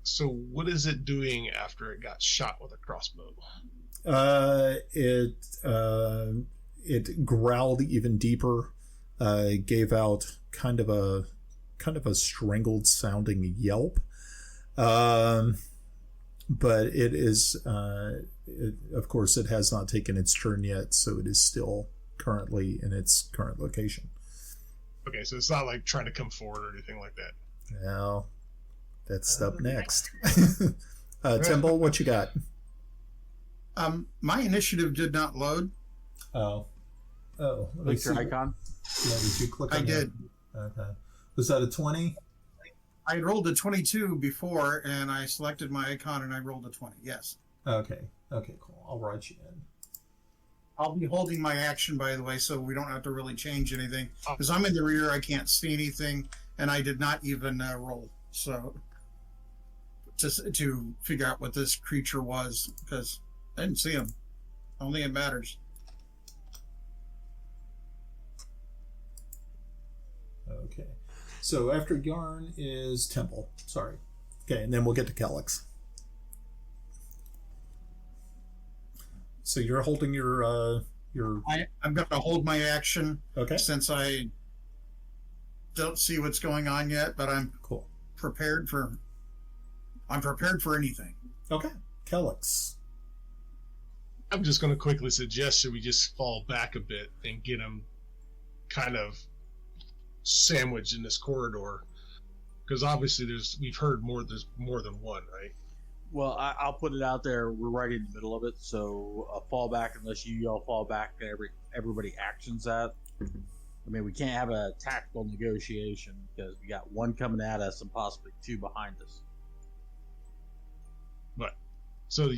So what is it doing after it got shot with a crossbow? It growled even deeper, gave out kind of a strangled sounding yelp. But it is, of course, it has not taken its turn yet, so it is still currently in its current location. Okay, so it's not like trying to come forward or anything like that. Well, that's up next. Timble, what you got? My initiative did not load. Oh. Click your icon. Yeah, did you click on I did. Okay. Was that a 20? I rolled a 22 before, and I selected my icon, and I rolled a 20. Yes. Okay, cool. I'll write you in. I'll be holding my action, by the way, so we don't have to really change anything. Because I'm in the rear, I can't see anything, and I did not even roll. So, to figure out what this creature was, because I didn't see him. I don't think it matters. Okay. So after Yarn is Timble. Sorry. Okay, and then we'll get to Kelex. So you're holding your I'm going to hold my action. Okay. Since I don't see what's going on yet, but I'm cool. prepared for anything. Okay. Kelex. I'm just going to quickly suggest should we just fall back a bit and get him kind of sandwiched in this corridor? Because obviously we've heard there's more than one, right? Well, I'll put it out there. We're right in the middle of it, so a fallback unless you yell fallback and everybody actions that. I mean, we can't have a tactical negotiation because we got one coming at us and possibly two behind us. But so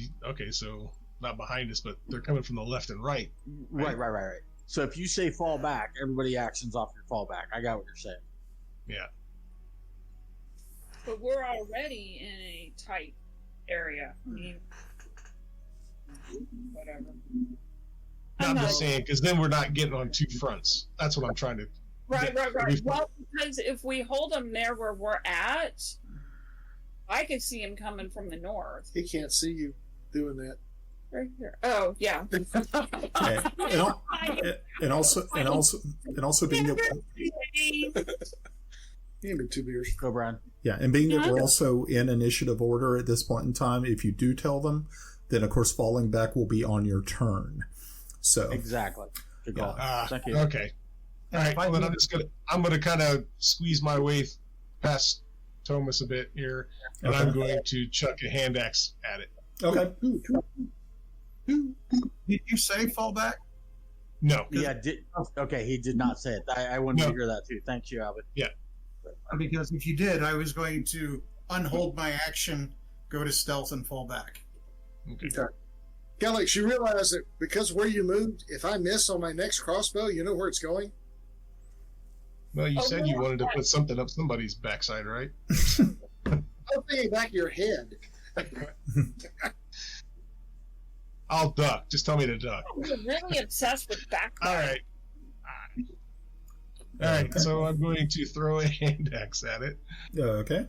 not behind us, but they're coming from the left and right. Right. So if you say fall back, everybody actions off your fallback. I got what you're saying. Yeah. But we're already in a tight area. I mean, whatever. I'm just saying, because then we're not getting on two fronts. That's what I'm trying to. Right. Well, because if we hold them there where we're at, I could see him coming from the north. He can't see you doing that. Right here. Oh, yeah. And also being that Give me 2 beers. Go, Brian. yeah, and being that we're also in initiative order at this point in time, if you do tell them, then of course falling back will be on your turn. So Exactly. Good call. Thank you. Okay. All right. Well, then I'm gonna kind of squeeze my way past Thomas a bit here, and I'm going to chuck a hand axe at it. okay. Did you say fall back? No. Yeah. Okay. He did not say it. I wanted to hear that too. Thanks you, Albert. Yeah. Because if you did, I was going to unhold my action, go to stealth, and fall back. Okay. Kelex, you realize that because where you moved, if I miss on my next crossbow, you know where it's going? Well, you said you wanted to put something up somebody's backside, right? I'm thinking back of your head. I'll duck. Just tell me to duck. We're really obsessed with backfire. All right. All right. So I'm going to throw a hand axe at it. Okay.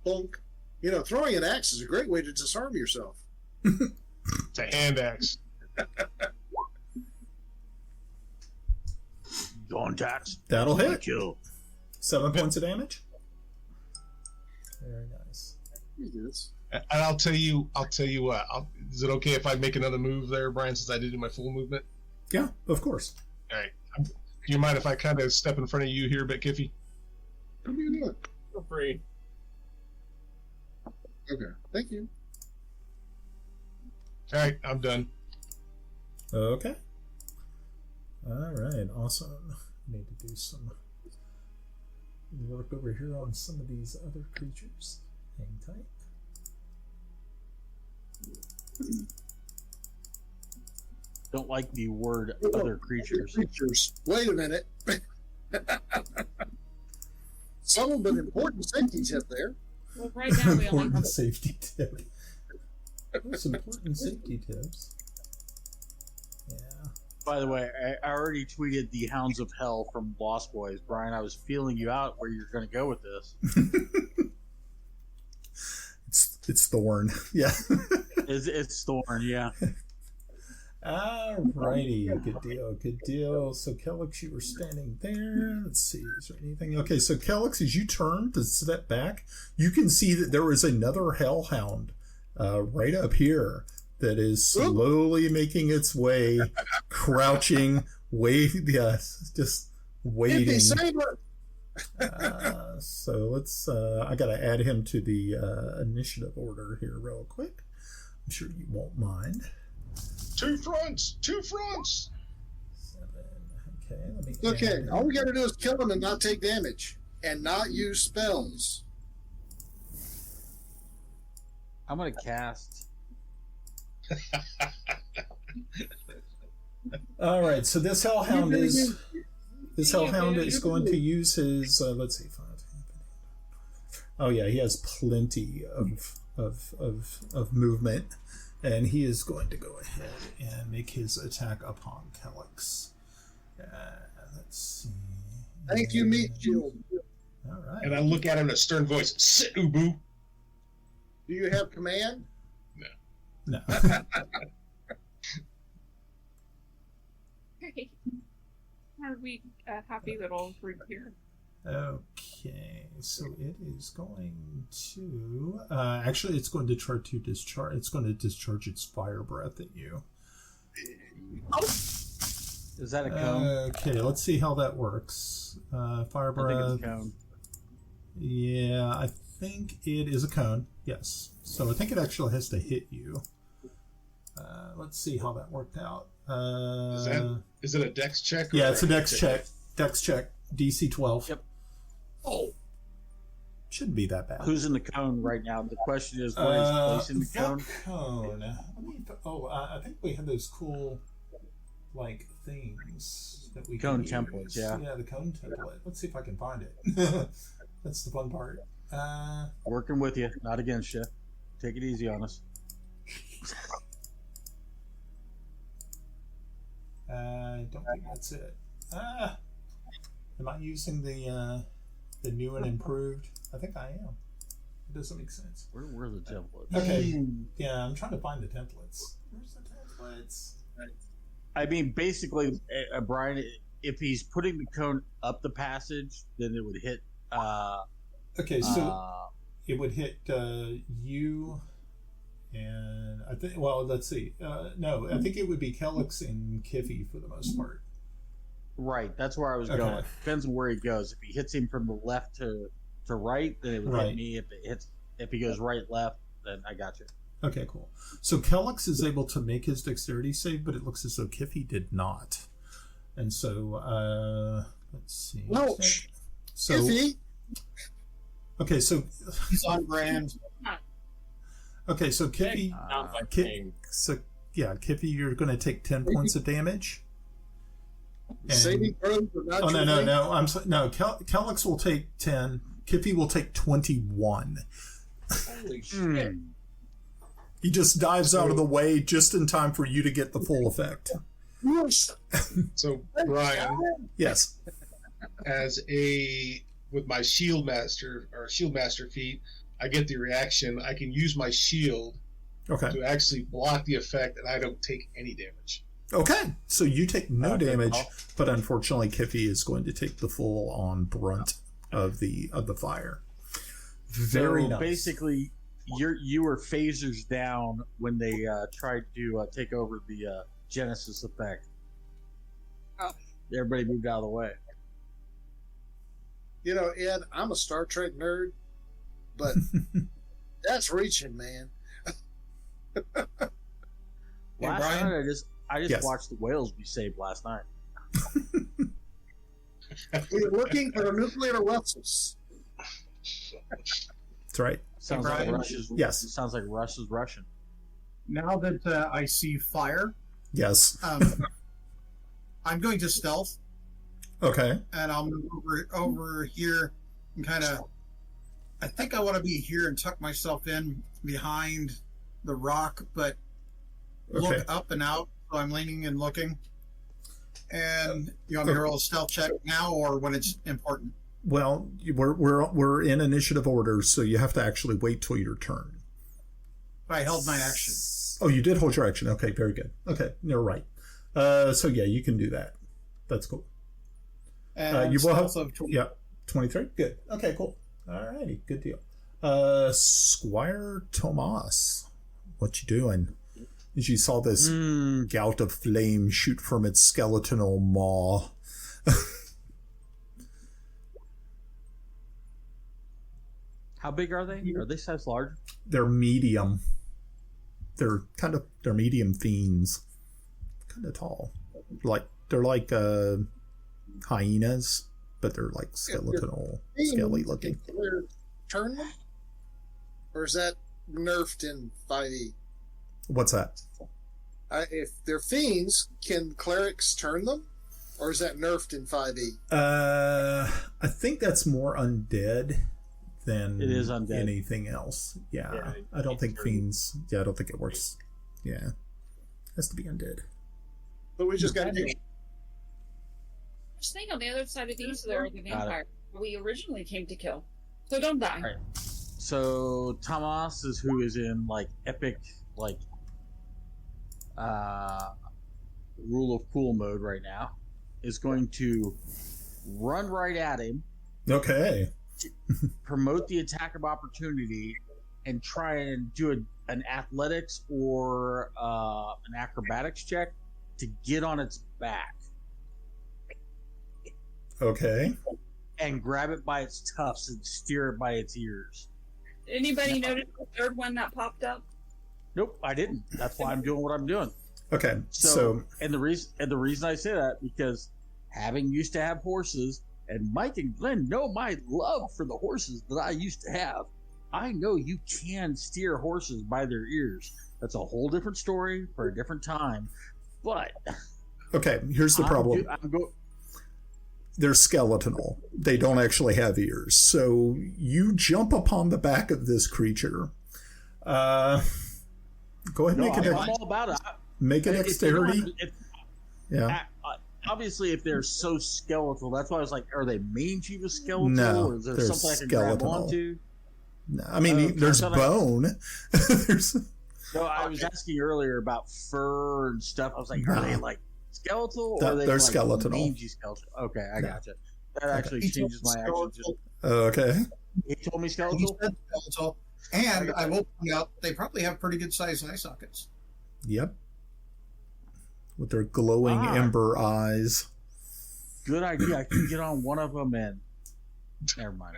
Bonk. You know, throwing an axe is a great way to disarm yourself. It's a hand axe. Contact. That'll hit. Kill. 7 points of damage. Very nice. And I'll tell you what. Is it okay if I make another move there, Brian, since I did my full movement? Yeah, of course. All right. Do you mind if I kind of step in front of you here a bit, Kiffi? What are you doing? Feel free. Okay. Thank you. All right. I'm done. Okay. All right. Awesome. Need to do some work over here on some of these other creatures. Hang tight. Don't like the word other creatures. Wait a minute. Some of them important safety tip there. Well, right now we only Important have safety tip. Some important safety tips. Yeah. By the way, I already tweeted the Hounds of Hell from Lost Boys. Brian, I was feeling you out where you're going to go with this. It's Thorn. Yeah. It's Thorn, yeah. Alrighty, good deal. So Kelex, you were standing there. Let's see, is there anything? Okay, so Kelex, as you turn to step back, you can see that there is another hellhound right up here that is slowly making its way, crouching, just waiting. So let's. I got to add him to the initiative order here, real quick. I'm sure you won't mind. Two fronts. 7. Okay, let me. Okay, all we got to do is kill them and not take damage, and not use spells. I'm going to cast. All right, so this hellhound is going to use his. Let's see, 5. Oh yeah, he has plenty of movement, and he is going to go ahead and make his attack upon Kelex. Let's see. Thank you, meat shield. All right. And I look at him in a stern voice. Sit, Ubu. Do you have command? No. Okay. Are we a happy little group here? Okay, so it is going to actually it's going to try to discharge. It's going to discharge its fire breath at you. Oh. Is that a cone? Okay, let's see how that works. Fire breath. I think it's a cone. Yeah, I think it is a cone. Yes. So I think it actually has to hit you. Let's see how that worked out. Is it a dex check? Yeah, it's a dex check. Dex check. DC 12. Yep. Oh. Shouldn't be that bad. Who's in the cone right now? The question is, where is placing the cone? I think we had those cool, like, things that we cone can templates. use. Yeah. Yeah, the cone template. Let's see if I can find it. That's the fun part. Working with you, not against you. Take it easy on us. I don't think that's it. Am I using the new and improved? I think I am. It doesn't make sense. Where are the templates? Okay. Yeah, I'm trying to find the templates. Where's the templates? I mean, basically, Brian, if he's putting the cone up the passage, then it would hit. Okay, so it would hit you, and I think. Well, let's see. No, I think it would be Kelex and Kiffi for the most part. Right, that's where I was going. Depends on where he goes. If he hits him from the left to right, then it would hit me. If he goes right left, then I got you. Okay, cool. So Kelex is able to make his dexterity save, but it looks as though Kiffi did not. And so let's see. No. So Kiffi. Okay, so He's on brand. okay, so Kiffi. Kiffi, you're going to take 10 points of damage. Saving throws are not your thing? No. Kelex will take 10. Kiffi will take 21. Holy shit. He just dives out of the way just in time for you to get the full effect. So, Brian, Yes. with my shield master feat, I get the reaction. I can use my shield Okay. to actually block the effect, and I don't take any damage. Okay. So you take no damage, but unfortunately, Kiffi is going to take the full on brunt of the fire. Very nice. Basically, you were phasers down when they tried to take over the Genesis effect. Everybody moved out of the way. You know, Ed, I'm a Star Trek nerd, but that's reaching, man. Last Brian? night, I just Yes. watched the whales be saved last night. We're looking for nuclear vessels. That's right. Sounds like Brian? Rush is. Yes. Sounds like Russ is Russian. Now that I see fire, Yes. I'm going to stealth, Okay. and I'll move over here and kind of. I think I want to be here and tuck myself in behind the rock, but look Okay. up and out. So I'm leaning and looking. And you want me to roll a stealth check now, or when it's important? Well, we're in initiative order, so you have to actually wait till your turn. I held my action. Oh, you did hold your action. Okay, very good. Okay, you're right. So yeah, you can do that. That's cool. And you will have stealth of 20. Yeah, 23. Good. Okay, cool. All righty, good deal. Squire Tomas, what you doing? As you saw this gout of flame shoot from its skeletal maw. How big are they? Are they size large? They're medium. They're medium fiends. Kind of tall. They're like hyenas, but they're like skeletal, scaly looking. Turn them? Or is that nerfed in 5e? What's that? If they're fiends, can clerics turn them? Or is that nerfed in 5e? I think that's more undead than It is undead. anything else. Yeah. Yeah, I don't think it's fiends. Yeah, I don't think it works. Yeah. Has to be undead. But we just got to do Just think on the other side of these, there are the Got it. vampire we originally came to kill. So don't die. Right. So Tomas is who is in like epic rule of cool mode right now, is going to run right at him, Okay. promote the attack of opportunity, and try and do an athletics or an acrobatics check to get on its back. Okay. And grab it by its tufts and steer it by its ears. Anybody notice the third one that popped up? Nope, I didn't. That's why I'm doing what I'm doing. Okay. So and the reason I say that, because having used to have horses, and Mike and Glenn know my love for the horses that I used to have. I know you can steer horses by their ears. That's a whole different story for a different time. But okay, here's the problem. They're skeletal. They don't actually have ears. So you jump upon the back of this creature. Go ahead and make it. I'm all about it. Make it dexterity. Yeah. Obviously, if they're so skeletal, that's why I was like, are they mangy with skeletal? No, or is there they're something I can grab onto? No, I mean, there's bone. No, I was asking earlier about fur and stuff. I was like, are they like skeletal? Or are they they're like skeletal. Mangy skeletal. Okay, I gotcha. That actually changes my action. Okay. He told me skeletal? Skeletal. And I will point out, they probably have pretty good sized eye sockets. Yep. With their glowing ember eyes. Good idea. I can get on one of them and... Never mind.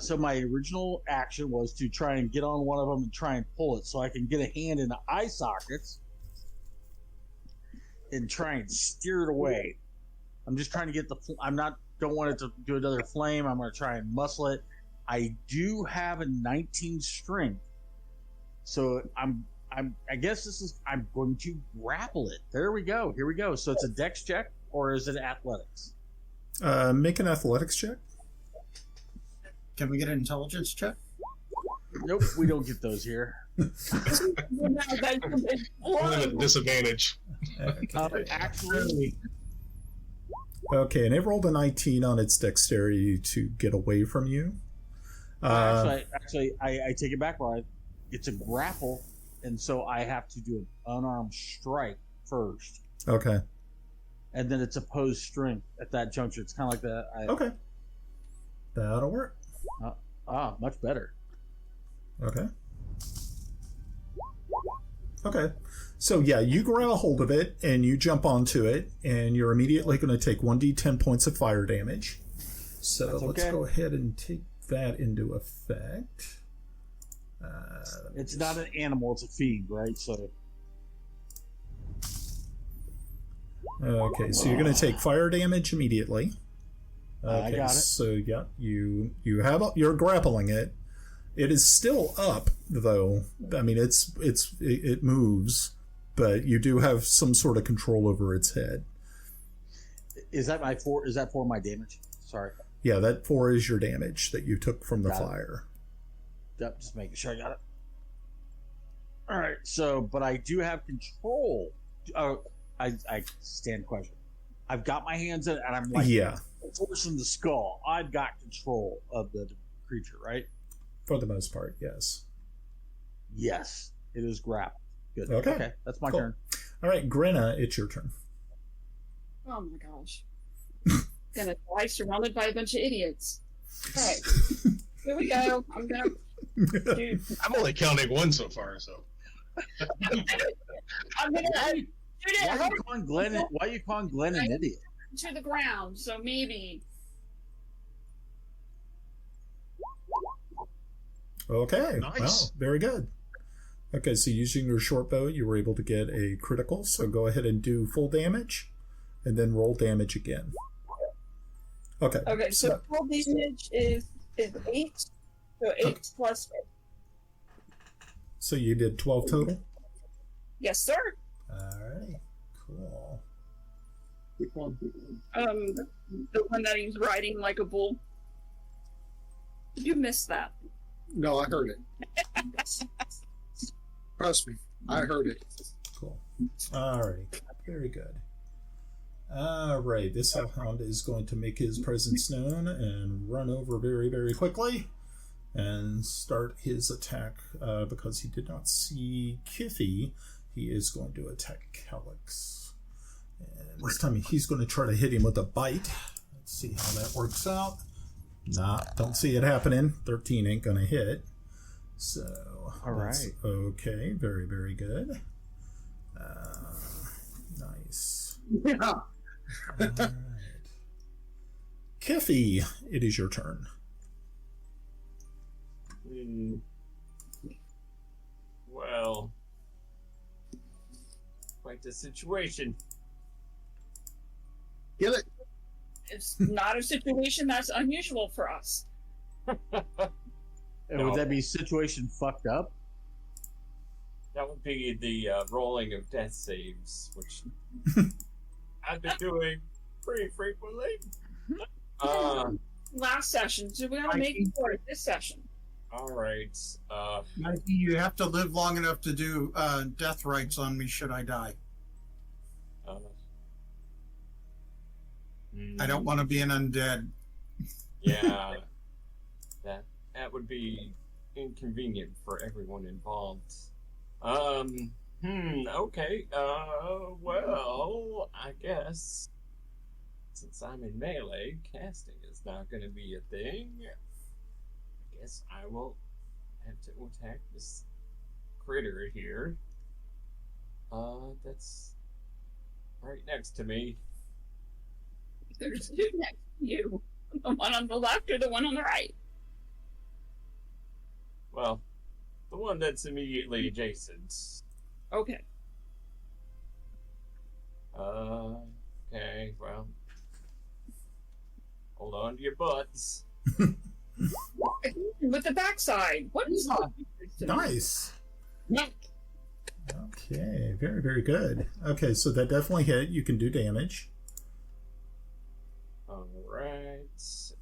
So my original action was to try and get on one of them and try and pull it so I can get a hand in the eye sockets and try and steer it away. I'm just trying to get don't want it to do another flame. I'm going to try and muscle it. I do have a 19 strength. So I guess I'm going to grapple it. There we go. Here we go. So it's a dex check, or is it athletics? Make an athletics check. Can we get an intelligence check? Nope, we don't get those here. Disadvantage. Actually, okay, and it rolled a 19 on its dexterity to get away from you. Actually, I take it back. It's a grapple, and so I have to do an unarmed strike first. Okay. And then it's opposed strength at that juncture. It's kind of like that. Okay. That'll work. Much better. Okay. Okay. So, yeah, you grab a hold of it, and you jump onto it, and you're immediately going to take 1d10 points of fire damage. So let's go ahead and take that into effect. It's not an animal, it's a fiend, right? So. Okay, so you're going to take fire damage immediately. Okay, I got it. So yeah, you're grappling it. It is still up though. I mean, it moves, but you do have some sort of control over its head. Is that my 4? Is that for my damage? Sorry. Yeah, that 4 is your damage that you took from the fire. Yep, just making sure I got it. All right. So, but I do have control. I stand question. I've got my hands in it, and I'm like, forcing the skull. I've got control of the creature, right? For the most part, yes. Yes, it is grappled. Good. Okay, that's my turn. All right, Grenna, it's your turn. Oh my gosh. Gonna die surrounded by a bunch of idiots. Okay. Here we go. I'm gonna do... I'm only counting one so far, so. I'm gonna shoot it. Why are you calling Glenn an idiot? To the ground, so maybe. Okay. Nice. Wow, very good. Okay, so using your short bow, you were able to get a critical, so go ahead and do full damage, and then roll damage again. Okay. Okay, so full damage is 8, so 8 plus 8. So you did 12 total? Yes, sir. Alright, cool. The one that he's riding like a bull. Did you miss that? No, I heard it. Trust me, I heard it. Cool. Alright, very good. Alright, this hellhound is going to make his presence known and run over very, very quickly and start his attack because he did not see Kiffi. He is going to attack Kelex. And this time he's going to try to hit him with a bite. Let's see how that works out. Nah, don't see it happening. 13 ain't going to hit. So, all right. Okay, very, very good. Nice. Yeah. All right. Kiffi, it is your turn. Well, quite the situation. Kill it. It's not a situation that's unusual for us. And would that be situation fucked up? That would be the rolling of death saves, which I've been doing pretty frequently. Last session, so we gotta make it for it this session. All right. Mikey, you have to live long enough to do death rites on me should I die. I don't want to be an undead. Yeah, that would be inconvenient for everyone involved. Okay. Well, I guess since I'm in melee, casting is not going to be a thing. I guess I will have to attack this critter here. That's right next to me. There's two next to you. The one on the left or the one on the right? Well, the one that's immediately adjacent. Okay. Okay, well. Hold on to your butts. With the backside. What is that? Nice. Okay, very, very good. Okay, so that definitely hit. You can do damage. All right. It's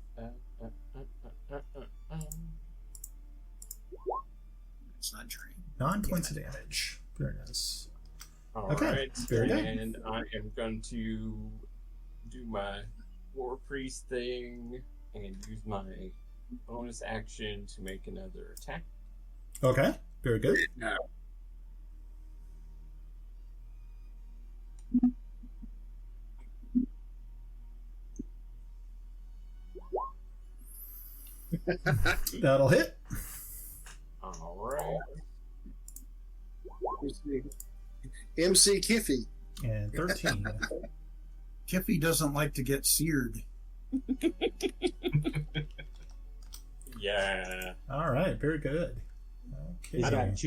not true. 9 points of damage. Very nice. All Okay, right. very good. And I am going to do my War Priest thing and use my bonus action to make another attack. Okay, very good. No. That'll hit. All right. MC Kiffi. And 13. Kiffi doesn't like to get seared. Yeah. All right, very good. Okay. He's got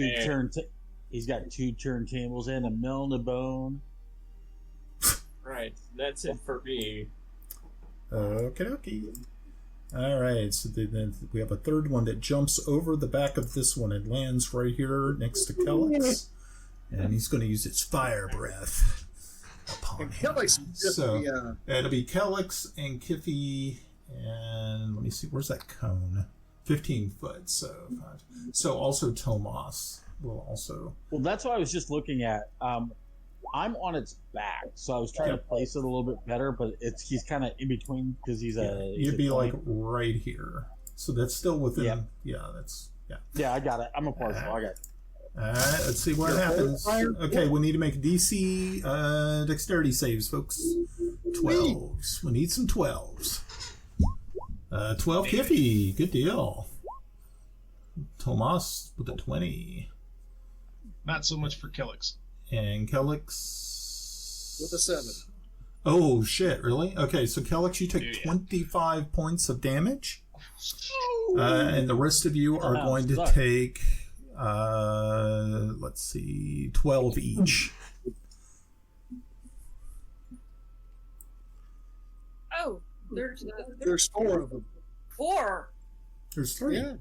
he's got two turntables and a Melinda bone. Right. That's it for me. Okie dokie. All right, so then we have a third one that jumps over the back of this one and lands right here next to Kelex. And he's going to use its fire breath upon him. So it'll be Kelex and Kiffi, and let me see, where's that cone? 15 foot, so also Tomas will also. Well, that's what I was just looking at. I'm on its back, so I was trying to place it a little bit better, but he's kind of in between because he's You'd be like right here, so that's still within. Yeah, Yeah, I got it. I'm a partial. I got it. All right, let's see what happens. Okay, we need to make a DC dexterity saves, folks. 12s. We need some 12s. 12 Kiffi. Good deal. Tomas with a 20. Not so much for Kelex. And Kelex With a 7. Oh, shit, really? Okay, so Kelex, you take 25 points of damage. And the rest of you are going to take... let's see, 12 each. Oh, There's 4 of them. 4. There's 3. Yeah.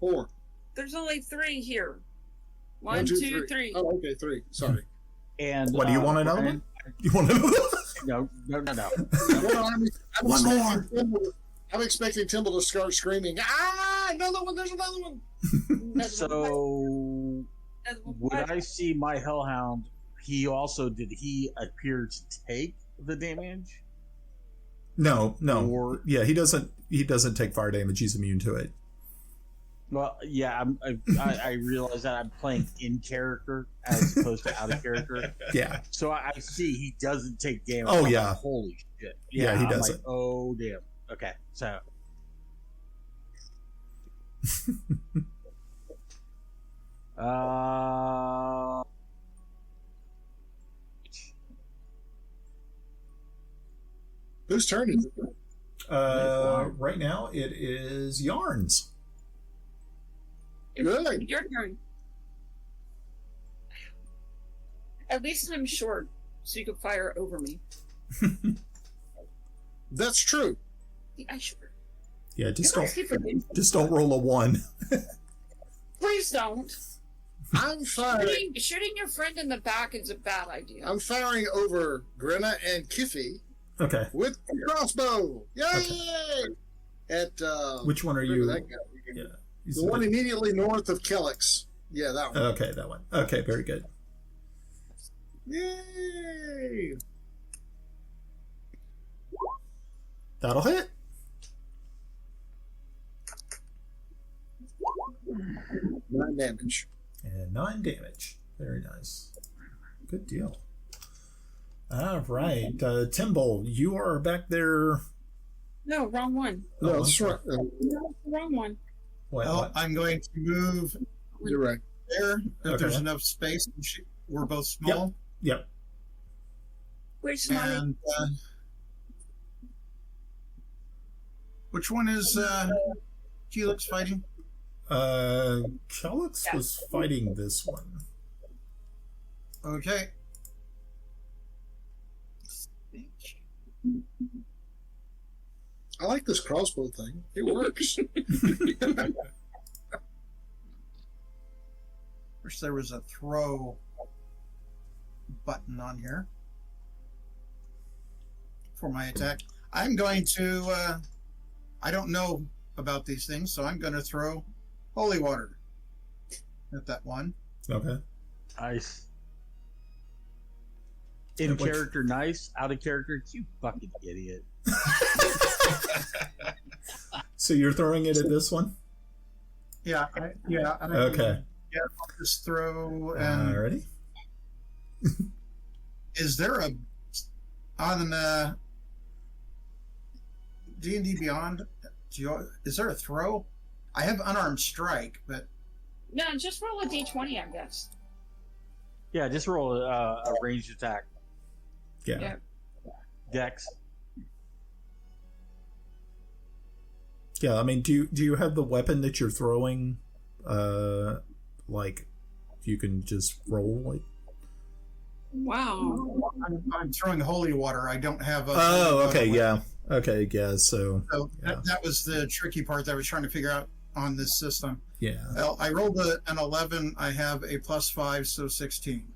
4. There's only 3 here. 1, 2, 3. Oh, okay, 3. Sorry. And what, do you want another one? You want another one? No. One more. I'm expecting Timble to start screaming, another one, there's another one. So, when I see my Hellhound, did he appear to take the damage? No. Yeah, he doesn't take fire damage. He's immune to it. Well, yeah, I realize that I'm playing in character as opposed to out of character. Yeah. So I see he doesn't take damage. Oh, yeah. Like, holy shit. Yeah, he doesn't. Like, oh, damn. Okay, so. Whose turn is it? Right now it is Yarn's. Good. Your turn. At least I'm short, so you can fire over me. That's true. Yeah, sure. Yeah, just don't roll a 1. Please don't. I'm firing. Shooting your friend in the back is a bad idea. I'm firing over Grenna and Kiffi. Okay. With the crossbow. Yay! Okay. At which one are you? That guy? Yeah. The one immediately north of Kelex. Yeah, that one. Okay, that one. Okay, very good. Yay! That'll hit. 9 damage. And 9 damage. Very nice. Good deal. All right. Timble, you are back there. No, wrong one. No, that's right. No, wrong one. Well, I'm going to move You're right. there if Okay. there's enough space. We're both small. Yep. Where's Smiley? And which one is Kelex fighting? Kelex was fighting this one. Okay. I like this crossbow thing. It works. Wish there was a throw button on here for my attack. I'm going to, I don't know about these things, so I'm going to throw holy water at that one. Okay. Nice. In character, nice. Out of character, you fucking idiot. So you're throwing it at this one? Yeah. Okay. Yeah, I'll just throw. And Alrighty. is there a on D&D Beyond? Is there a throw? I have unarmed strike, but No, just roll a d20, I guess. Yeah, just roll a ranged attack. Yeah. Dex. Yeah, I mean, do you have the weapon that you're throwing? Like, you can just roll it? Wow. I'm throwing holy water. I don't have a. Oh, okay, yeah. Okay, yeah, so yeah. That was the tricky part that I was trying to figure out on this system. Yeah. Well, I rolled an 11. I have a +5, so 16.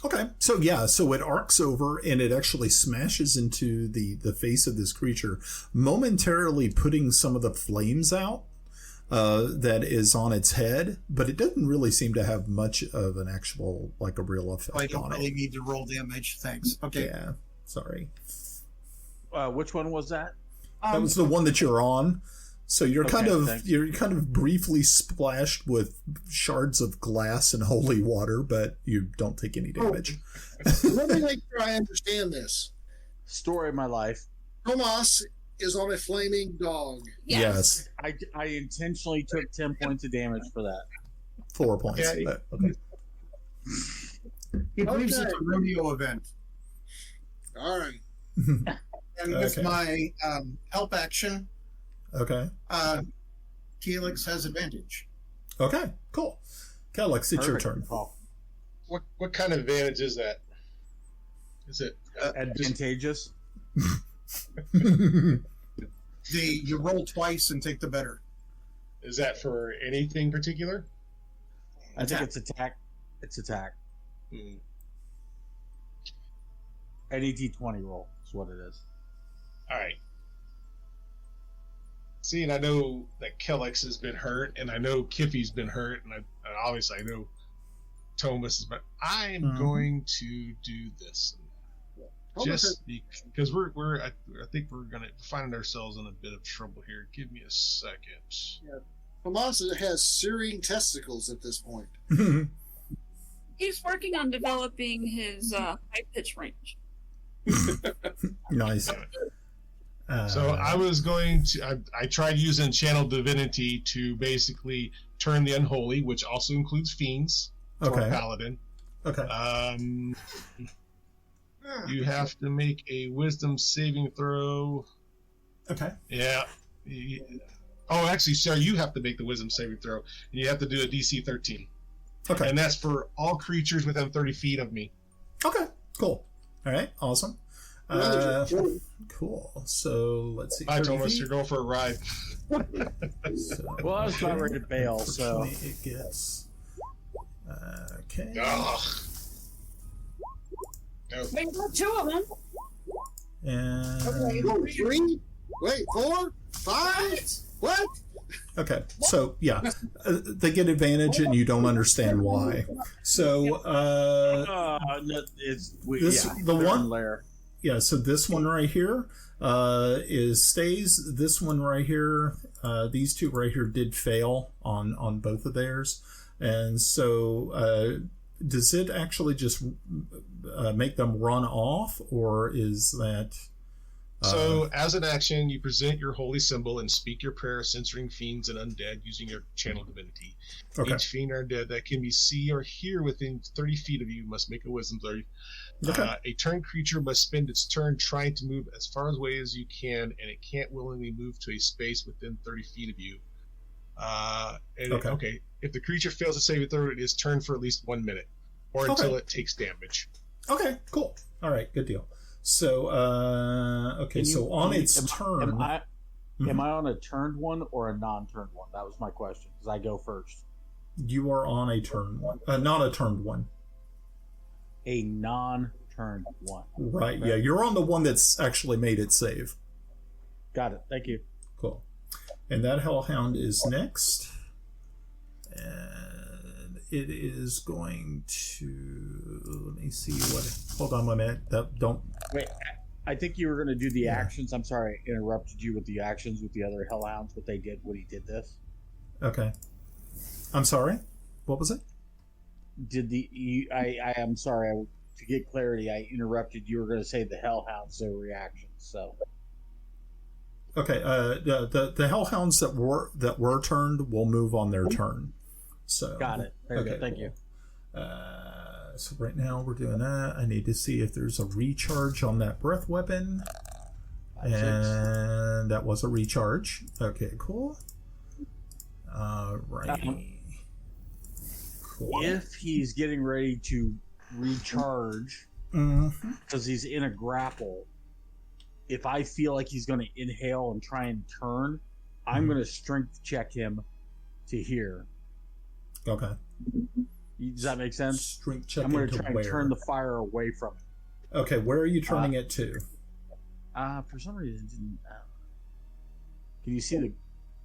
Okay, so yeah, so it arcs over and it actually smashes into the face of this creature, momentarily putting some of the flames out that is on its head, but it doesn't really seem to have much of an actual, like a real effect I don't on really it. need to roll damage. Thanks. Okay. Yeah, sorry. Which one was that? That was the one that you're on. So you're Okay, you're kind of briefly splashed with shards of glass and holy water, but you don't take any damage. Let me make sure I understand this. Story of my life. Tomas is on a flaming dog. Yes. I intentionally took 10 points of damage for that. 4 points. Yeah. But, okay. He believes Okay. it's a rodeo event. All right. And with Okay. my help action, Okay. Kelex has advantage. Okay. Cool. Kelex, it's your Perfect. turn. Oh, What kind of advantage is that? Is it advantageous? You roll twice and take the better. is that for anything particular? I think it's attack. It's attack. Hmm. Any D20 roll is what it is. All right. See, and I know that Kelex has been hurt, and I know Kiffi's been hurt, and obviously I know Thomas has been. I'm going to do this, just because I think we're gonna find ourselves in a bit of trouble here. Give me a second. Tomas has searing testicles at this point. He's working on developing his high pitch range. Nice. So I was going to. I tried using Channel Divinity to basically turn the unholy, which also includes fiends, for Okay. a paladin. Okay. You have to make a wisdom saving throw. Okay. Yeah. Oh, actually, sorry, you have to make the wisdom saving throw. And you have to do a DC 13. Okay. And that's for all creatures within 30 feet of me. Okay, cool. All right, awesome. Cool. So let's see. Hi, Thomas. You're going for a ride. So, well, I was about ready to bail, so it gets. Okay. Ugh. No. We got 2 of them. And Okay, 3? Wait, 4? 5? What? okay, so yeah, they get advantage, and you don't understand why. So the one lair. Yeah, so this one right here stays. This one right here, these 2 right here did fail on both of theirs, and so does it actually just make them run off, or is that? So, as an action, you present your holy symbol and speak your prayer, censoring fiends and undead using your channel divinity. Okay. Each fiend or undead that can be see or hear within 30 feet of you must make a wisdom save. Okay. A turn creature must spend its turn trying to move as far away as you can, and it can't willingly move to a space within 30 feet of you. Okay. If the creature fails to save a throw, it is turned for at least 1 minute, or until it takes damage. Okay, cool. All right, good deal. So, on its turn... Am I on a turned one or a non-turned one? That was my question, because I go first. You are on a turn one. Not a turned one. A non-turned one. Right, yeah. You're on the one that's actually made it save. Got it. Thank you. Cool. And that Hellhound is next. And it is going to... Let me see what... Hold on 1 minute. Don't... Wait, I think you were going to do the actions. I'm sorry, I interrupted you with the actions with the other Hellhounds, what they did when he did this. Okay. I'm sorry? What was it? I am sorry. To get clarity, I interrupted. You were going to say the Hellhounds, their reactions, so... Okay, the Hellhounds that were turned will move on their turn. So got it. Very good. Thank you. So right now we're doing that. I need to see if there's a recharge on that breath weapon, and that was a recharge. Okay, cool. Right. Cool. If he's getting ready to recharge, because he's in a grapple. If I feel like he's going to inhale and try and turn, I'm going to strength check him to here. Okay. Does that make sense? Strength check. I'm going to try and turn the fire away from him. Okay, where are you turning it to? For some reason, didn't. Can you see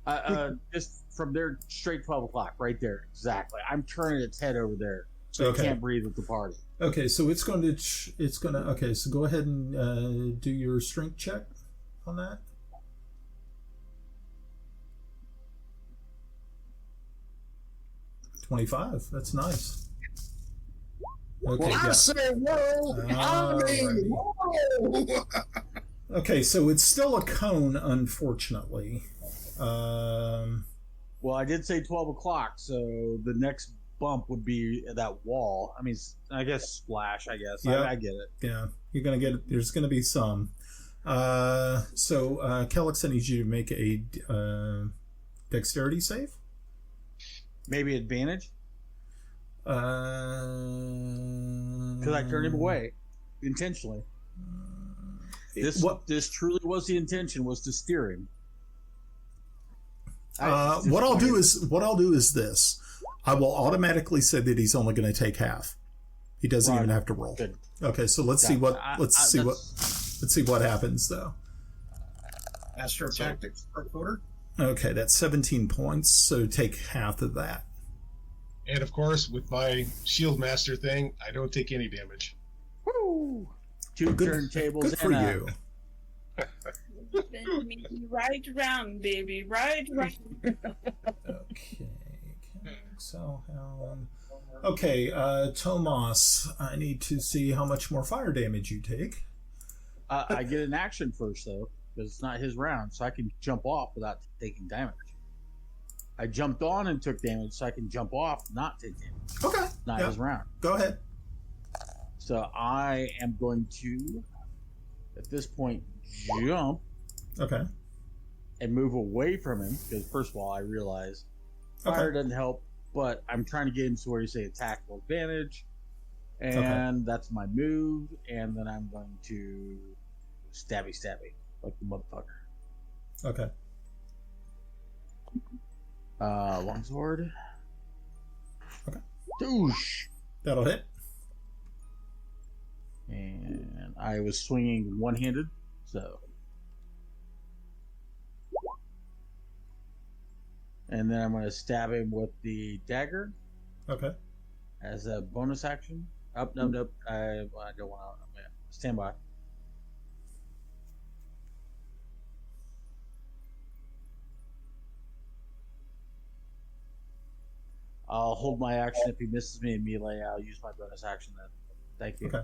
the? Just from there, straight 12 o'clock, right there, exactly. I'm turning its head over there, so it can't breathe with the party. Okay, so it's going to. Okay, so go ahead and do your strength check on that. .25. That's nice. Okay, well, I say whoa. I mean, whoa. Okay, so it's still a cone, unfortunately. Well, I did say 12 o'clock, so the next bump would be that wall. I mean, I guess splash, I guess. Yep. I get it. Yeah, you're going to get it. There's going to be some. So, Kelex, I need you to make a dexterity save. Maybe advantage? Because I turned him away intentionally. This truly was the intention, was to steer him. What I'll do is this. I will automatically say that he's only going to take half. He doesn't even have to roll. Good. Okay, so let's see what happens though. Astro Tactics per quarter. Okay, that's 17 points. So take half of that. And of course, with my Shield Master thing, I don't take any damage. Woo! Two turntables. Good for you. Bend me right round, baby, right round. Okay. So, okay, Tomas, I need to see how much more fire damage you take. I get an action first, though, because it's not his round, so I can jump off without taking damage. I jumped on and took damage, so I can jump off, not take damage. Okay. Not his round. Go ahead. So I am going to, at this point, jump. Okay. And move away from him, because first of all, I realize fire doesn't help, but I'm trying to get him to where you say attackable advantage, and that's my move, and then I'm going to stabby like the motherfucker. Okay. Longsword. Okay. Douche. That'll hit. And I was swinging one-handed, so. And then I'm going to stab him with the dagger. Okay. As a bonus action. No. I don't want to. I'm going to stand by. I'll hold my action. If he misses me in melee, I'll use my bonus action then. Thank you. Okay.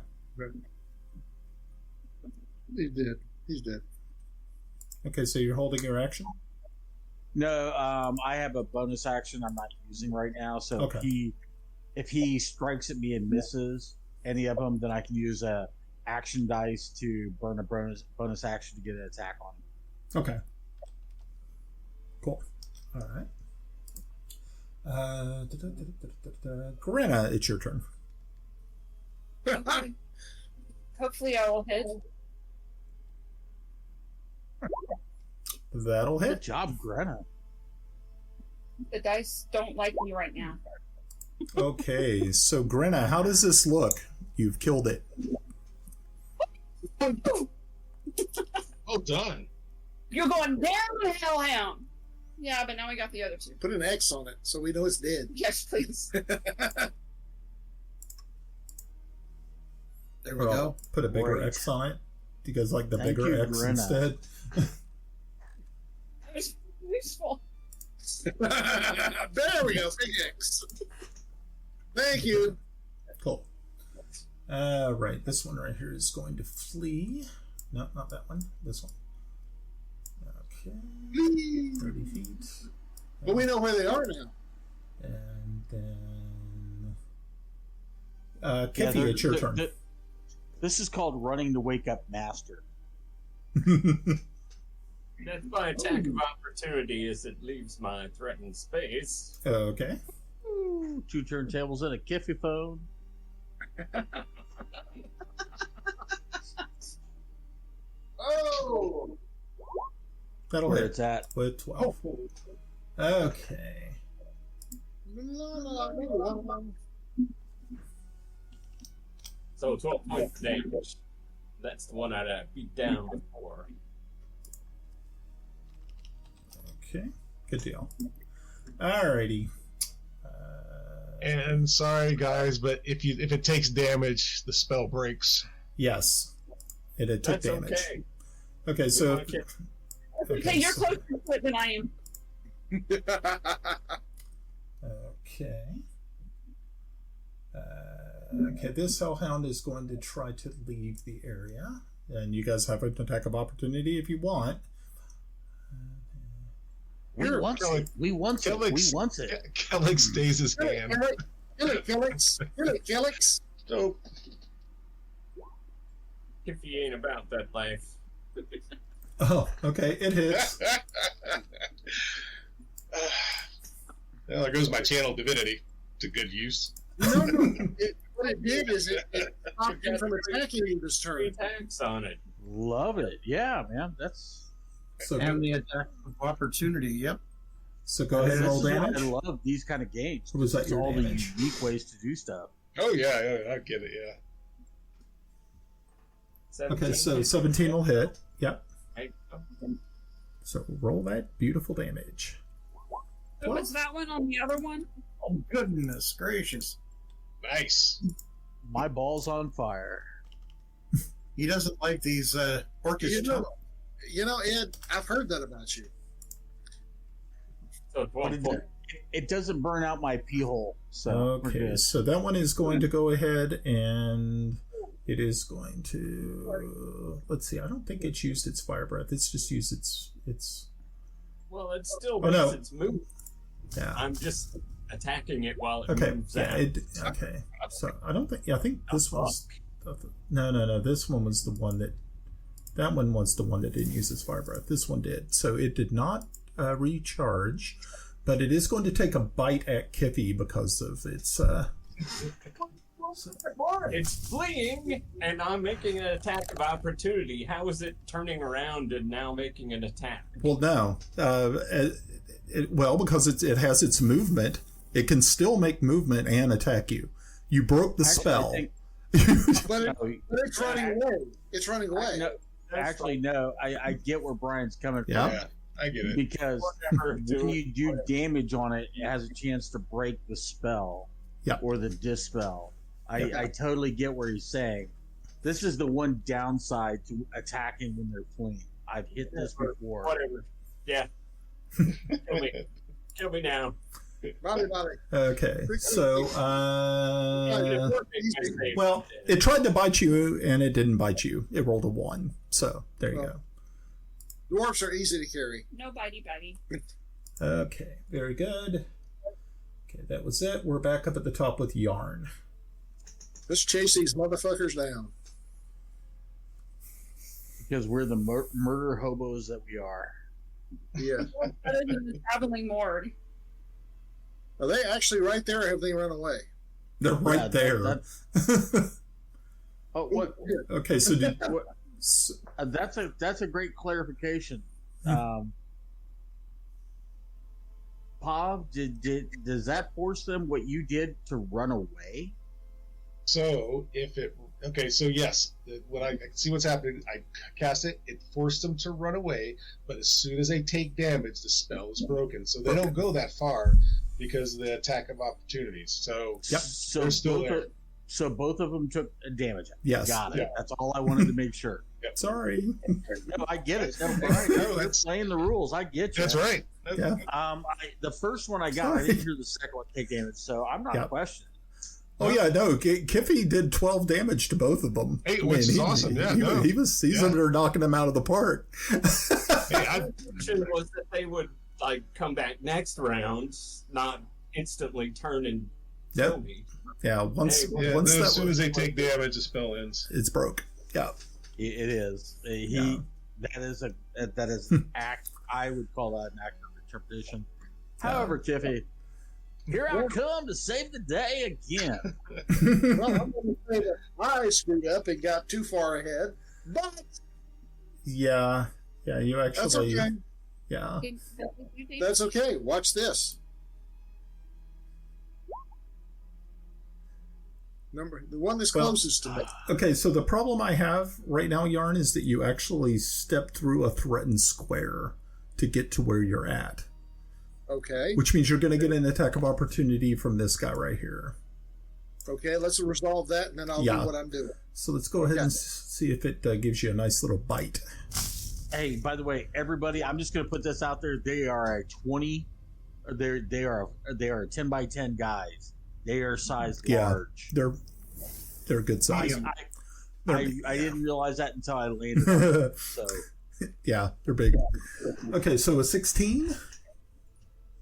He's dead. Okay, so you're holding your action? No, I have a bonus action I'm not using right now. So if he strikes at me and misses any of them, then I can use a action dice to burn a bonus action to get an attack on him. Okay. Cool. All right. Grenna, it's your turn. Hopefully I will hit. That'll hit. Good job, Grenna. The dice don't like me right now. Okay, so Grenna, how does this look? You've killed it. Oh, done. You're going down to Hellhound. Yeah, but now we got the other two. Put an X on it so we know it's dead. Yes, please. There we go. Put a bigger X on it. Do you guys like the bigger X Grenna. instead? That was useful. There we go. Big X. Thank you. Cool. Right, this one right here is going to flee. No, not that one. This one. Okay. 30 feet. But we know where they are now. And then... Kiffi, it's your turn. This is called running to wake up master. That's my attack of opportunity as it leaves my threatened space. Okay. Ooh, 2 turntables and a Kiffi phone. Oh! That'll Where hit. it's at. With 12. Okay. So 12 points damage. That's the one I'd beat down before. Okay. Good deal. Alrighty. And sorry, guys, but if it takes damage, the spell breaks. Yes. It took That's damage. okay. Okay, so... Okay, you're closer to it than I am. Okay. Okay, this hellhound is going to try to leave the area. And you guys have an attack of opportunity if you want. We want it. We want it. We want it. Kelex stays his hand. Kill it, Kelex. Kill it, Kelex. So, If he ain't about that life. Oh, okay, it hits. well, there goes my channel divinity to good use. No. What it did is it stopped him from attacking you this turn. 3 attacks on it. Love it. Yeah, man. That's... So, And the attack of opportunity, yep. so go ahead and roll damage. I love these kind of games. What was that, It's your all damage? the unique ways to do stuff. Oh, yeah, I get it, yeah. 17. Okay, so 17 will hit. Yep. Hey, So roll that beautiful damage. So was that one on the other one? Oh, goodness gracious. Nice. My ball's on fire. He doesn't like these orchestra. You know, Ed, I've heard that about you. So 12 points. It doesn't burn out my pee hole. So we're Okay, good. so that one is going to go ahead and it is going to... Let's see, I don't think it's used its fire breath. It's just used its... Well, it still Oh, makes no. its move. Yeah. I'm just attacking it while it Okay, moves yeah, out. okay. So I don't think... Yeah, I think this was No. This one was the one that one was the one that didn't use its fire breath. This one did. So it did not recharge, but it is going to take a bite at Kiffi because of its. It's fleeing, and I'm making an attack of opportunity. How is it turning around and now making an attack? Well, no. Because it has its movement, it can still make movement and attack you. You broke the spell. But it's running away. It's running away. No. I get where Brian's coming from. Yeah, I get it. Because when you do damage on it, it has a chance to break the spell or the dispel. I totally get where he's saying. This is the one downside to attacking when they're fleeing. I've hit this before. Whatever. Yeah. Kill me now. Body. Okay, so well, it tried to bite you and it didn't bite you. It rolled a 1. So there you go. Dwarfs are easy to carry. No bitey. Okay, very good. Okay, that was it. We're back up at the top with Yarn. Let's chase these motherfuckers down. Because we're the murder hobos that we are. Yeah. Better than the traveling ward. Are they actually right there or have they run away? They're right there. Oh, what? Okay, so that's a great clarification. Pav, does that force them what you did to run away? So yes, when I see what's happening, I cast it. It forced them to run away, but as soon as they take damage, the spell is broken. So they don't go that far because of the attack of opportunities. So they're still there. So both of them took damage. Yes. Got it. Yeah. That's all I wanted to make sure. Yep. Sorry. No, I get it. No, Brian, that's playing the rules. I get you. That's right. Yeah. The first one I got, I didn't hear the second one take damage, so I'm not questioning. Oh yeah, no. Kiffi did 12 damage to both of them. Hey, which is awesome. Yeah, he's under knocking them out of the park. The question was that they would come back next round, not instantly turn and kill me. Yeah, once as soon as they take damage, the spell ends. It's broke. Yeah, it is. That is I would call that an accurate interpretation. However, Kiffi, here I come to save the day again. Well, I'm going to say that I screwed up and got too far ahead, but yeah, you actually. That's okay. Yeah, that's okay. Watch this. The one that's closest to me. Okay, so the problem I have right now, Yarn, is that you actually stepped through a threatened square to get to where you're at. Okay. Which means you're going to get an attack of opportunity from this guy right here. Okay, let's resolve that, and then I'll do what I'm doing. So let's go ahead and see if it gives you a nice little bite. Hey, by the way, everybody, I'm just going to put this out there. They are a 20. They are a 10 by 10 guys. They are sized large. They're good size. I didn't realize that until I landed. So yeah, they're big. Okay, so a 16.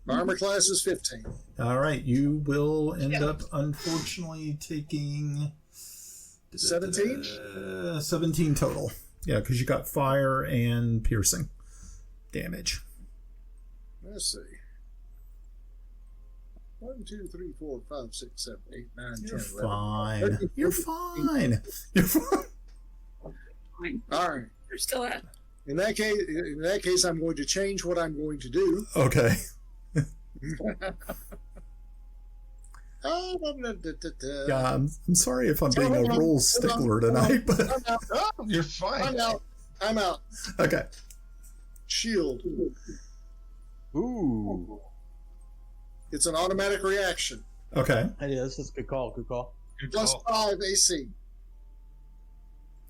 My armor class is 15. All right, you will end up unfortunately taking 17. 17 total. Yeah, because you got fire and piercing damage. Let's see. 1, 2, 3, 4, 5, 6, 7, 8, 9, 10, 11. Fine. You're fine. You're fine. All right. You're still at. In that case, I'm going to change what I'm going to do. Okay. Yeah, I'm sorry if I'm being a rules stickler tonight, but you're fine. I'm out. Okay. Shield. Ooh. It's an automatic reaction. Okay. It is. That's a good call. Good call. Plus 5 AC.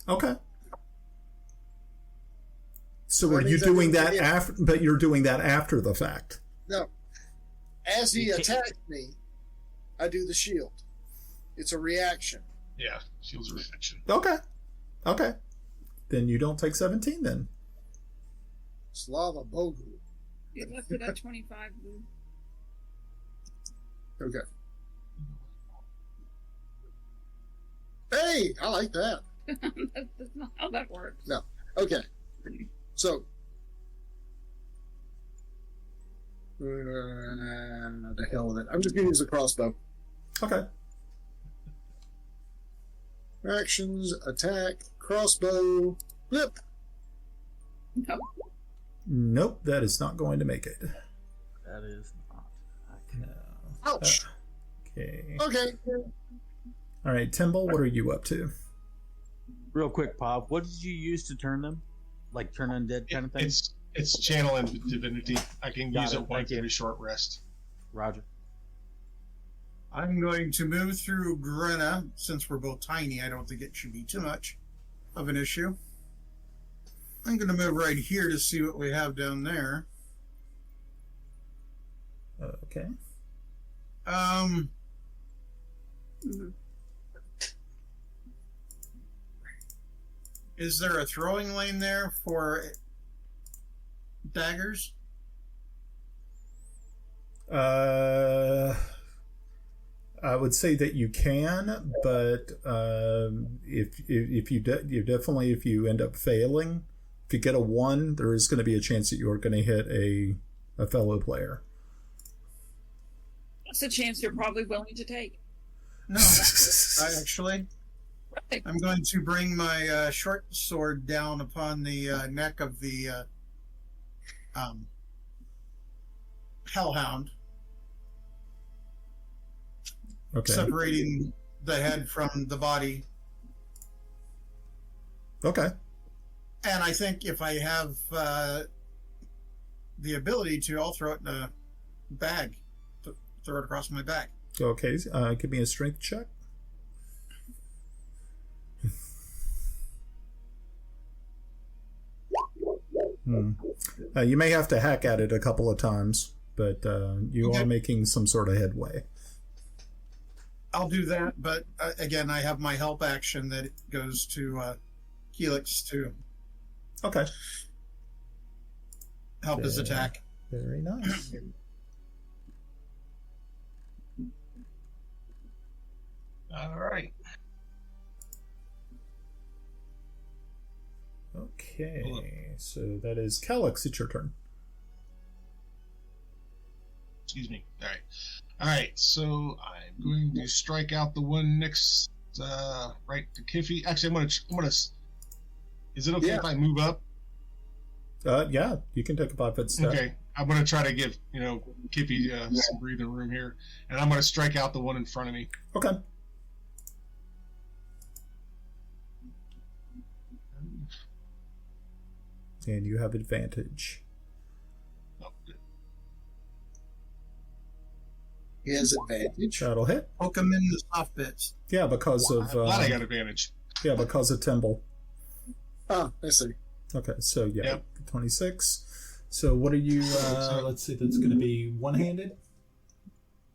Okay. So are you doing that after? But you're doing that after the fact. No. As he attacks me, I do the shield. It's a reaction. Yeah, shield's a reaction. Okay. Then you don't take 17 then. Slava Bogu. You left it at 25. Okay. Hey, I like that. That's not how that works. No. Okay. So, the hell with it. I'm just going to use a crossbow. Okay. Actions, attack, crossbow, flip. No. Nope, that is not going to make it. That is not. No. Ouch. Okay. Okay. All right, Timble, what are you up to? Real quick, Pop. What did you use to turn them? Like turn undead kind of thing? It's channel and divinity. I can Got use it. it once Thank you. every short rest. Roger. I'm going to move through Grenna. Since we're both tiny, I don't think it should be too much of an issue. I'm going to move right here to see what we have down there. Okay. Is there a throwing lane there for daggers? I would say that you can, but if you end up failing, if you get a 1, there is going to be a chance that you're going to hit a fellow player. That's a chance you're probably willing to take. No, I'm going to bring my short sword down upon the neck of the hellhound, Okay. separating the head from the body. Okay. And I think if I have the ability to, I'll throw it in a bag, throw it across my back. Okay. Give me a strength check. You may have to hack at it a couple of times, but you Okay. are making some sort of headway. I'll do that, but again, I have my help action that goes to Kelex to Okay. help his Yeah. attack. Very nice. All right. Okay. So that is Kelex. It's your turn. Excuse me. All right. All right. So I'm going to strike out the one next, right to Kiffi. Actually, I'm gonna. Is it okay Yeah. if I move up? Yeah, you can take a 5-foot step. Okay. I'm gonna try to give Kiffi some breathing room here, and I'm gonna strike out the one in front of me. Okay. And you have advantage. Oh, good. He has advantage. That'll hit. Poke him in the soft bits. Yeah, because of I'm glad I got advantage. because of Timble. Ah, I see. Okay, so yeah, Yep. 26. So what are you? Let's see. That's going to be one-handed.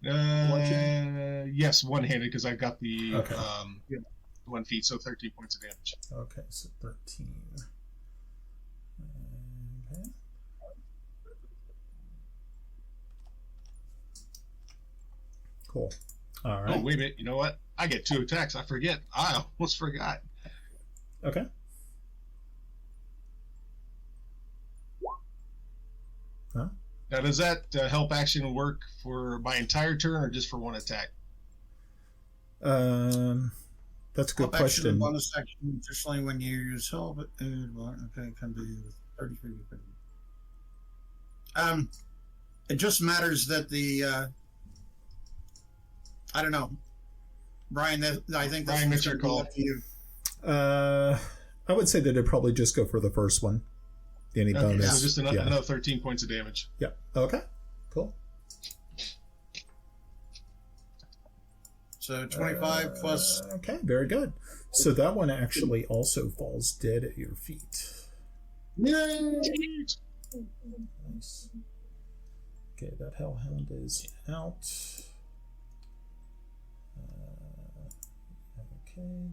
Yes, one-handed because I got the Okay. 1 feet, so 13 points of damage. Okay, so 13. Okay. Cool. All right. Oh, wait a minute. You know what? I get 2 attacks. I forget. I almost forgot. Okay. Huh? Now, does that help action work for my entire turn or just for 1 attack? That's a good Help action and question. bonus action, especially when you use help. Okay, can be 30 feet. It just matters that the I don't know, Brian. I think that's Brian, it's your call. up to you. I would say that it'd probably just go for the first one. Any Okay, bonus? so just another, yeah. another 13 points of damage. Yeah. Okay. Cool. So 25 plus. Okay, very good. So that one actually also falls dead at your feet. Yay! Nice. Okay, that hellhound is out. Okay,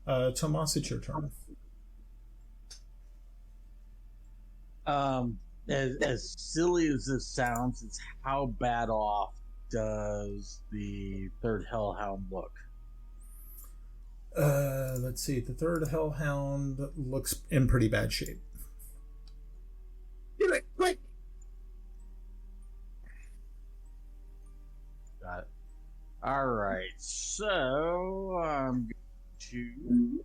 Tomas. Tomas, it's your turn. As silly as this sounds, it's how bad off does the third hellhound look? Let's see. The third hellhound looks in pretty bad shape. Get it, quick! Got it. All right, so I'm going to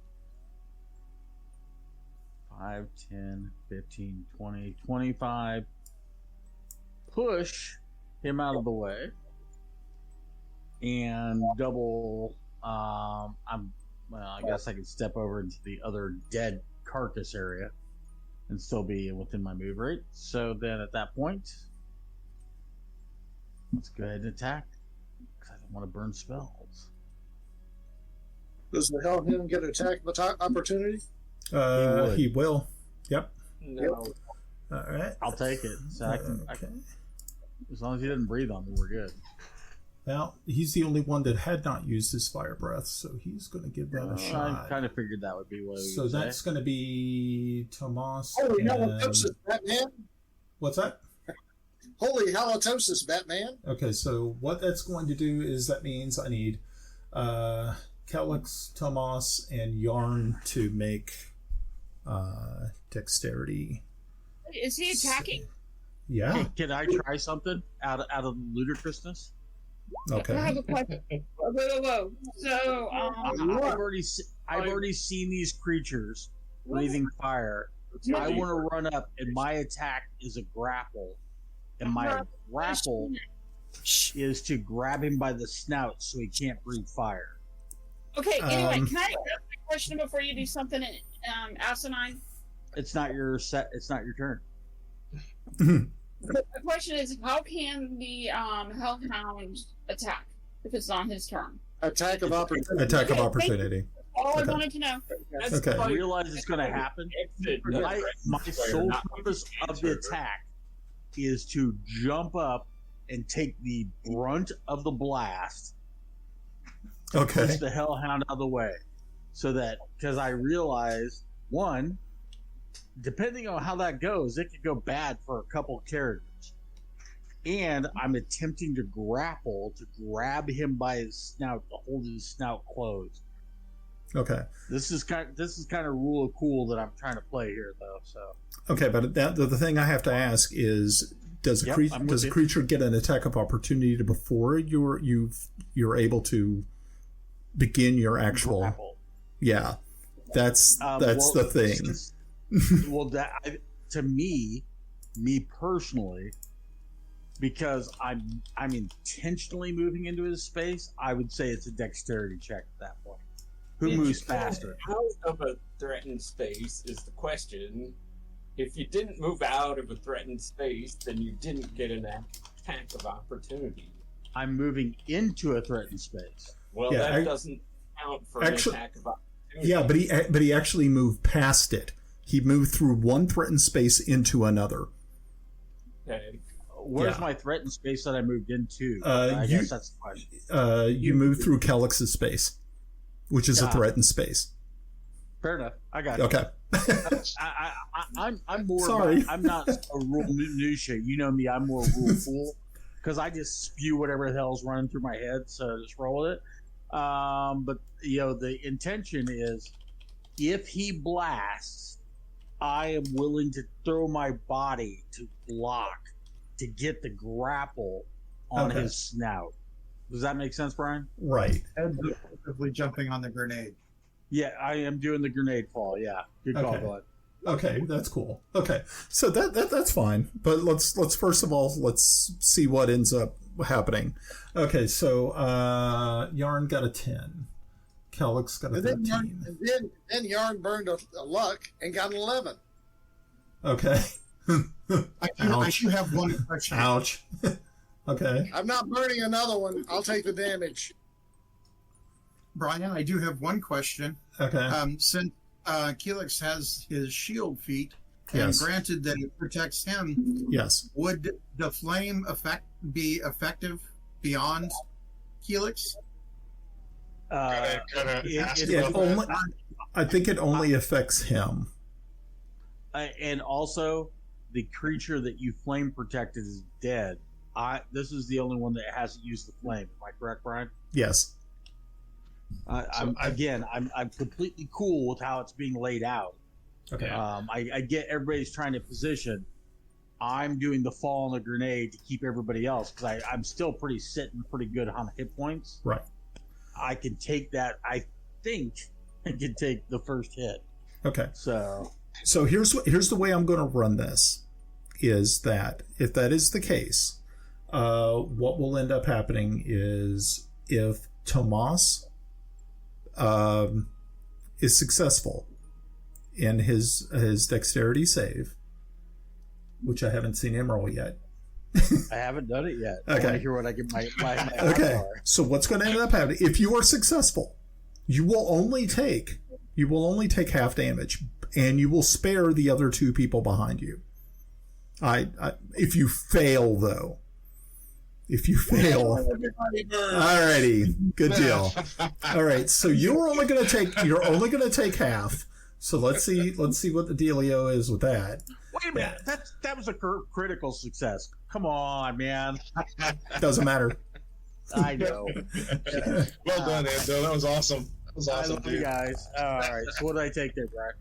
5, 10, 15, 20, 25. Push him out of the way and double. I guess I could step over into the other dead carcass area and still be within my move rate. So then at that point, let's go ahead and attack because I don't want to burn spells. Does the hellhound get attack opportunity? He will. Yep. No. All right. I'll take it. So I can, as long as he doesn't breathe on me, we're good. Well, he's the only one that had not used his fire breath, so he's going to give that a shot. I kind of figured that would be what. So that's going to be Tomas. Holy halitosis, Batman! What's that? Holy halitosis, Batman! Okay, so what that's going to do is that means I need Kelex, Tomas, and Yarn to make dexterity. Is he attacking? Yeah. Can I try something out of ludicrousness? Okay. I have a question. Whoa. So, I've already seen these creatures breathing fire. I want to run up, and my attack is a grapple, and my grapple is to grab him by the snout so he can't breathe fire. Okay. Anyway, can I ask a question before you do something asinine? It's not your turn. The question is, how can the hellhound attack if it's not his turn? Attack of opportunity. Attack of opportunity. All I wanted to know. Okay. I realize it's going to happen. My sole purpose of the attack is to jump up and take the brunt of the blast. Okay. Push the hellhound out of the way, so that because I realize one. Depending on how that goes, it could go bad for a couple of characters. And I'm attempting to grapple to grab him by his snout to hold his snout closed. Okay. This is kind of rule of cool that I'm trying to play here, though. So. Okay, but the thing I have to ask is, does a creature get an attack of opportunity before you're able to begin your actual grapple? Yeah, that's the thing. Well, to me personally, because I'm intentionally moving into his space, I would say it's a dexterity check at that point. Who moves faster? Out of a threatened space is the question. If you didn't move out of a threatened space, then you didn't get an attack of opportunity. I'm moving into a threatened space. Well, that doesn't count for an attack of opportunity. Yeah, but he actually moved past it. He moved through one threatened space into another. Okay. Where's my threatened space that I moved into? I guess that's the question. You moved through Kelex's space, which is a threatened space. Fair enough. I got it. Okay. I'm more. Sorry. I'm not a rule minutia. You know me. I'm more rule fool because I just spew whatever the hell's running through my head. So just roll with it. But the intention is, if he blasts, I am willing to throw my body to block to get the grapple on his snout. Does that make sense, Brian? Right. And effectively jumping on the grenade. Yeah, I am doing the grenade fall. Yeah, good call, bud. Okay, that's cool. Okay, so that's fine. But let's first of all let's see what ends up happening. Okay, so Yarn got a 10. Kelex got a 13. Then Yarn burned a luck and got an 11. Okay. I do have one question. Ouch. Okay. I'm not burning another one. I'll take the damage. Brian, I do have one question. Okay. Since Kelex has his shield feat, and granted that it protects him, would the flame be effective beyond Kelex? I think it only affects him. And also, the creature that you flame protected is dead. This is the only one that hasn't used the flame. Am I correct, Brian? Yes. I'm completely cool with how it's being laid out. Okay. I get everybody's trying to position. I'm doing the fall on the grenade to keep everybody else because I'm still sitting pretty good on hit points. Right. I can take that. I think I can take the first hit. Okay. So here's the way I'm going to run this. Is that if that is the case, what will end up happening is if Tomas is successful in his dexterity save, which I haven't seen him roll yet. I haven't done it yet. Okay. I want to hear what I get my okay. are. So what's going to end up happening if you are successful? You will only take half damage, and you will spare the other two people behind you. If you fail, though. If you fail, alrighty, good deal. All right, so you're only going to take half. So let's see what the dealio is with that. Wait a minute, that was a critical success. Come on, man. Doesn't matter. I know. Well done, Ando. That was awesome. That was awesome, I love you guys. All right, so what did I take there, Brian?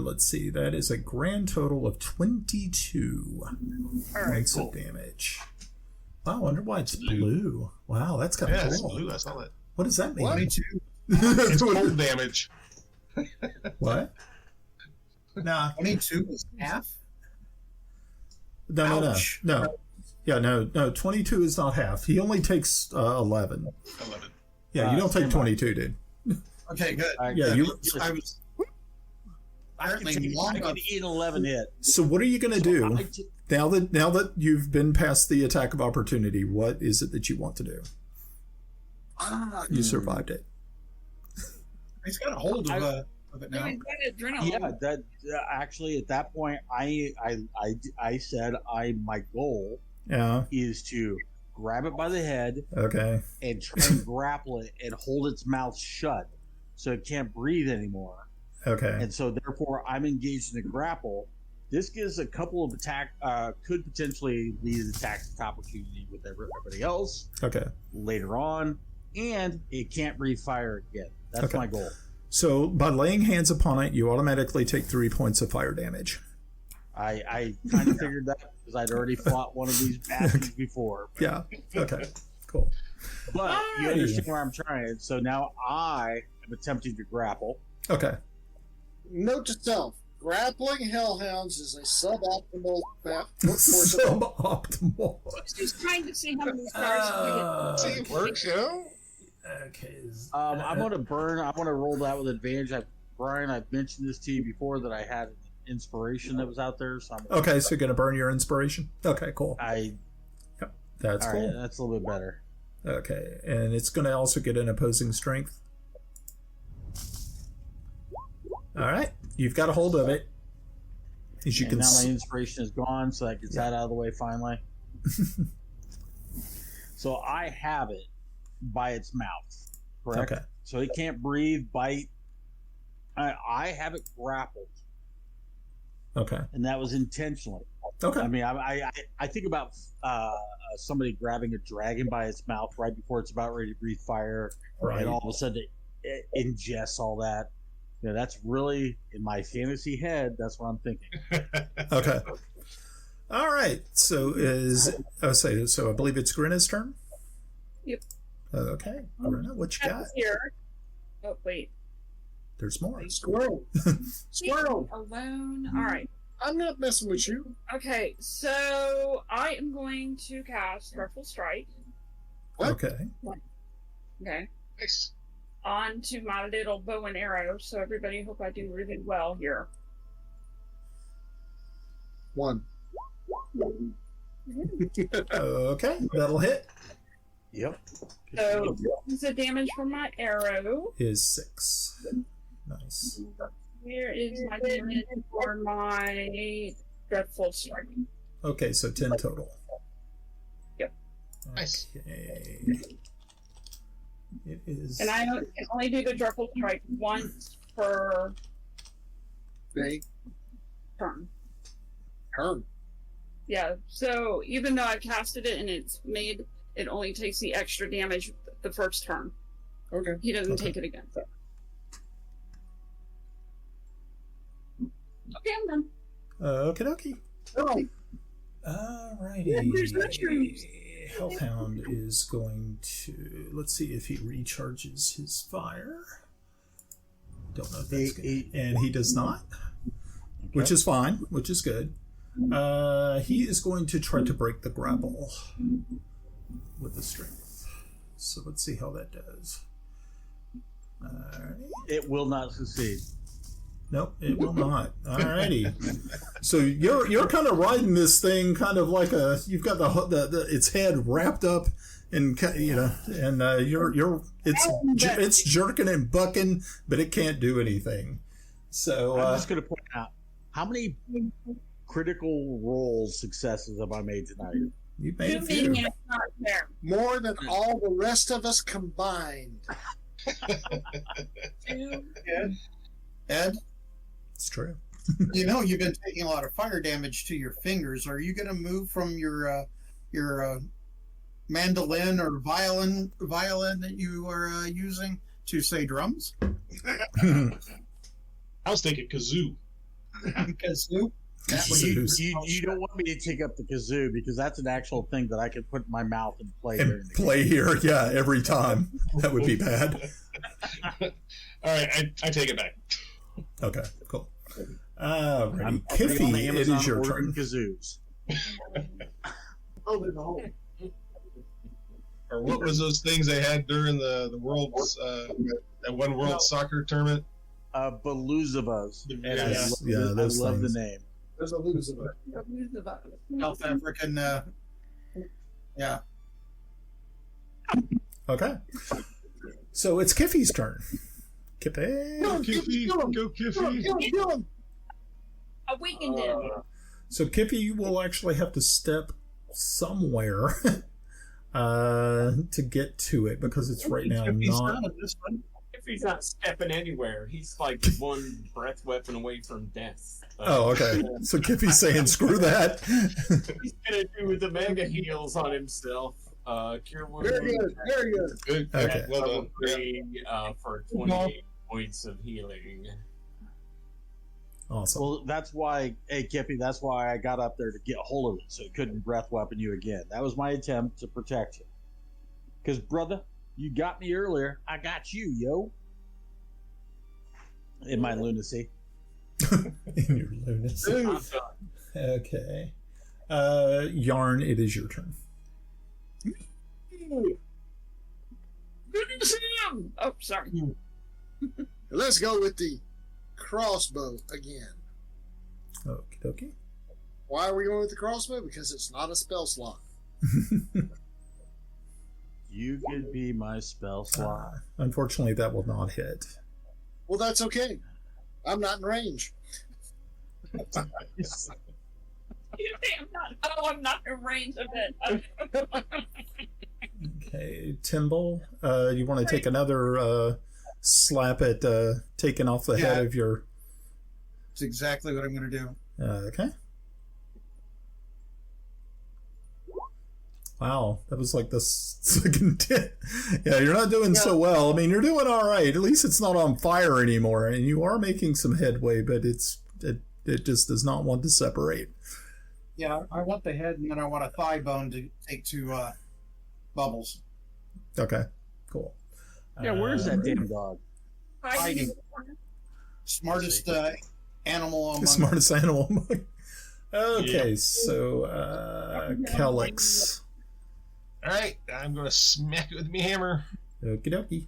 Let's see. That is a grand total of 22 points of damage. Wow, I wonder why it's blue. Wow, that's kind of cool. It's blue. I saw that. What does that mean? 22. It's cold damage. What? Nah. 22 is half? No. Yeah, no. 22 is not half. He only takes 11. 11. Yeah, you don't take 22, dude. Okay, good. Yeah, I was. I can eat an 11 hit. So what are you going to do now that you've been past the attack of opportunity? What is it that you want to do? You survived it. He's got a hold of it now. Yeah, that actually at that point, I said my goal is to grab it by the head, and try and grapple it and hold its mouth shut so it can't breathe anymore. Okay. And so therefore I'm engaged in a grapple. This gives a couple of could potentially lead to attacks of opportunity with everybody else. Okay. Later on, and it can't breathe fire again. That's my goal. So by laying hands upon it, you automatically take 3 points of fire damage. I kind of figured that because I'd already fought one of these bastards before. Yeah. Okay. Cool. But you understand where I'm trying. So now I am attempting to grapple. Okay. Note to self: grappling hellhounds is a suboptimal suboptimal. Just trying to see how many stars See, it works, you know. Okay. I'm going to burn. I want to roll that with advantage. Brian, I've mentioned this to you before that I had an inspiration that was out there. So so you're going to burn your inspiration? Okay, cool. That's cool. Right, that's a little bit better. Okay, and it's going to also get an opposing strength. All right, you've got a hold of it. As you can now my inspiration is gone, so that gets that out of the way finally. So I have it by its mouth, correct? Okay. So it can't breathe, bite. I have it grappled. Okay. And that was intentionally. Okay. I mean, I think about somebody grabbing a dragon by its mouth right before it's about ready to breathe fire, and all of a sudden it ingests all that. You know, that's really in my fantasy head. That's what I'm thinking. Okay. All right. So so I believe it's Grenna's turn. Yep. Okay. Grenna, what you got? Here. Oh wait. There's more. Squirrel. Squirrel. Alone. All right. I'm not messing with you. Okay, so I am going to cast Dreadful Strike. What? Okay. Okay. Nice. Onto my little bow and arrow. So everybody, hope I do really well here. 1. Okay, that'll hit. Yep. So the damage from my arrow is 6. Nice. Here is my damage for my Dreadful Strike. Okay, so 10 total. Yep. Nice. Okay. It is. And I can only do the Dreadful Strike once per turn. Turn. Yeah, so even though I've casted it and it's made, it only takes the extra damage the first turn. Okay. He doesn't take it again. Okay, I'm done. Okie dokie. Right. Alrighty. Hellhound is going to, let's see if he recharges his fire. Don't know if that's good. And he does not, which is fine, which is good. He is going to try to break the grapple with the strength. So let's see how that does. Alright. It will not succeed. Nope, it will not. Alrighty. So you're kind of riding this thing, kind of like you've got the its head wrapped up, and it's jerking and bucking, but it can't do anything. So I'm just going to point out how many critical role successes have I made tonight? You made a few. More than all the rest of us combined. Ed? It's true. You know, you've been taking a lot of fire damage to your fingers. Are you going to move from your mandolin or violin that you are using to, say, drums? I was thinking kazoo. Kazoo? You don't want me to take up the kazoo because that's an actual thing that I can put in my mouth and play. And play here, yeah, every time. That would be bad. All right, I take it back. Okay, cool. Kiffi, it is your turn. Kazoos. Or what was those things they had during the world's that one world soccer tournament? Beloozabuzz. Yeah, I love the name. There's a loser. South African, yeah. Okay. So it's Kiffi's turn. Kiffi. Go Kiffi! Go Kiffi! A weekend in. So Kiffi will actually have to step somewhere to get to it because it's right now not. If he's not stepping anywhere, he's like one breath weapon away from death. Oh, okay. So Kiffi's saying, "Screw that." He's gonna do the mega heals on himself. Cure wounds. Very good. Very good. Good. Okay. Well done. For 28 points of healing. Awesome. Well, that's why, hey Kiffi, that's why I got up there to get a hold of it, so it couldn't breath weapon you again. That was my attempt to protect you. Because, brother, you got me earlier. I got you, yo. In my lunacy. In your lunacy. Okay. Yarn, it is your turn. Oh, sorry. Let's go with the crossbow again. Okie dokie. Why are we going with the crossbow? Because it's not a spell slot. You could be my spell slot. Unfortunately, that will not hit. Well, that's okay. I'm not in range. I'm not in range of it. Okay, Timble, you want to take another slap at taking off the head of your... That's exactly what I'm going to do. Okay. Wow, that was like the second... Yeah, you're not doing so well. I mean, you're doing all right. At least it's not on fire anymore, and you are making some headway, but it just does not want to separate. Yeah, I want the head, and then I want a thigh bone to take to Bubbles. Okay, cool. Yeah, where's that damn dog? Fighting. Smartest animal among... The smartest animal among... Okay, so Kelex. All right, I'm going to smack it with my hammer. Okie dokie.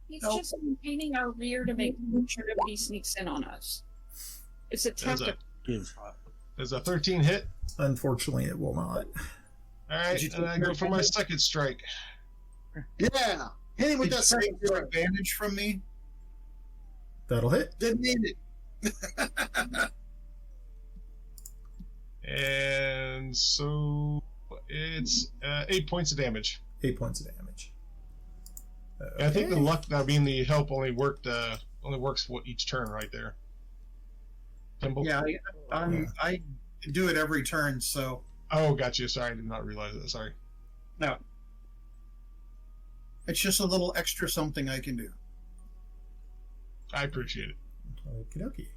He's just maintaining our rear to make sure nobody sneaks in on us. It's a tactic. Does a 13 hit? Unfortunately, it will not. All right, and I go for my second strike. Yeah, hit him with that second strike. Advantage from me. That'll hit. Didn't need it. And so it's 8 points of damage. 8 points of damage. Okay. I think the luck, the help only works for each turn right there. Timble? Yeah, I do it every turn, so... Oh, gotcha. Sorry, I did not realize that. Sorry. No. It's just a little extra something I can do. I appreciate it. Okie dokie.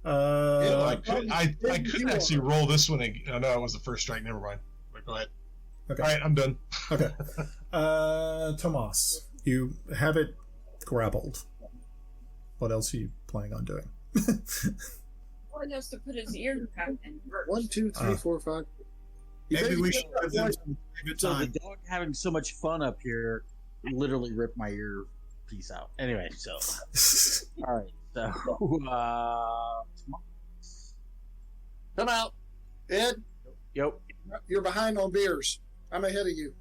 I couldn't actually roll this one. Oh, no, it was the first strike. Never mind. But go ahead. Okay. All right, I'm done. Okay. Tomas, you have it grappled. What else are you planning on doing? Or just to put his ear back in. 1, 2, 3, 4, 5. Maybe we should have them a good So the time. dog having so much fun up here literally ripped my earpiece out. Anyway, so all right, so Come out. Ed, yep. you're behind on beers. I'm ahead of you.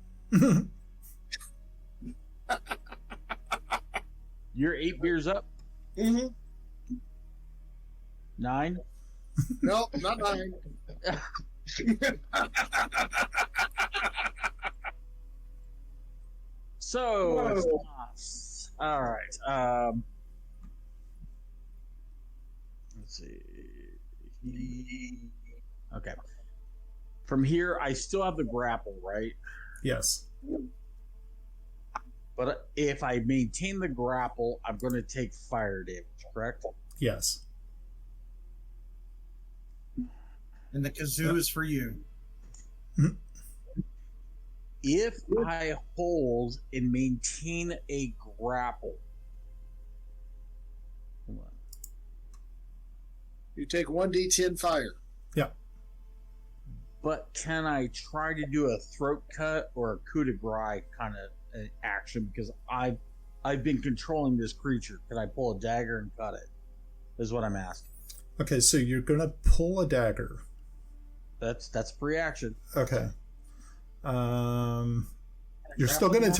You're 8 beers up. Mm-hmm. 9. No, not 9. So it's Whoa. Tomas. All right. Let's see. Okay. From here, I still have the grapple, right? Yes. But if I maintain the grapple, I'm going to take fire damage, correct? Yes. And the kazoo is for you. If I hold and maintain a grapple, hold on. You take 1d10 fire. Yeah. But can I try to do a throat cut or a coup de grace kind of action? Because I've been controlling this creature. Can I pull a dagger and cut it? Is what I'm asking. Okay, so you're gonna pull a dagger. That's free action. Okay. You're still gonna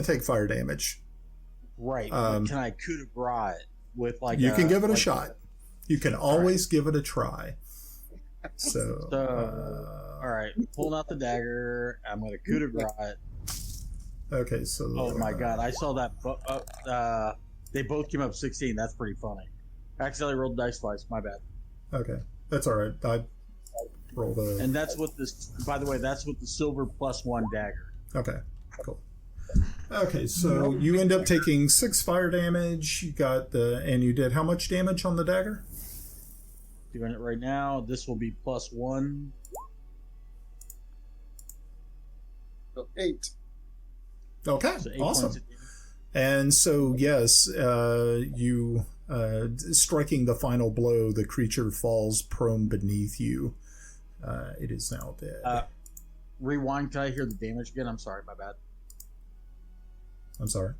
take fire damage. Right. But can I coup de grace it with like? You can give it a shot. You can always give it a try. So all right, pulling out the dagger. I'm gonna coup de grace it. Okay, so Oh my god, I saw that. They both came up 16. That's pretty funny. I accidentally rolled dice twice. My bad. okay, that's all right. I rolled a. And that's what this. By the way, that's with the silver +1 dagger. Okay, cool. Okay, so you end up taking 6 fire damage. You got and you did how much damage on the dagger? Doing it right now. This will be +1. So 8. Okay, So 8 awesome. points of damage. And so, yes, you striking the final blow, the creature falls prone beneath you. It is now dead. Rewind. Can I hear the damage again? I'm sorry. My bad. I'm sorry.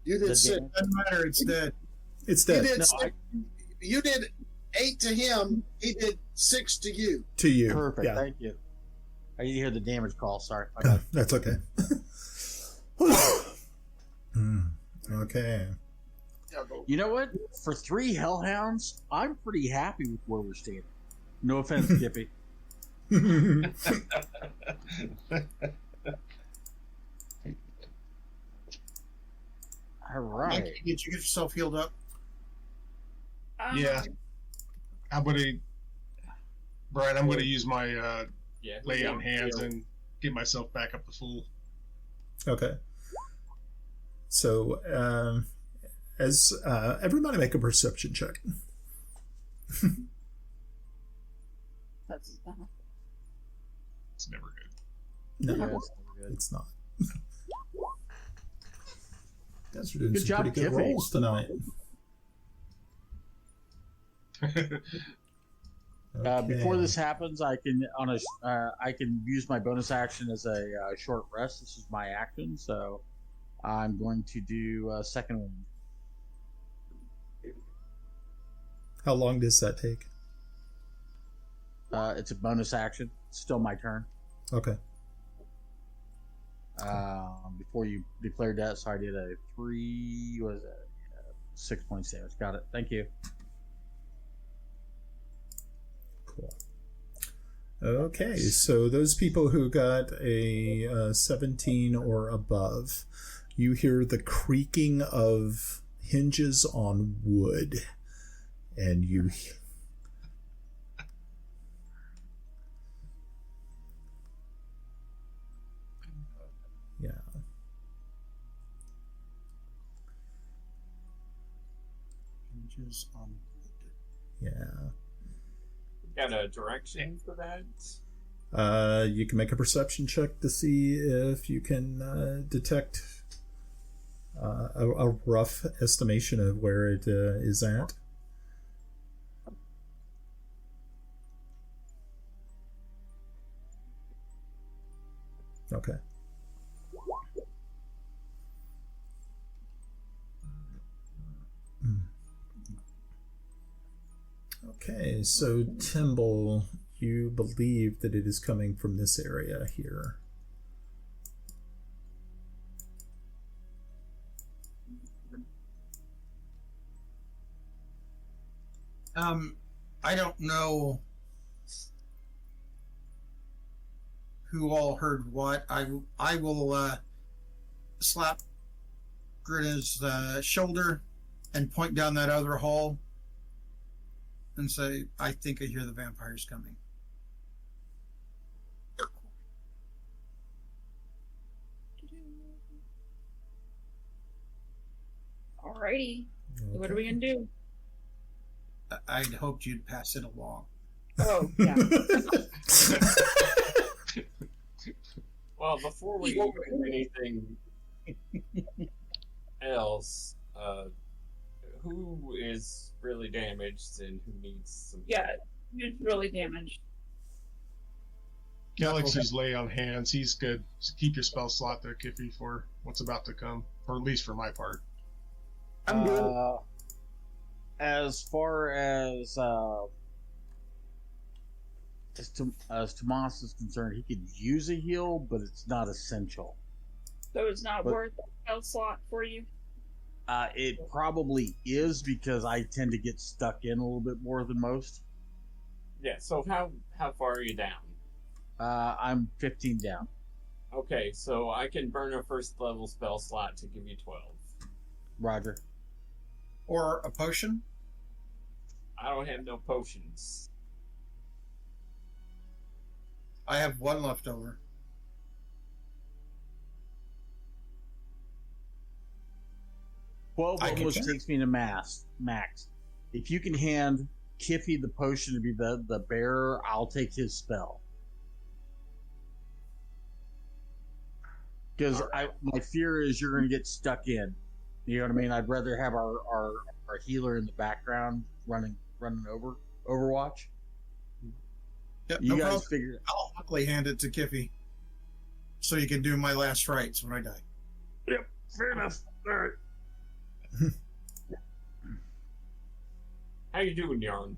You did The 6. damage? Doesn't matter. It's dead. It's You dead did, No, 6. You did 8 to him. He did 6 to you. to you. Perfect. Yeah, Thank you. I didn't hear the damage call. Sorry. My bad. that's okay. Okay. Yeah, go. You know what? For 3 hellhounds, I'm pretty happy with where we're standing. No offense, Kiffi. All right. Did you get yourself healed up? Yeah. I'm gonna, Brian. I'm gonna use my Yeah. lay on hands and get myself back up to full. Okay. So, as everybody make a perception check. That's It's never good. No, Yeah, it's never good. it's not. You guys are doing Good some job, pretty good Kiffi. rolls tonight. Before Okay. this happens, I can I can use my bonus action as a short rest. This is my action, so I'm going to do a second one. How long does that take? It's a bonus action. It's still my turn. Okay. Before you declared that, so I did a 3. What is that? 6 points damage. Got it. Thank you. Cool. Okay, so those people who got a 17 or above, you hear the creaking of hinges on wood, and you. Yeah. Images on. Yeah. Got a direction for that? You can make a perception check to see if you can detect a rough estimation of where it is at. Okay. Okay, so Timble, you believe that it is coming from this area here. I don't know who all heard what. I will slap Grenna's shoulder and point down that other hall and say, I think I hear the vampires coming. Alrighty. Okay. What are we gonna do? I'd hoped you'd pass it along. Oh, yeah. Well, before we do anything else, who is really damaged and who needs some... Yeah, he's really damaged. Kelex is lay on hands. He's good. So keep your spell slot there, Kiffi, for what's about to come, or at least for my part. I'm good. As far as Tomas is concerned, he could use a heal, but it's not essential. So it's not worth a spell slot for you? It probably is, because I tend to get stuck in a little bit more than most. Yeah, so how far are you down? I'm 15 down. Okay, so I can burn a first level spell slot to give you 12. Roger. Or a potion? I don't have no potions. I have one left over. Well, I can almost check. takes me to max. If you can hand Kiffi the potion to be the bearer, I'll take his spell. Because my fear is you're going to get stuck in. You know what I mean? I'd rather have our healer in the background running Overwatch. Yep, You no guys problem. figure. I'll happily hand it to Kiffi so you can do my last rites when I die. Yep, fair enough. All right. How you doing, Yarn?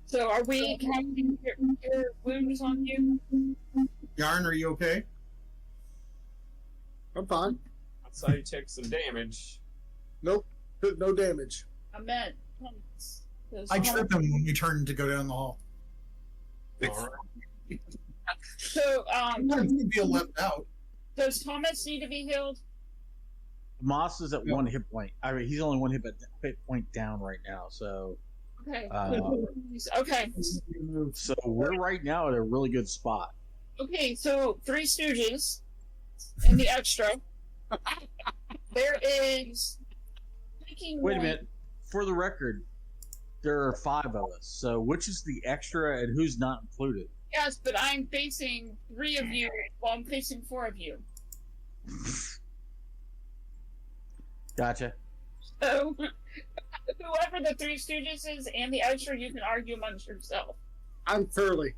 So are we casting your wounds on you? Yarn, are you okay? I'm fine. I saw you take some damage. Nope. No damage. I meant Thomas. I tripped him when we turned to go down the hall. All right. So, He'd be left out. does Thomas need to be healed? Moss is at 1 hit point. I mean, he's only 1 hit point down right now. So, Okay. okay. So we're right now at a really good spot. Okay, so Three Stooges and the extra. There is. Wait a minute. For the record, there are 5 of us. So which is the extra and who's not included? Yes, but I'm facing 3 of you. Well, I'm facing 4 of you. Gotcha. So, whoever the Three Stooges is and the extra, you can argue amongst yourself. I'm Curly.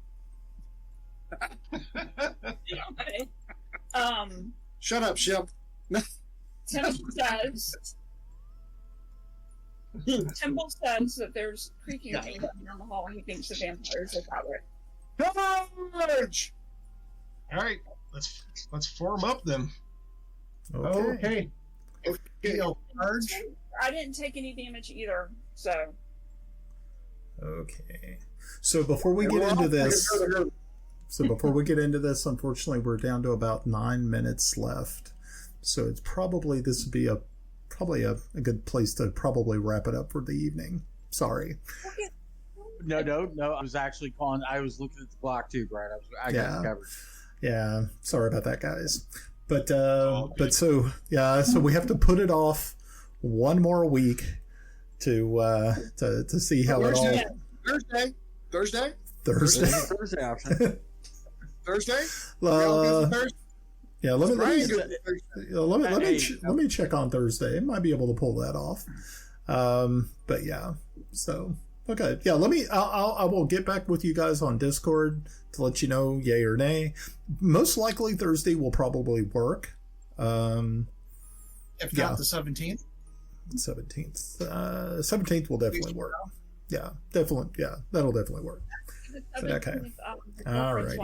Okay. Shut up, Shep. Timble says that there's creaking things down the hall and he thinks the vampires are that way. Charge! All right, let's form up then. Okay. Charge. I didn't take any damage either, so. Okay. So before we get into this, unfortunately, we're down to about 9 minutes left. So it's probably this would be a good place to probably wrap it up for the evening. Sorry. No. I was actually calling. I was looking at the clock too, Brian. I got it covered. Yeah. Sorry about that, guys. So we have to put it off one more week to see how it all. Thursday. Thursday option. Thursday. Yeah, let me check on Thursday. I might be able to pull that off. But yeah, so okay, yeah. I will get back with you guys on Discord to let you know yay or nay. Most likely Thursday will probably work. If not the 17th. 17th will definitely work. Yeah, definitely. Yeah, that'll definitely work. Okay. All right.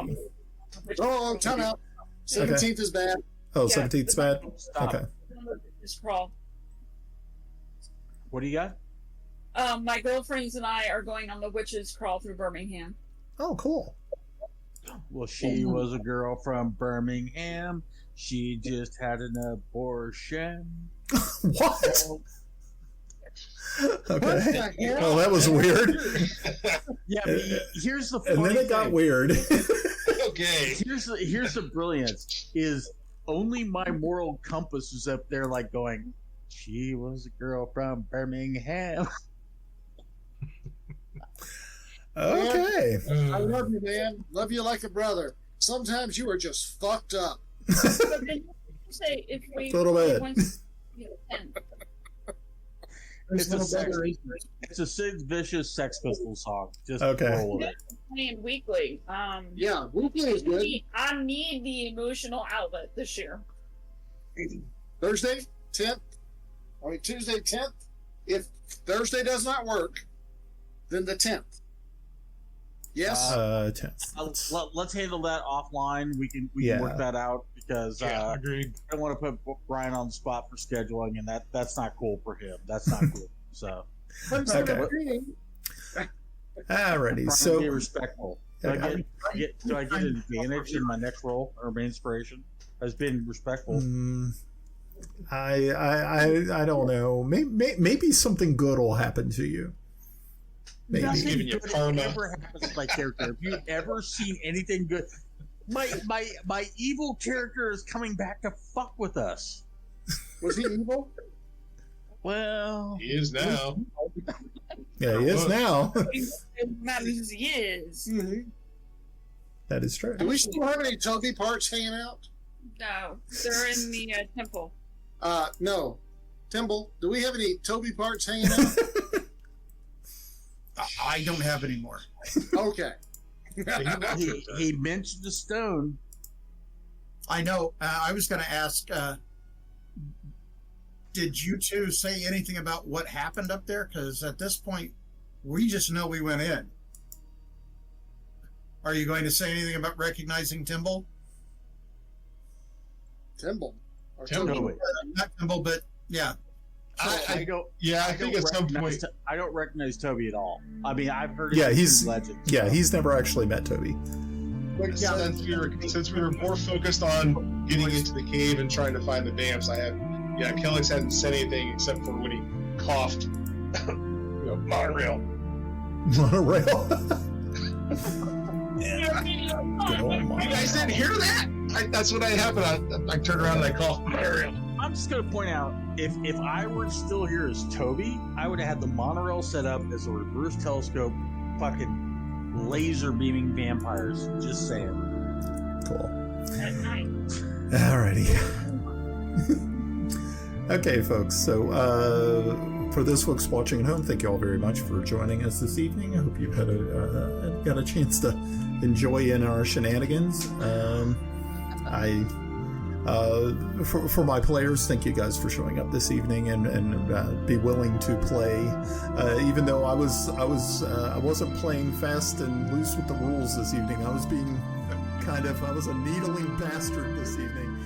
Oh, time out. 17th is bad. Oh, 17th is bad? Okay. What do you got? My girlfriends and I are going on the witches crawl through Birmingham. Oh, cool. Well, she was a girl from Birmingham. She just had an abortion. What? Okay. Well, that was weird. Yeah, but here's the funny and then it got weird. Okay. Here's the brilliance is only my moral compass is up there like going, she was a girl from Birmingham. Okay. I love you, man. Love you like a brother. Sometimes you are just fucked up. But then say if we A little bit. It's a Sid Vicious Sex Pistols song. Just okay. roll with it. Playing weekly. Yeah, weekly is good. I need the emotional outlet this year. Thursday, 10th. Tuesday, 10th. If Thursday does not work, then the 10th. Yes. 10th. Let's handle that offline. We can work that out because agreed. I don't want to put Brian on the spot for scheduling, and that's not cool for him. That's not cool. So okay. Alrighty. So be respectful. Do I get an advantage in my next role or my inspiration as being respectful? I don't know. Maybe something good will happen to you. Maybe. Nothing good ever happens to my character. Have you ever seen anything good? My evil character is coming back to fuck with us. Was he evil? Well, he is now. Yeah, he is now. He is. Mm-hmm. That is true. Do we still have any Toby parts hanging out? No, they're in the temple. No. Timble, do we have any Toby parts hanging out? I don't have any more. Okay. he mentioned the stone. I know. I was going to ask, did you two say anything about what happened up there? Because at this point, we just know we went in. Are you going to say anything about recognizing Timble? Timble. Or Timble. Not Timble, but yeah. I think at some point I don't recognize Toby at all. I mean, I've heard. He's legend. Yeah, he's never actually met Toby. Since we were more focused on getting into the cave and trying to find the vamps, Kelex hadn't said anything except for when he coughed. Monorail. Monorail. You guys didn't hear that? That's what happened. I turned around and I coughed. Monorail. I'm just going to point out, if I were still here as Toby, I would have had the monorail set up as a reverse telescope, fucking laser beaming vampires. Just saying. Cool. At night. Alrighty. Okay, folks. So, for those folks watching at home, thank you all very much for joining us this evening. I hope you've had got a chance to enjoy in our shenanigans. For my players, thank you guys for showing up this evening and be willing to play. Even though I wasn't playing fast and loose with the rules this evening. I was being I was a needling bastard this evening.